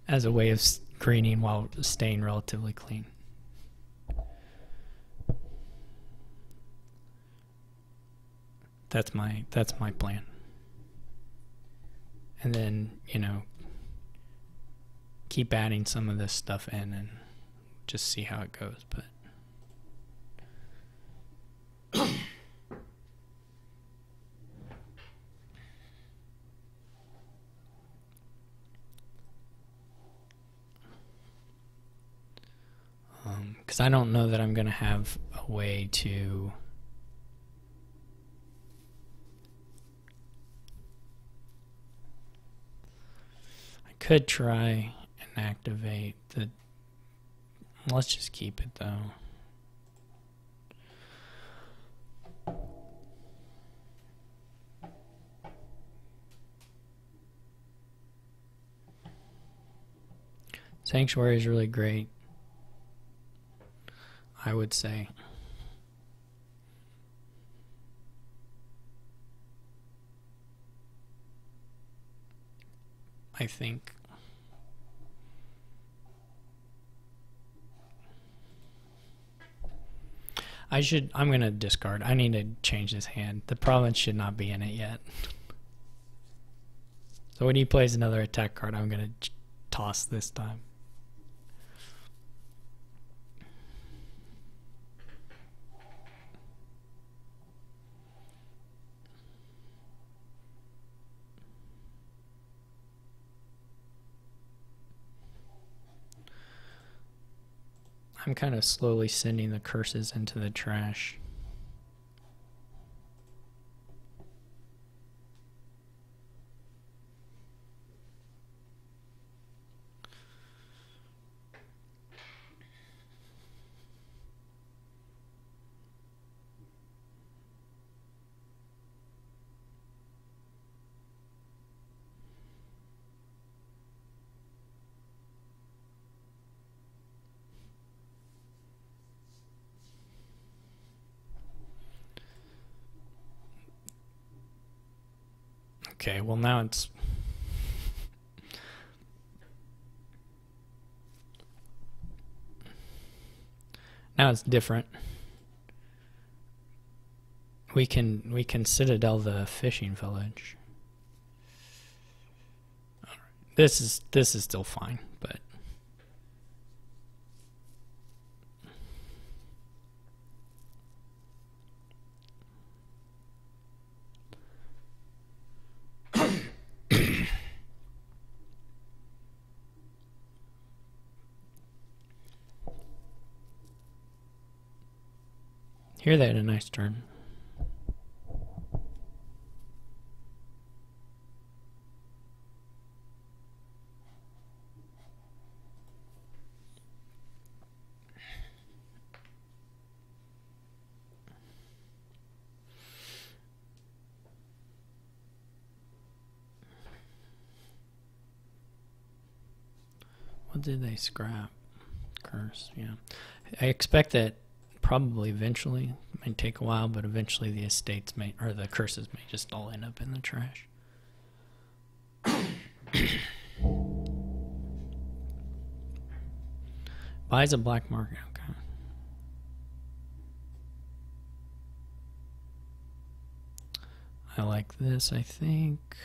as a way of greening while staying relatively clean. That's my plan. And then, you know, keep adding some of this stuff in and just see how it goes, but because I don't know that I'm going to have a way to I could try and activate the, let's just keep it though. Sanctuary is really great, I would say. I think. I'm going to discard. I need to change this hand. The province should not be in it yet. So when he plays another attack card, I'm going to toss this time. I'm kind of slowly sending the curses into the trash. Okay, well now it's... Now it's different. We can citadel the fishing village. All right. This is still fine, but here they had a nice turn. What did they scrap? Curse, yeah. I expect that probably eventually, it might take a while, but eventually the estates may, or the curses may just all end up in the trash. Buys a black market, okay. I like this, I think.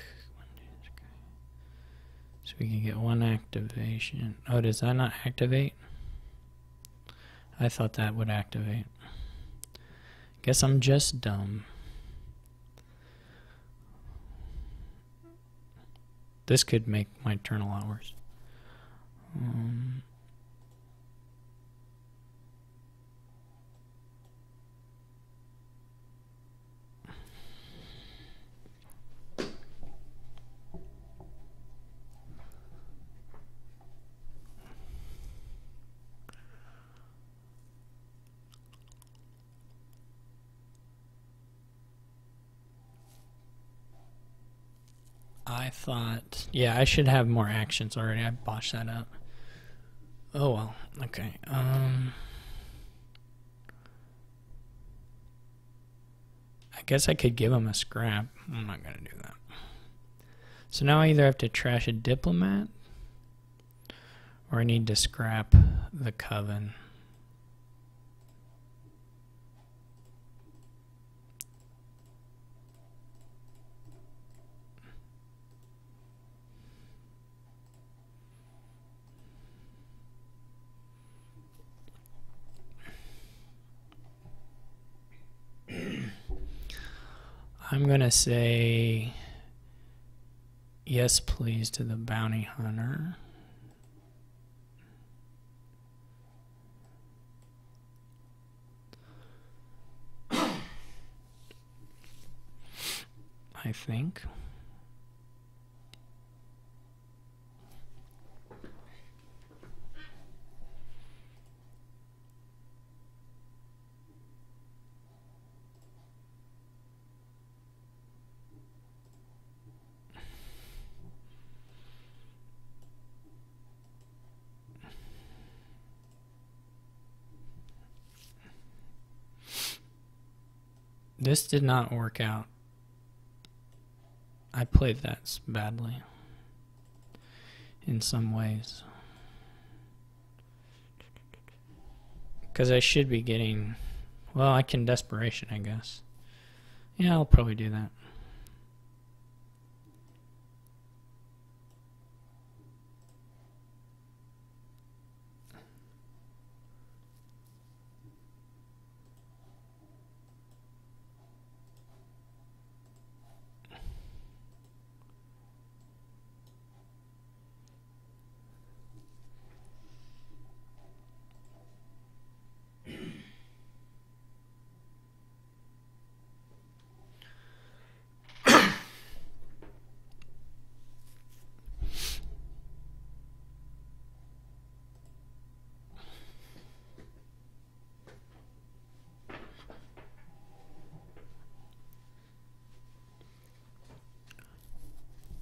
So we can get one activation. Oh, does that not activate? I thought that would activate. Guess I'm just dumb. This could make my turn a lot worse. I thought, yeah, I should have more actions already. I botched that up. Oh well, okay. I guess I could give him a scrap. I'm not gonna do that. So now I either have to trash a diplomat, or I need to scrap the coven. I'm gonna say yes please to the bounty hunter. I think. This did not work out. I played that badly in some ways. Because I should be getting... Well, I can desperation, I guess. Yeah, I'll probably do that.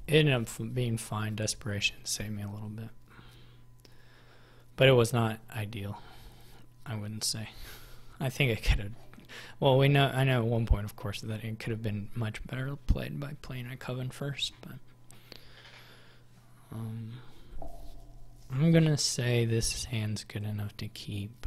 It ended up being fine. Desperation saved me a little bit. But it was not ideal, I wouldn't say. I think it could have... Well, I know at one point, of course, that it could have been much better played by playing a Coven first, but... I'm going to say this hand's good enough to keep.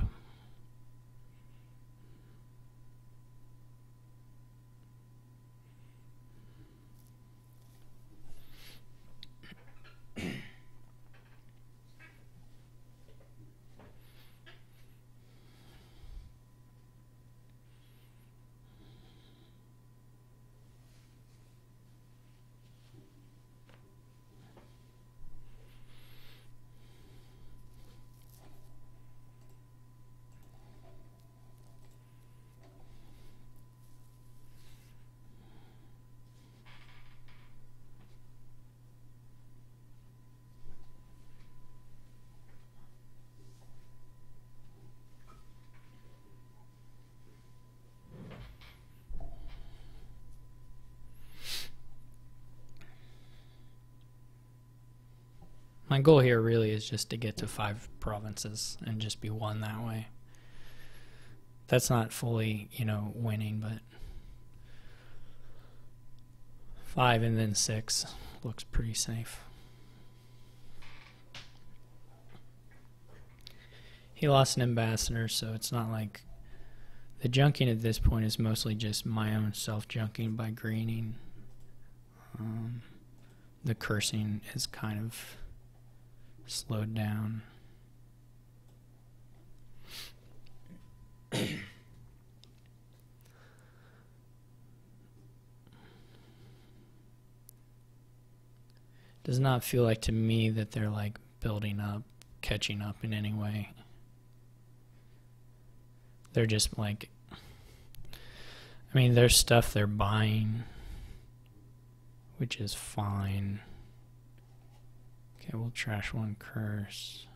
My goal here really is just to get to 5 provinces and just be one that way. That's not fully, winning, but 5 and then 6 looks pretty safe. He lost an ambassador, so it's not like... The junking at this point is mostly just my own self-junking by greening. The cursing is kind of slowed down. Does not feel like to me that they're like building up, catching up in any way. They're just like, I mean, there's stuff they're buying, which is fine. Okay, we'll trash one curse.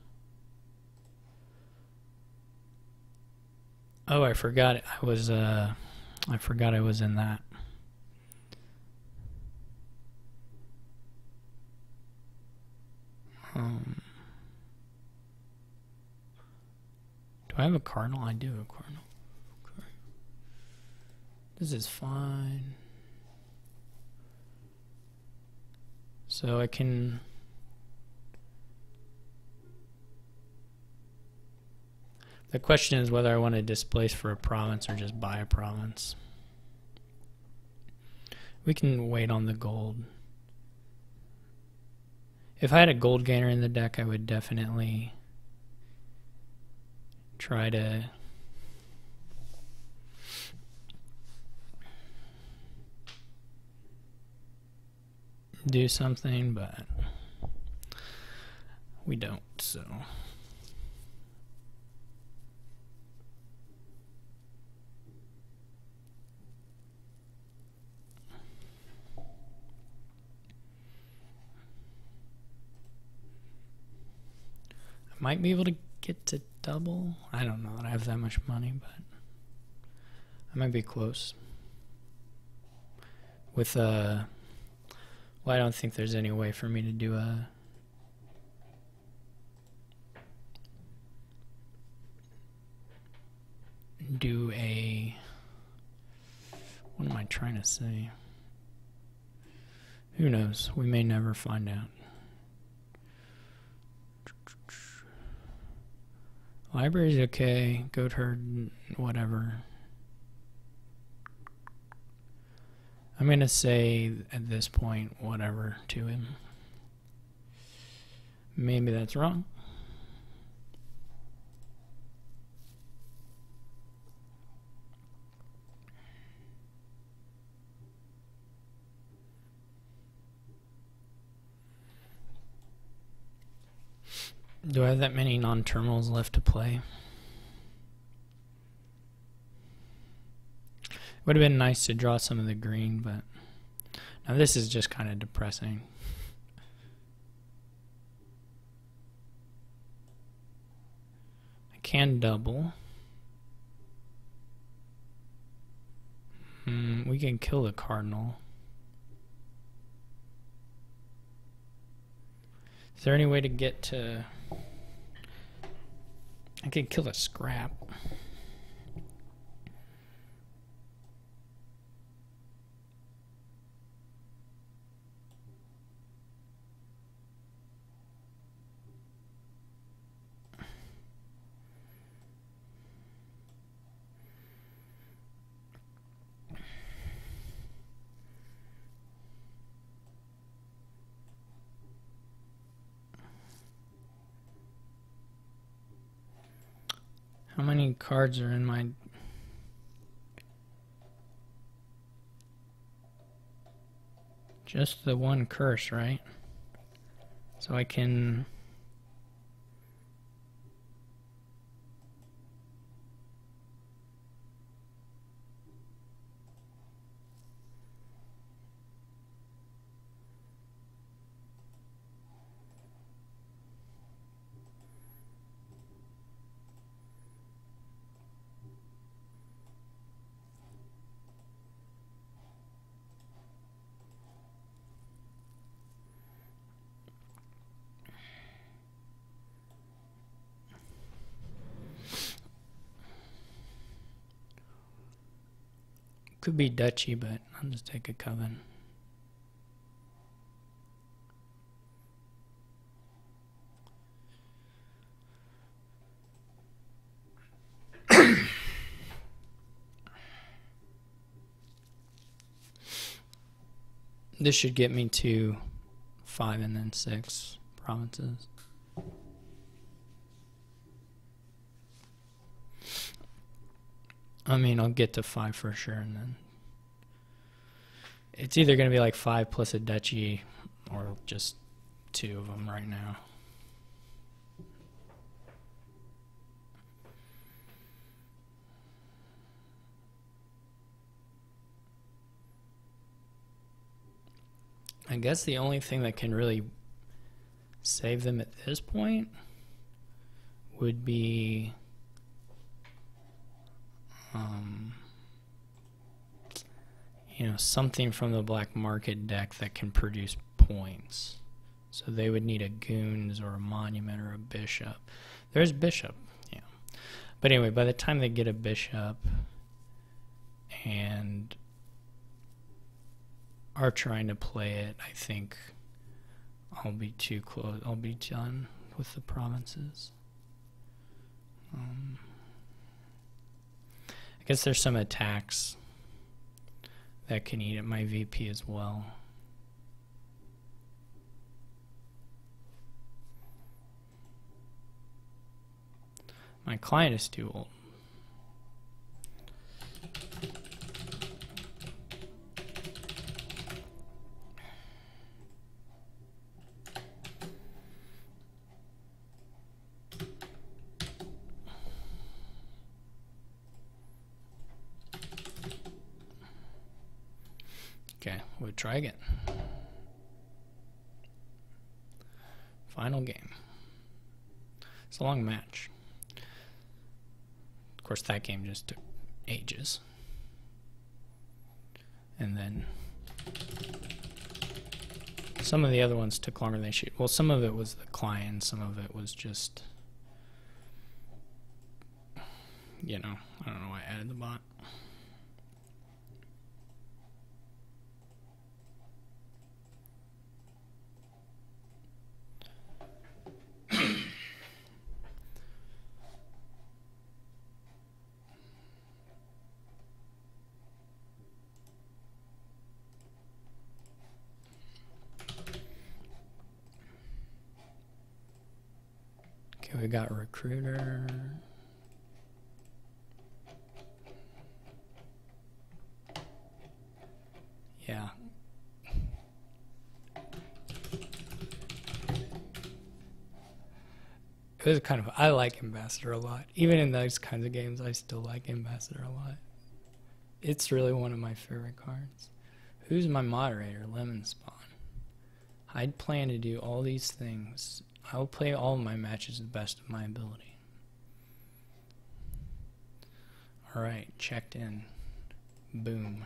Oh, I forgot I was in that. Do I have a cardinal? I do have a cardinal. Okay. This is fine. So I can... The question is whether I want to displace for a province or just buy a province. We can wait on the gold. If I had a gold gainer in the deck, I would definitely try to do something, but we don't, so... Might be able to get to double. I don't know that I have that much money, but I might be close. With well, I don't think there's any way for me to do a trying to say? Who knows? We may never find out. Library's okay. Goat herd, whatever. I'm going to say at this point, whatever to him. Maybe that's wrong. Do I have that many non-terminals left to play? Would have been nice to draw some of the green, but now this is just kind of depressing. I can double. We can kill the cardinal. Is there any way to get to... I could kill a scrap. How many cards are in my... Just the one curse, right? So I can... Could be Dutchy, but I'll just take a Coven. This should get me to 5 and then 6 provinces. I mean, I'll get to 5 for sure, and then it's either going to be like 5 plus a duchy or just 2 of them right now. I guess the only thing that can really save them at this point would be you know, something from the black market deck that can produce points. So they would need a Goons or a Monument or a Bishop. There's Bishop, yeah. But anyway, by the time they get a Bishop and are trying to play it, I think I'll be too close. I'll be done with the provinces. I guess there's some attacks that can eat at my VP as well. My client is too old. Okay, we'll try again. Final game. It's a long match. Of course, that game just took ages. And then some of the other ones took longer than they should. Well, some of it was the client, some of it was just, you know, I don't know why I added the bot. Okay, we got recruiter. Yeah. It was kind of, I like Ambassador a lot. Even in those kinds of games, I still like Ambassador a lot. It's really one of my favorite cards. Who's my moderator? Lemon Spawn. I'd plan to do all these things. I will play all of my matches to the best of my ability. Alright, checked in. Boom.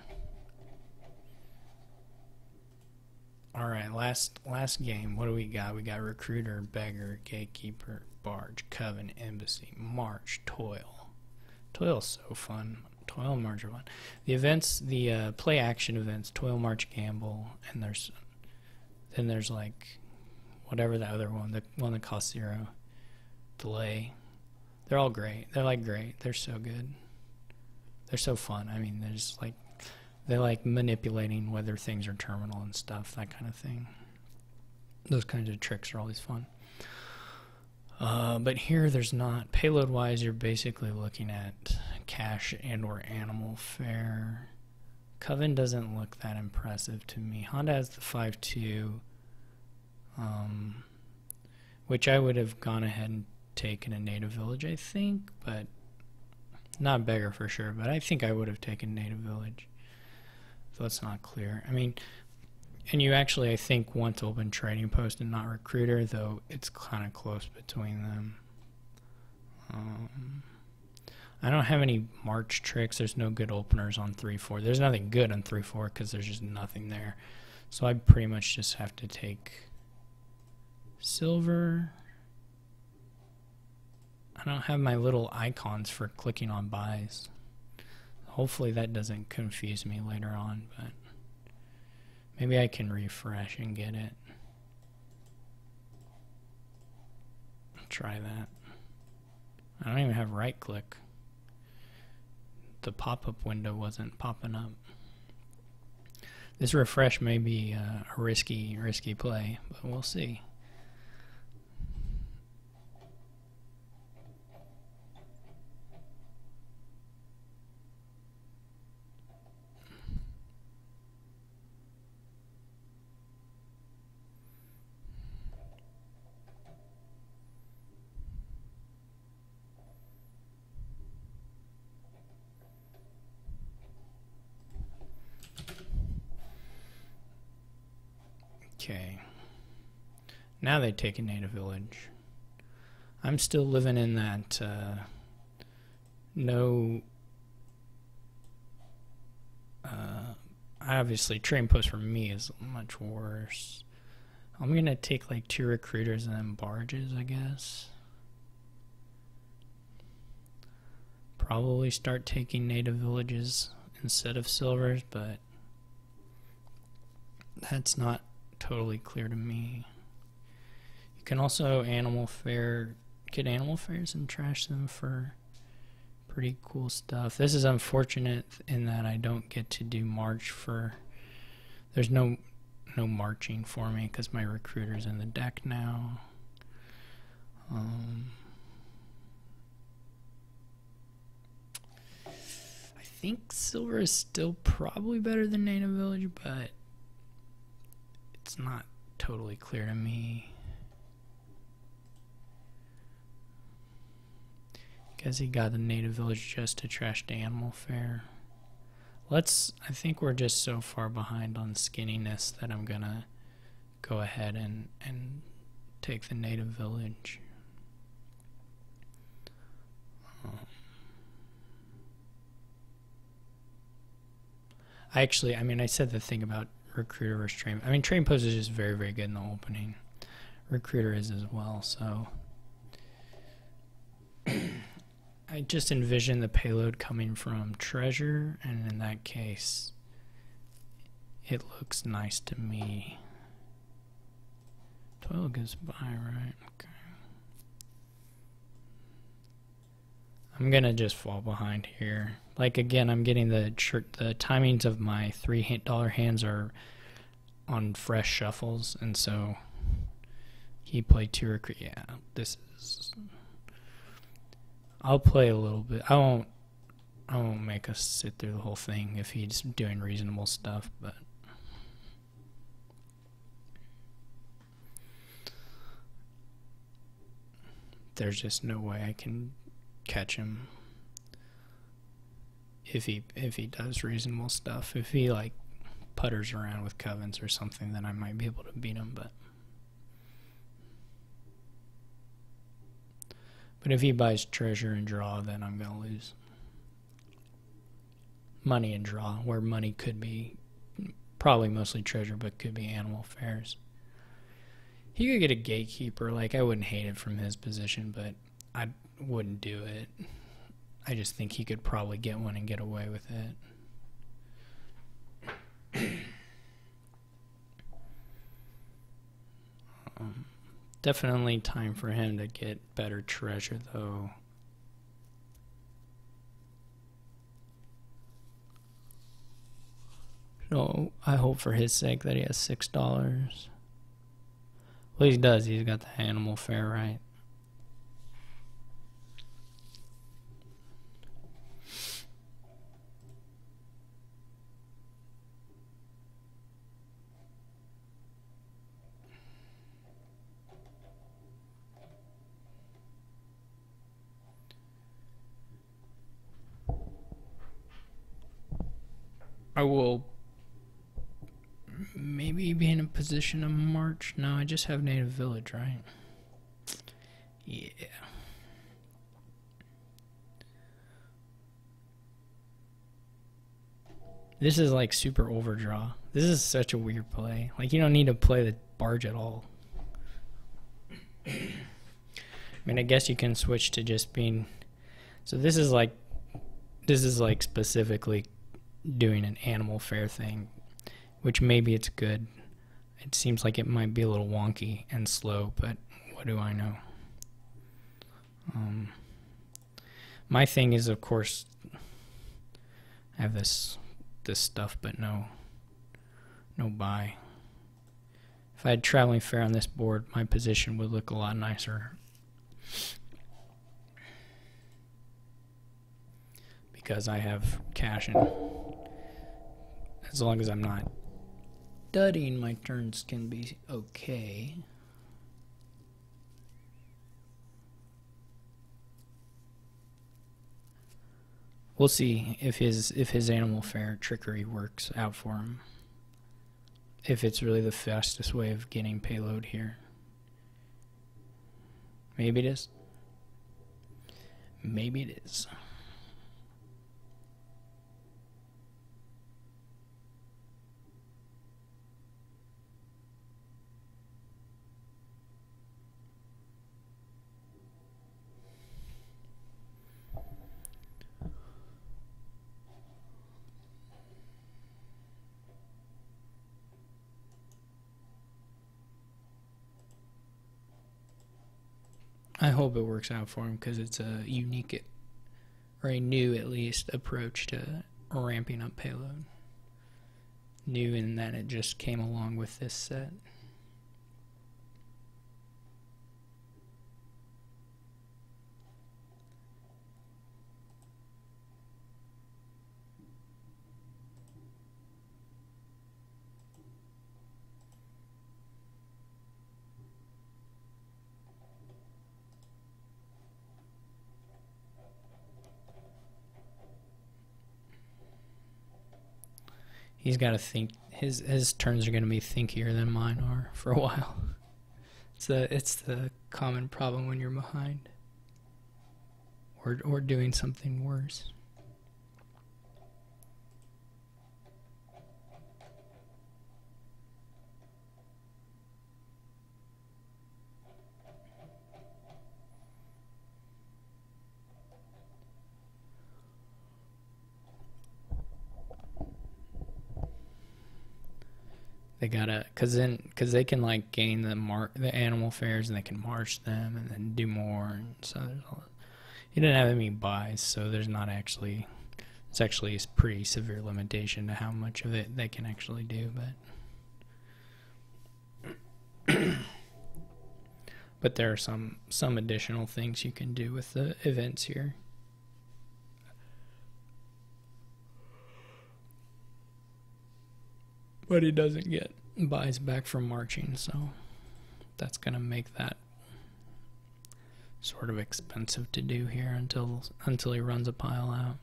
Alright, last game. What do we got? We got Recruiter, Beggar, Gatekeeper, Barge, Coven, Embassy, March, Toil. Toil's so fun. Toil and March are fun. The events, the play action events, Toil, March, Gamble, and there's like whatever the other one, the one that costs 0. Delay. They're all great. They're like great. They're so good. They're so fun. I mean, they're just like, they like manipulating whether things are terminal and stuff, that kind of thing. Those kinds of tricks are always fun. But here there's not. Payload wise, you're basically looking at cash and or animal fare. Coven doesn't look that impressive to me. Honda has the 5-2, which I would have gone ahead and taken a native village, I think, but not Beggar for sure, but I think I would have taken native village. So it's not clear. I mean, and you actually, I think, want to open Trading Post and not Recruiter, though it's kind of close between them. I don't have any March tricks. There's no good openers on 3-4. There's nothing good on 3-4 because there's just nothing there. So I pretty much just have to take Silver. I don't have my little icons for clicking on buys. Hopefully that doesn't confuse me later on, but maybe I can refresh and get it. I'll try that. I don't even have right click. The pop-up window wasn't popping up. This refresh may be a risky play, but we'll see. Okay. Now they take a native village. I'm still living in that no. Obviously, Trading Post for me is much worse. I'm gonna take like 2 recruiters and then barges, I guess. Probably start taking native villages instead of silvers, but that's not totally clear to me. You can also get animal fares and trash them for pretty cool stuff. This is unfortunate in that I don't get to do March for. There's no marching for me because my recruiter's in the deck now. I think silver is still probably better than native village, but it's not totally clear to me. Guess he got the native village just to trash the animal fare. I think we're just so far behind on skinniness that I'm gonna go ahead and take the native village. I said the thing about Recruiter versus Train. I mean, Train Post is just very, very good in the opening. Recruiter is as well, so I just envision the payload coming from Treasure, and in that case, it looks nice to me. 12 goes by, right? Okay. I'm gonna just fall behind here. Like again, I'm getting the timings of my $3 hands are on fresh shuffles, and so he played 2 recruit. Yeah, this is. I'll play a little bit. I won't make us sit through the whole thing if he's doing reasonable stuff, but there's just no way I can catch him if he does reasonable stuff. If he like putters around with covens or something, then I might be able to beat him, but if he buys treasure and draw, then I'm gonna lose. Money and draw, where money could be probably mostly treasure, but could be animal fairs. He could get a gatekeeper. Like, I wouldn't hate it from his position, but I wouldn't do it. I just think he could probably get one and get away with it. Definitely time for him to get better treasure, though. So I hope for his sake that he has $6. Well, he does. He's got the animal fair right. I will maybe be in a position to march. No, I just have native village, right? Yeah. This is like super overdraw. This is such a weird play. Like, you don't need to play the barge at all. I mean, I guess you can switch to just being... So this is like specifically doing an animal fair thing, which maybe it's good. It seems like it might be a little wonky and slow, but what do I know? My thing is, of course, I have this stuff, but no buy. If I had traveling fair on this board, my position would look a lot nicer. Because I have cash in. As long as I'm not studying, my turns can be okay. We'll see if his animal fair trickery works out for him. If it's really the fastest way of getting payload here. Maybe it is. Maybe it is. I hope it works out for him because it's a unique, or a new at least, approach to ramping up payload. New in that it just came along with this set. He's got to think. His turns are going to be thinkier than mine are for a while. It's the common problem when you're behind, or doing something worse. They gotta, cause they can like gain the animal fairs and they can march them and then do more, and so there's he didn't have any buys, so there's not actually, it's actually a pretty severe limitation to how much of it they can actually do, But there are some additional things you can do with the events here. But he doesn't get buys back from marching, so that's going to make that sort of expensive to do here until he runs a pile out.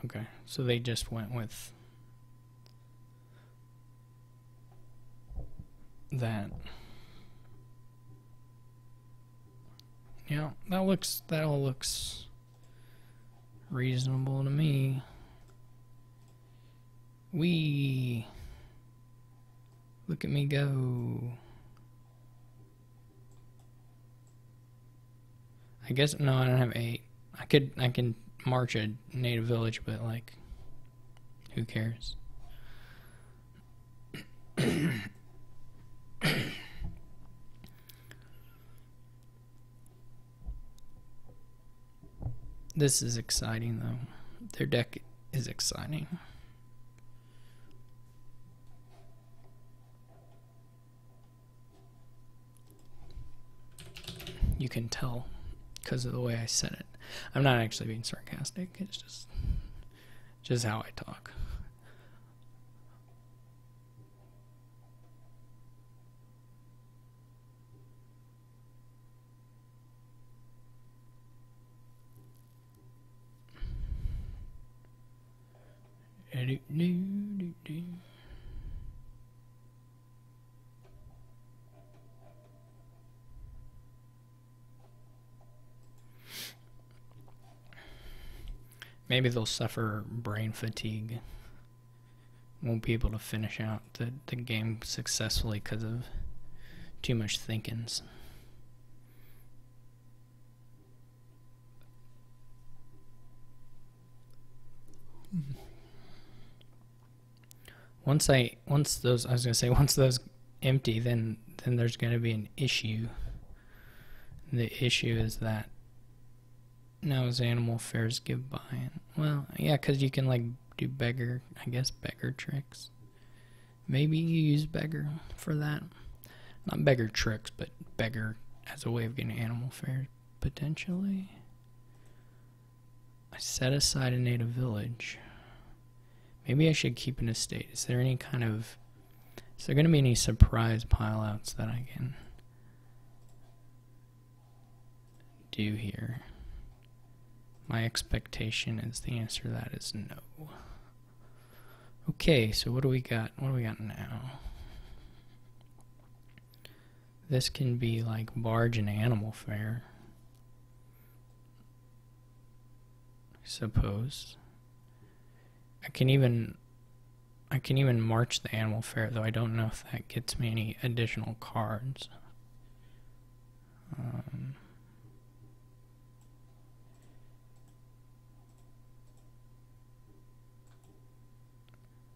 Okay, so they just went with that. Yeah, that all looks reasonable to me. Look at me go. I guess no, I don't have 8. I can march a native village, but like, who cares? This is exciting though. Their deck is exciting. You can tell because of the way I said it. I'm not actually being sarcastic. It's just how I talk. Maybe they'll suffer brain fatigue. Won't be able to finish out the game successfully because of too much thinkings. Once those empty, then there's going to be an issue. The issue is that now as animal fairs give buy-in. Well, yeah, because you can like do beggar tricks. Maybe you use beggar for that. Not beggar tricks, but beggar as a way of getting animal fairs potentially. I set aside a native village. Maybe I should keep an estate. Is there going to be any surprise pileouts that I can do here? My expectation is the answer to that is no. Okay, so what do we got? What do we got now? This can be like barge and animal fair, I suppose. I can even march the animal fair, though I don't know if that gets me any additional cards.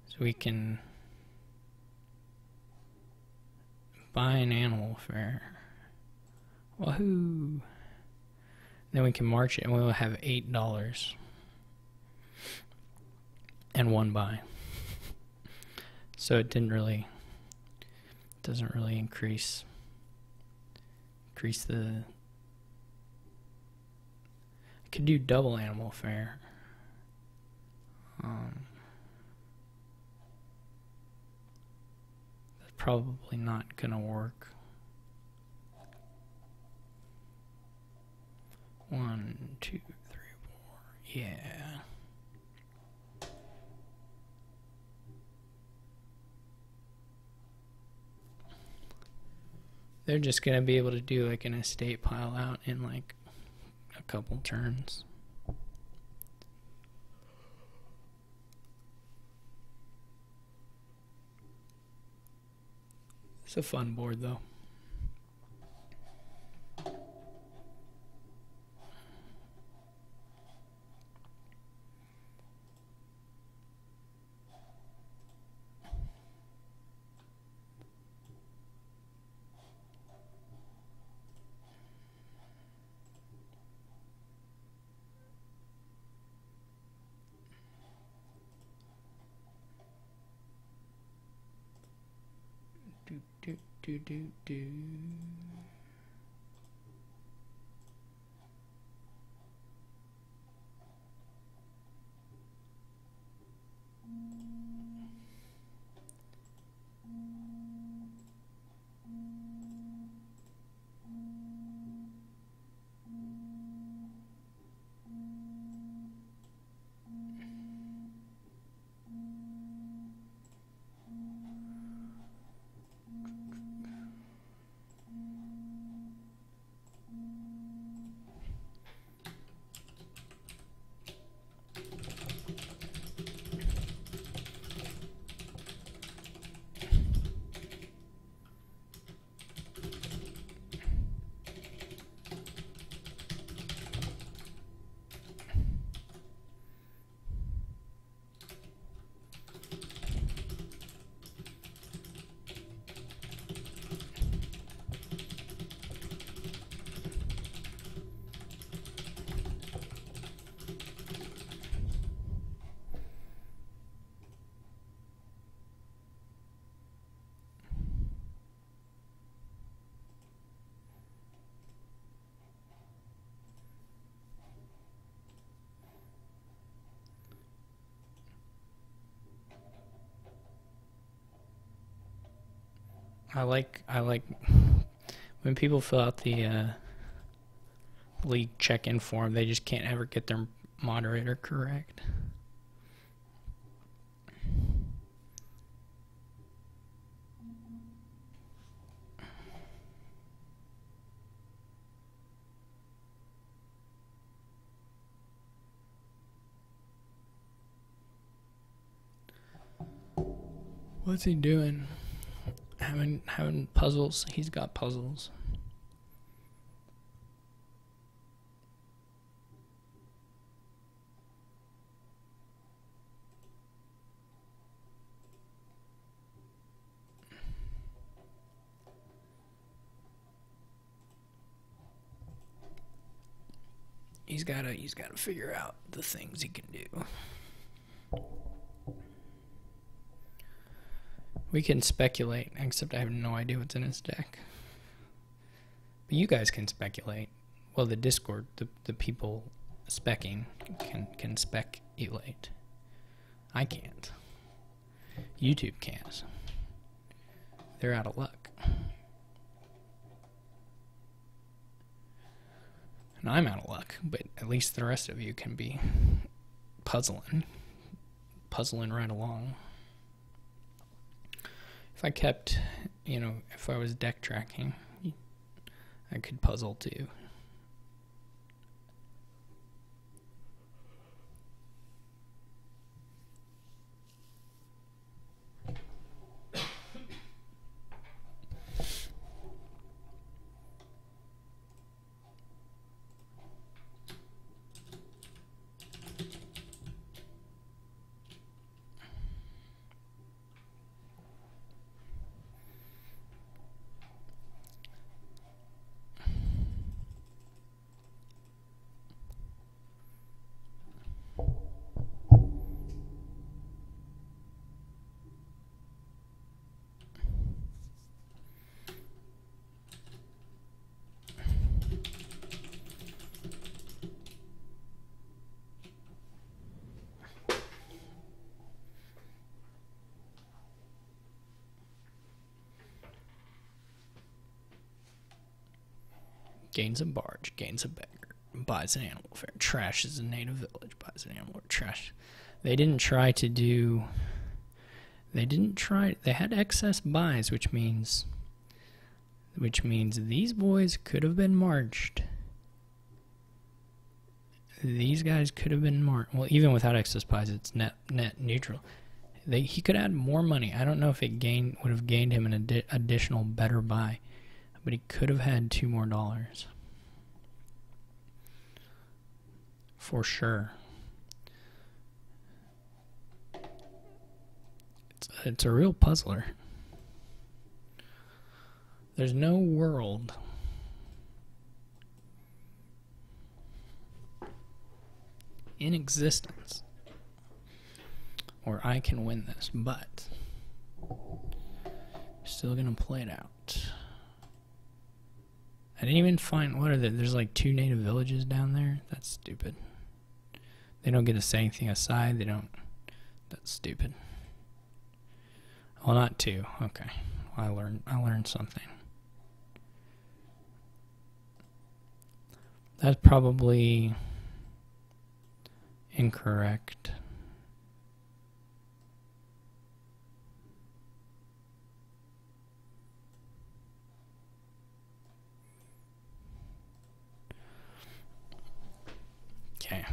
So we can buy an animal fair. Woohoo! Then we can march it, and we'll have $8 and 1 buy. So it doesn't really increase the. I could do double animal fair. That's probably not gonna work. 1, 2, 3, 4. Yeah. They're just gonna be able to do like an estate pile out in like a couple turns. It's a fun board though. I like when people fill out the league check-in form, they just can't ever get their moderator correct. What's he doing? Having puzzles. He's got puzzles. He's gotta figure out the things he can do. We can speculate, except I have no idea what's in his deck. But you guys can speculate. Well, the Discord, the people specking can speculate. I can't. YouTube can't. They're out of luck. And I'm out of luck, but at least the rest of you can be puzzling right along. If I kept, if I was deck tracking, I could puzzle too. Gains a barge, gains a beggar, buys an animal fair, trashes a native village, buys an animal trash. They didn't try to do. They had excess buys, which means these boys could have been marched. These guys could have been marched. Well, even without excess buys, it's net neutral. He could add more money. I don't know if it would have gained him an additional better buy. But he could have had $2 more. For sure. It's a real puzzler. There's no world in existence where I can win this, but still gonna play it out. I didn't even find, what are there? There's like 2 native villages down there? That's stupid. They don't get to say anything aside. They don't. That's stupid. Well, not 2. Okay. Well, I learned something. That's probably incorrect. Okay.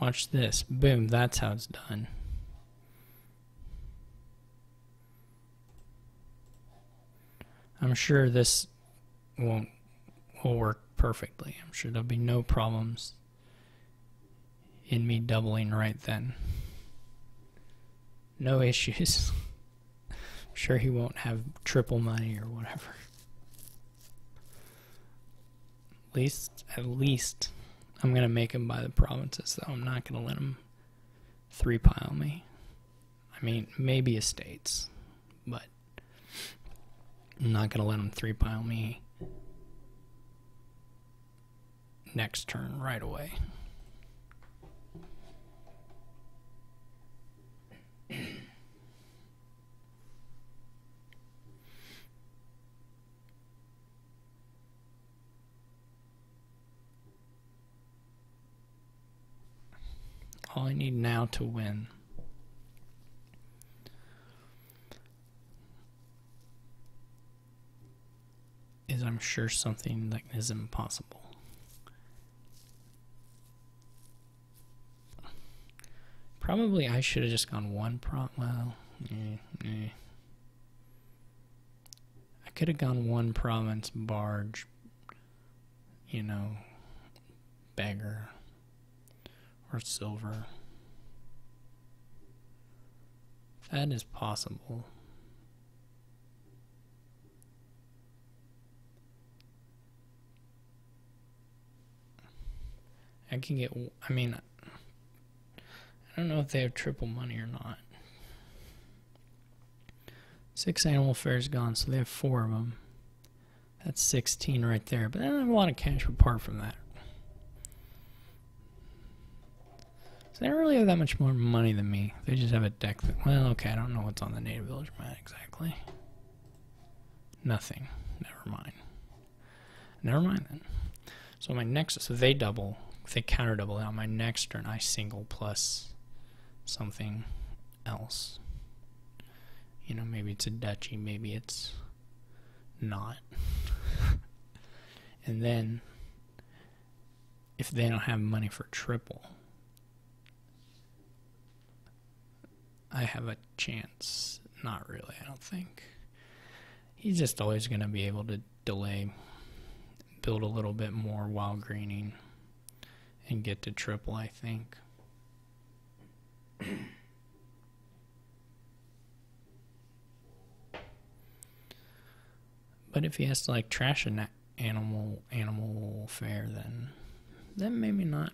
Watch this. Boom, that's how it's done. I'm sure this will work perfectly. I'm sure there'll be no problems in me doubling right then. No issues. I'm sure he won't have triple money or whatever. At least I'm going to make him buy the provinces, though. I'm not going to let him 3-pile me. I mean, maybe estates, but I'm not going to let him 3-pile me next turn right away. All I need now to win is, I'm sure, something that is impossible. Probably I should have just gone 1 well, I could have gone 1 province, barge, you know, beggar, or silver. That is possible. I can get, I mean, I don't know if they have triple money or not. 6 animal fairs gone, so they have 4 of them. That's 16 right there, but they don't have a lot of cash apart from that. So they don't really have that much more money than me. They just have a deck that, well, okay, I don't know what's on the native village map exactly. Nothing. Never mind. Never mind then. So my next, so they double, they counter double out. My next turn I single plus something else. You know, maybe it's a duchy, maybe it's not. And then if they don't have money for triple, I have a chance. Not really, I don't think. He's just always going to be able to delay, build a little bit more while greening, and get to triple, I think. But if he has to like trash an animal fair, then maybe not.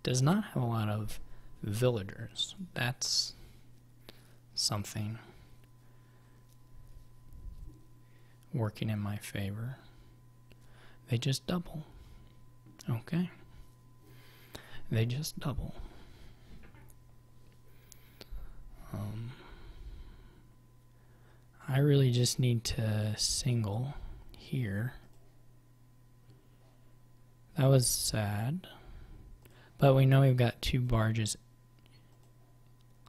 Does not have a lot of villagers. That's something working in my favor. They just double. Okay. They just double. I really just need to single here. That was sad. But we know we've got 2 barges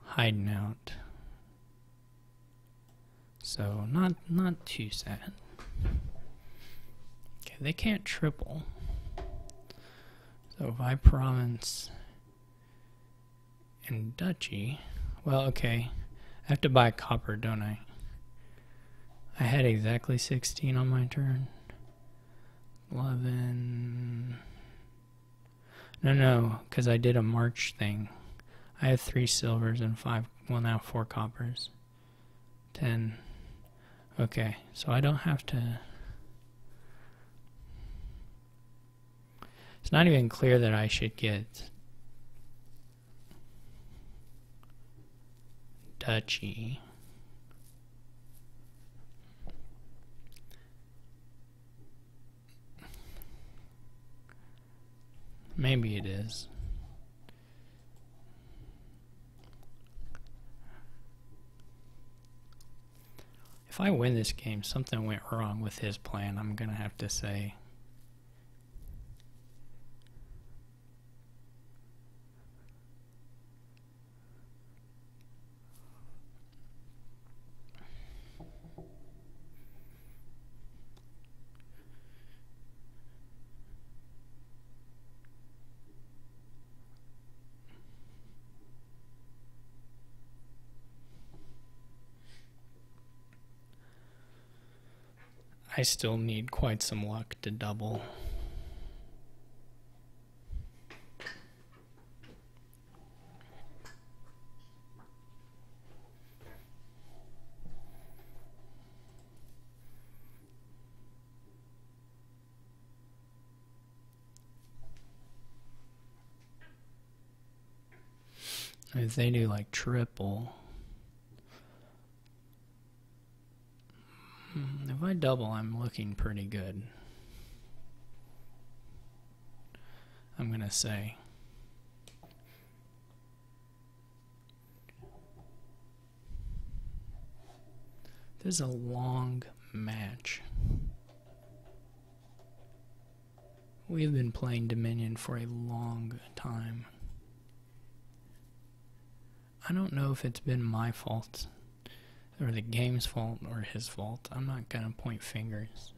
hiding out. So not too sad. Okay, they can't triple. So if I province and duchy, Well, okay. I have to buy copper, don't I? I had exactly 16 on my turn. 11. No, because I did a March thing. I have 3 silvers and 5, well now 4 coppers. 10. Okay, so I don't have to... It's not even clear that I should get duchy. Maybe it is. If I win this game, something went wrong with his plan, I'm gonna have to say. I still need quite some luck to double. If they do like triple, if I double, I'm looking pretty good. I'm gonna say. This is a long match. We've been playing Dominion for a long time. I don't know if it's been my fault, or the game's fault, or his fault. I'm not gonna point fingers.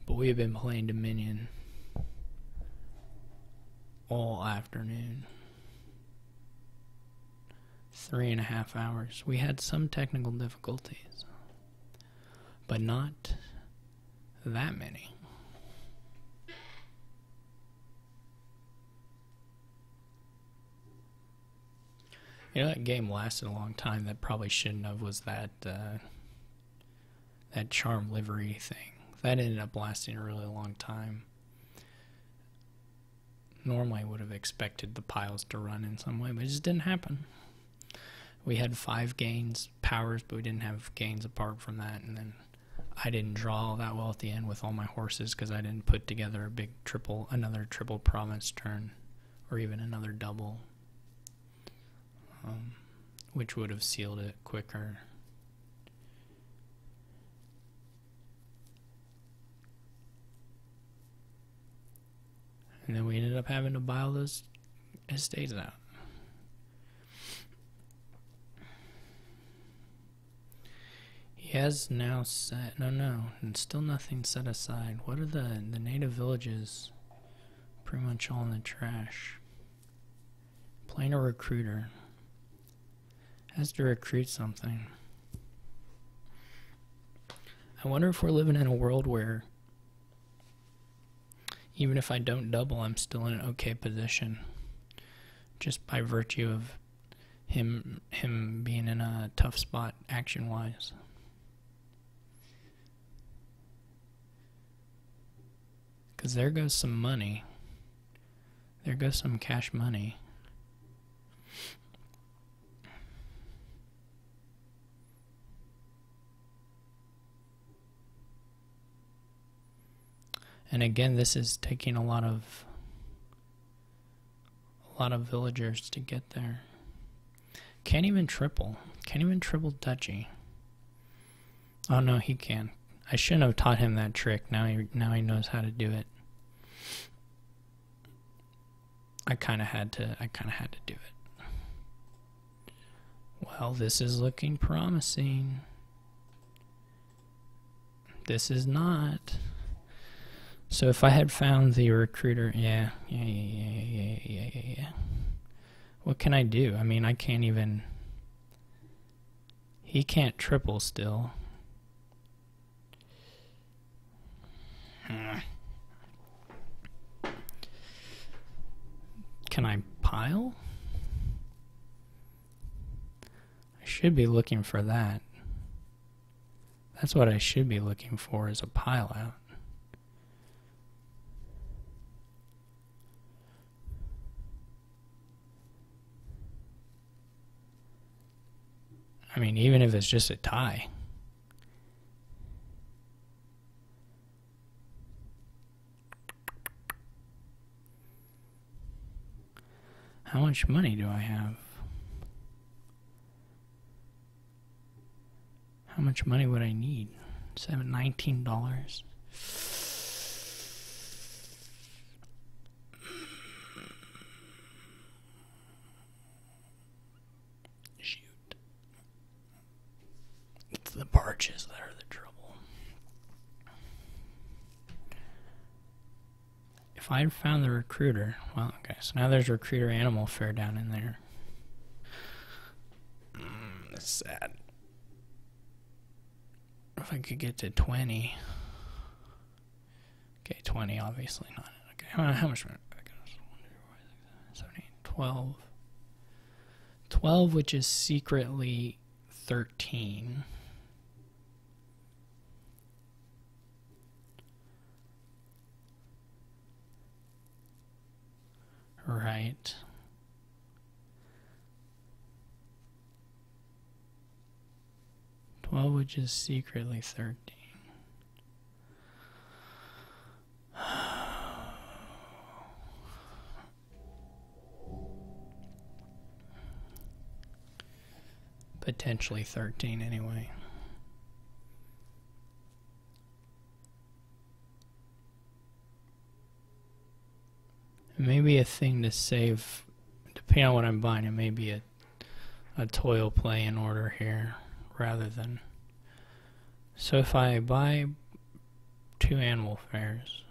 But we've been playing Dominion all afternoon. 3.5 hours. We had some technical difficulties, but not that many. You know, that game lasted a long time. That probably shouldn't have. Was that that charm livery thing. That ended up lasting a really long time. Normally I would have expected the piles to run in some way, but it just didn't happen. We had 5 gains, powers, but we didn't have gains apart from that. And then I didn't draw that well at the end with all my horses because I didn't put together a big triple, another triple province turn, or even another double. Which would have sealed it quicker. And then we ended up having to buy all those estates out. He has now set, no, and still nothing set aside. What are the native villages? Pretty much all in the trash. Playing a recruiter. Has to recruit something. I wonder if we're living in a world where even if I don't double, I'm still in an okay position, just by virtue of him being in a tough spot action-wise. Because there goes some money. There goes some cash money. And again, this is taking a lot of villagers to get there. Can't even triple. Can't even triple duchy. Oh no, he can. I shouldn't have taught him that trick. Now he knows how to do it. I kind of had to do it. Well, this is looking promising. This is not. So if I had found the recruiter, yeah. What can I do? I mean, I can't even... He can't triple still. Can I pile? I should be looking for that. That's what I should be looking for, is a pile out. I mean, even if it's just a tie. How much money do I have? How much money would I need? $19. Shoot. It's the barges that are the trouble. If I'd found the recruiter, well, okay, so now there's recruiter animal fair down in there. That's sad. If I could get to 20. Okay, 20, obviously not. Okay, how much? 12. 12, which is secretly 13. Right. Which is secretly 13. Potentially 13 anyway. Maybe a thing to save, depending on what I'm buying, it may be a toil play in order here rather than. So if I buy 2 animal fairs,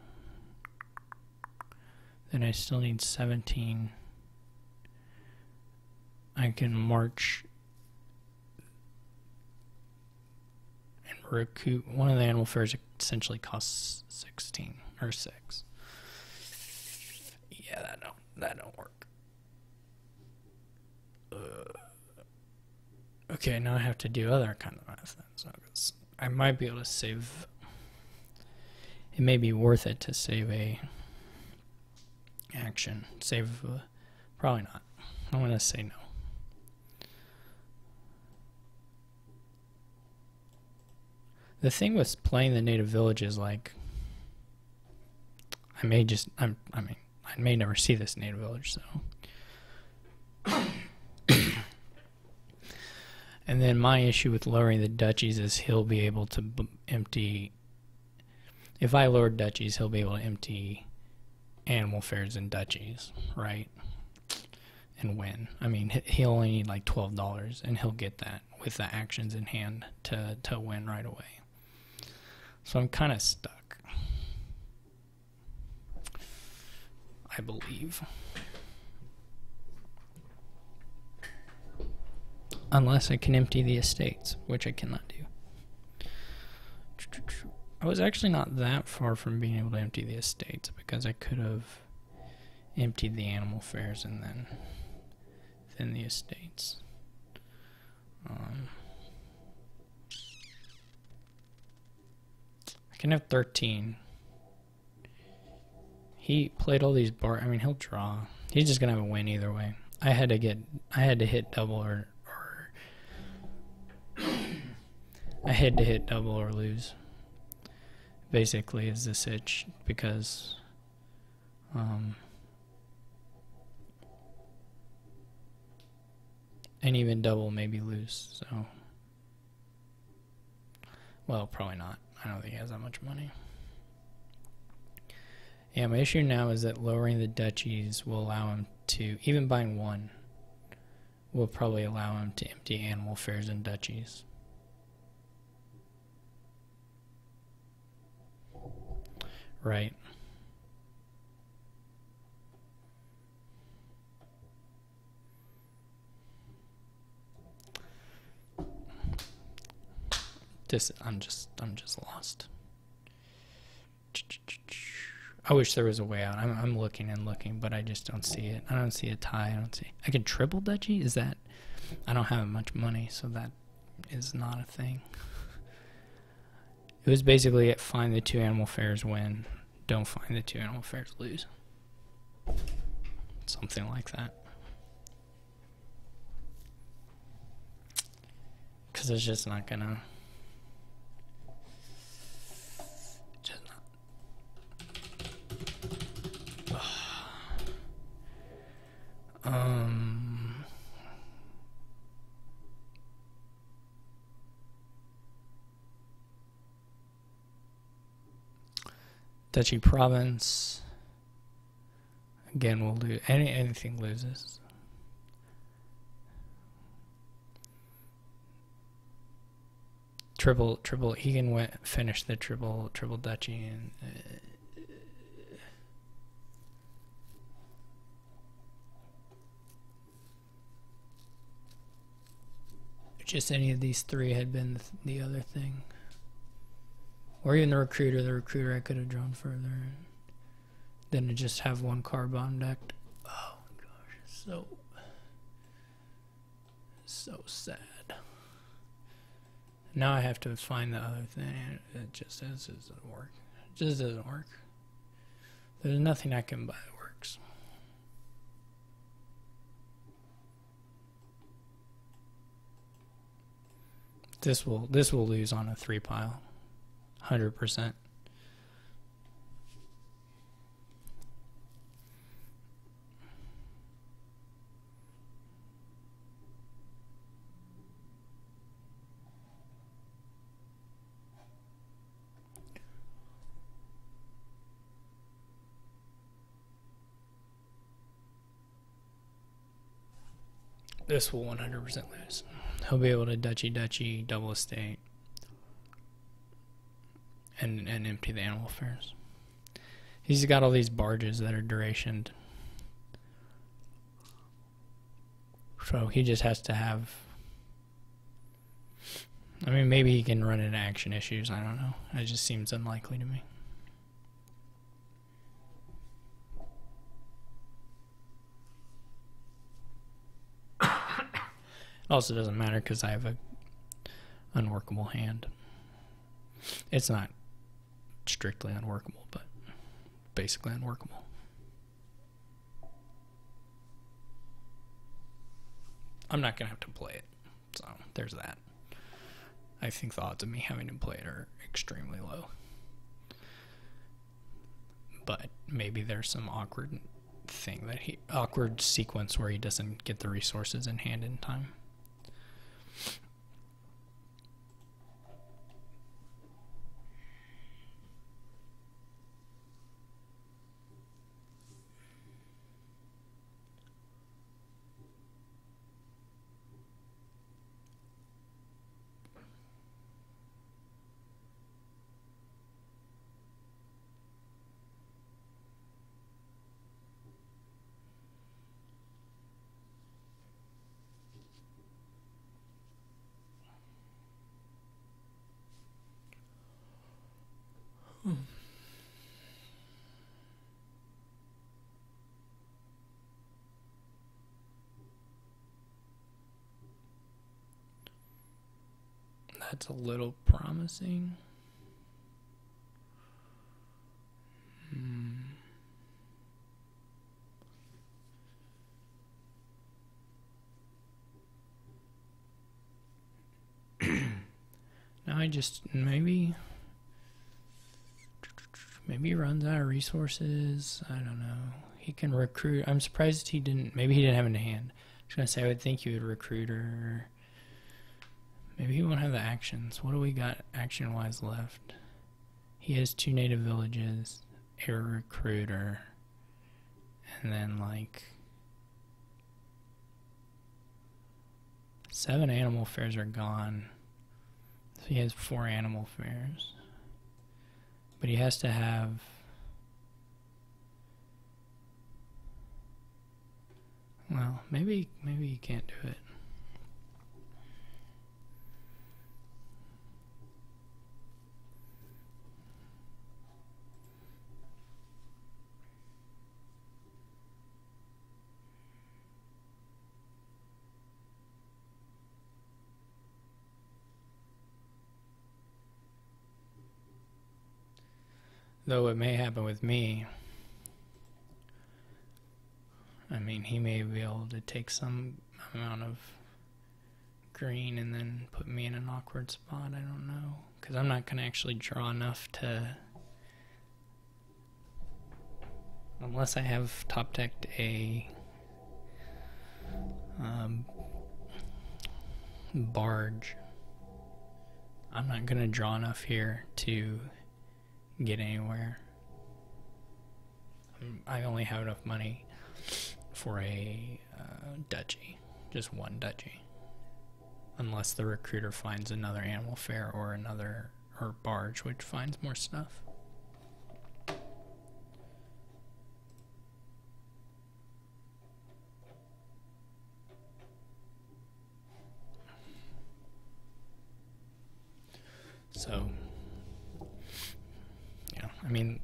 then I still need 17. I can march and recoup. One of the animal fairs essentially costs 16 or 6. Yeah, that don't work. Okay, now I have to do other kind of math then. So I might be able to save. It may be worth it to save a action. Save, probably not. I'm going to say no. The thing with playing the native village is like, I may never see this native village, so. And then my issue with lowering the duchies is he'll be able to empty. If I lower duchies, he'll be able to empty animal fairs and duchies, right? And win. I mean, he'll only need like $12, and he'll get that with the actions in hand to win right away. So I'm kind of stuck, I believe. Unless I can empty the estates, which I cannot do. I was actually not that far from being able to empty the estates because I could have emptied the animal fairs and then the estates. I can have 13. He played all these I mean, he'll draw. He's just gonna have a win either way. I had to hit double or I had to hit double or lose. Basically, is the sitch because and even double maybe lose. So, well, probably not. I don't think he has that much money. Yeah, my issue now is that lowering the duchies will allow him to, even buying 1, will probably allow him to empty animal fairs and duchies. Right. I'm just lost. I wish there was a way out. I'm looking and looking, but I just don't see it. I don't see a tie. I can triple duchy? Is that... I don't have much money, so that is not a thing. It was basically find the 2 animal pairs win. Don't find the 2 animal pairs lose. Something like that. Because it's just not gonna... Just not... Duchy province. Again, we'll do anything loses. Triple. He can finish the triple duchy and. Just any of these 3 had been the other thing. Or even the recruiter. The recruiter I could have drawn further. Than to just have 1 card bomb decked. Oh my gosh, so sad. Now I have to find the other thing. It just doesn't work. It just doesn't work. There's nothing I can buy that works. This will lose on a 3 pile. 100%. This will 100% lose. He'll be able to duchy, double estate, and empty the animal affairs. He's got all these barges that are durationed. So he just has to have... I mean, maybe he can run into action issues. I don't know. It just seems unlikely to me. Also doesn't matter because I have a unworkable hand. It's not strictly unworkable, but basically unworkable. I'm not gonna have to play it, so there's that. I think the odds of me having to play it are extremely low. But maybe there's some awkward sequence where he doesn't get the resources in hand in time. That's a little promising. Now I just maybe he runs out of resources. I don't know. He can recruit. I'm surprised he didn't. Maybe he didn't have it in hand. I was gonna say I would think he would recruit her. Maybe he won't have the actions. What do we got action-wise left? He has 2 native villages, a recruiter, and then like 7 animal fairs are gone. So he has 4 animal fairs. But he has to have... Well, maybe he can't do it. Though it may happen with me. I mean, he may be able to take some amount of green and then put me in an awkward spot. I don't know. Because I'm not going to actually draw enough to... Unless I have top decked a barge, I'm not going to draw enough here to get anywhere. I only have enough money for a duchy, just one duchy, unless the recruiter finds another animal fair or another barge which finds more stuff. So yeah, I mean,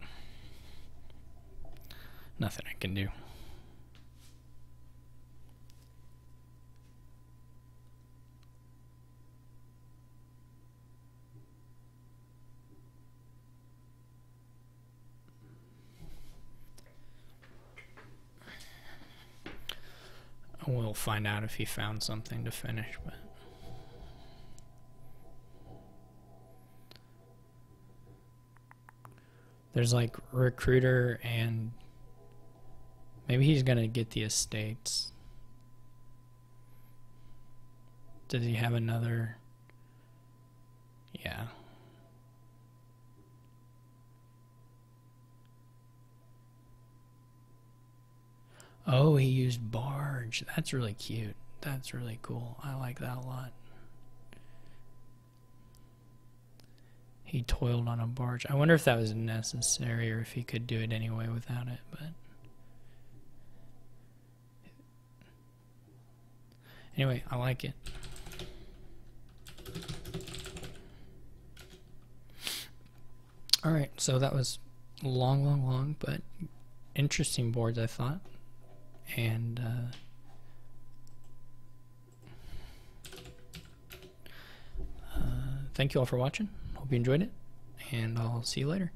nothing I can do. We'll find out if he found something to finish, but there's like recruiter and maybe he's gonna get the estates. Does he have another? Yeah. Oh, he used barge. That's really cute. That's really cool. I like that a lot. He toiled on a barge. I wonder if that was necessary or if he could do it anyway without it, but anyway, I like it. Alright, so that was long, but interesting boards, I thought. And thank you all for watching. Hope you enjoyed it, and I'll see you later.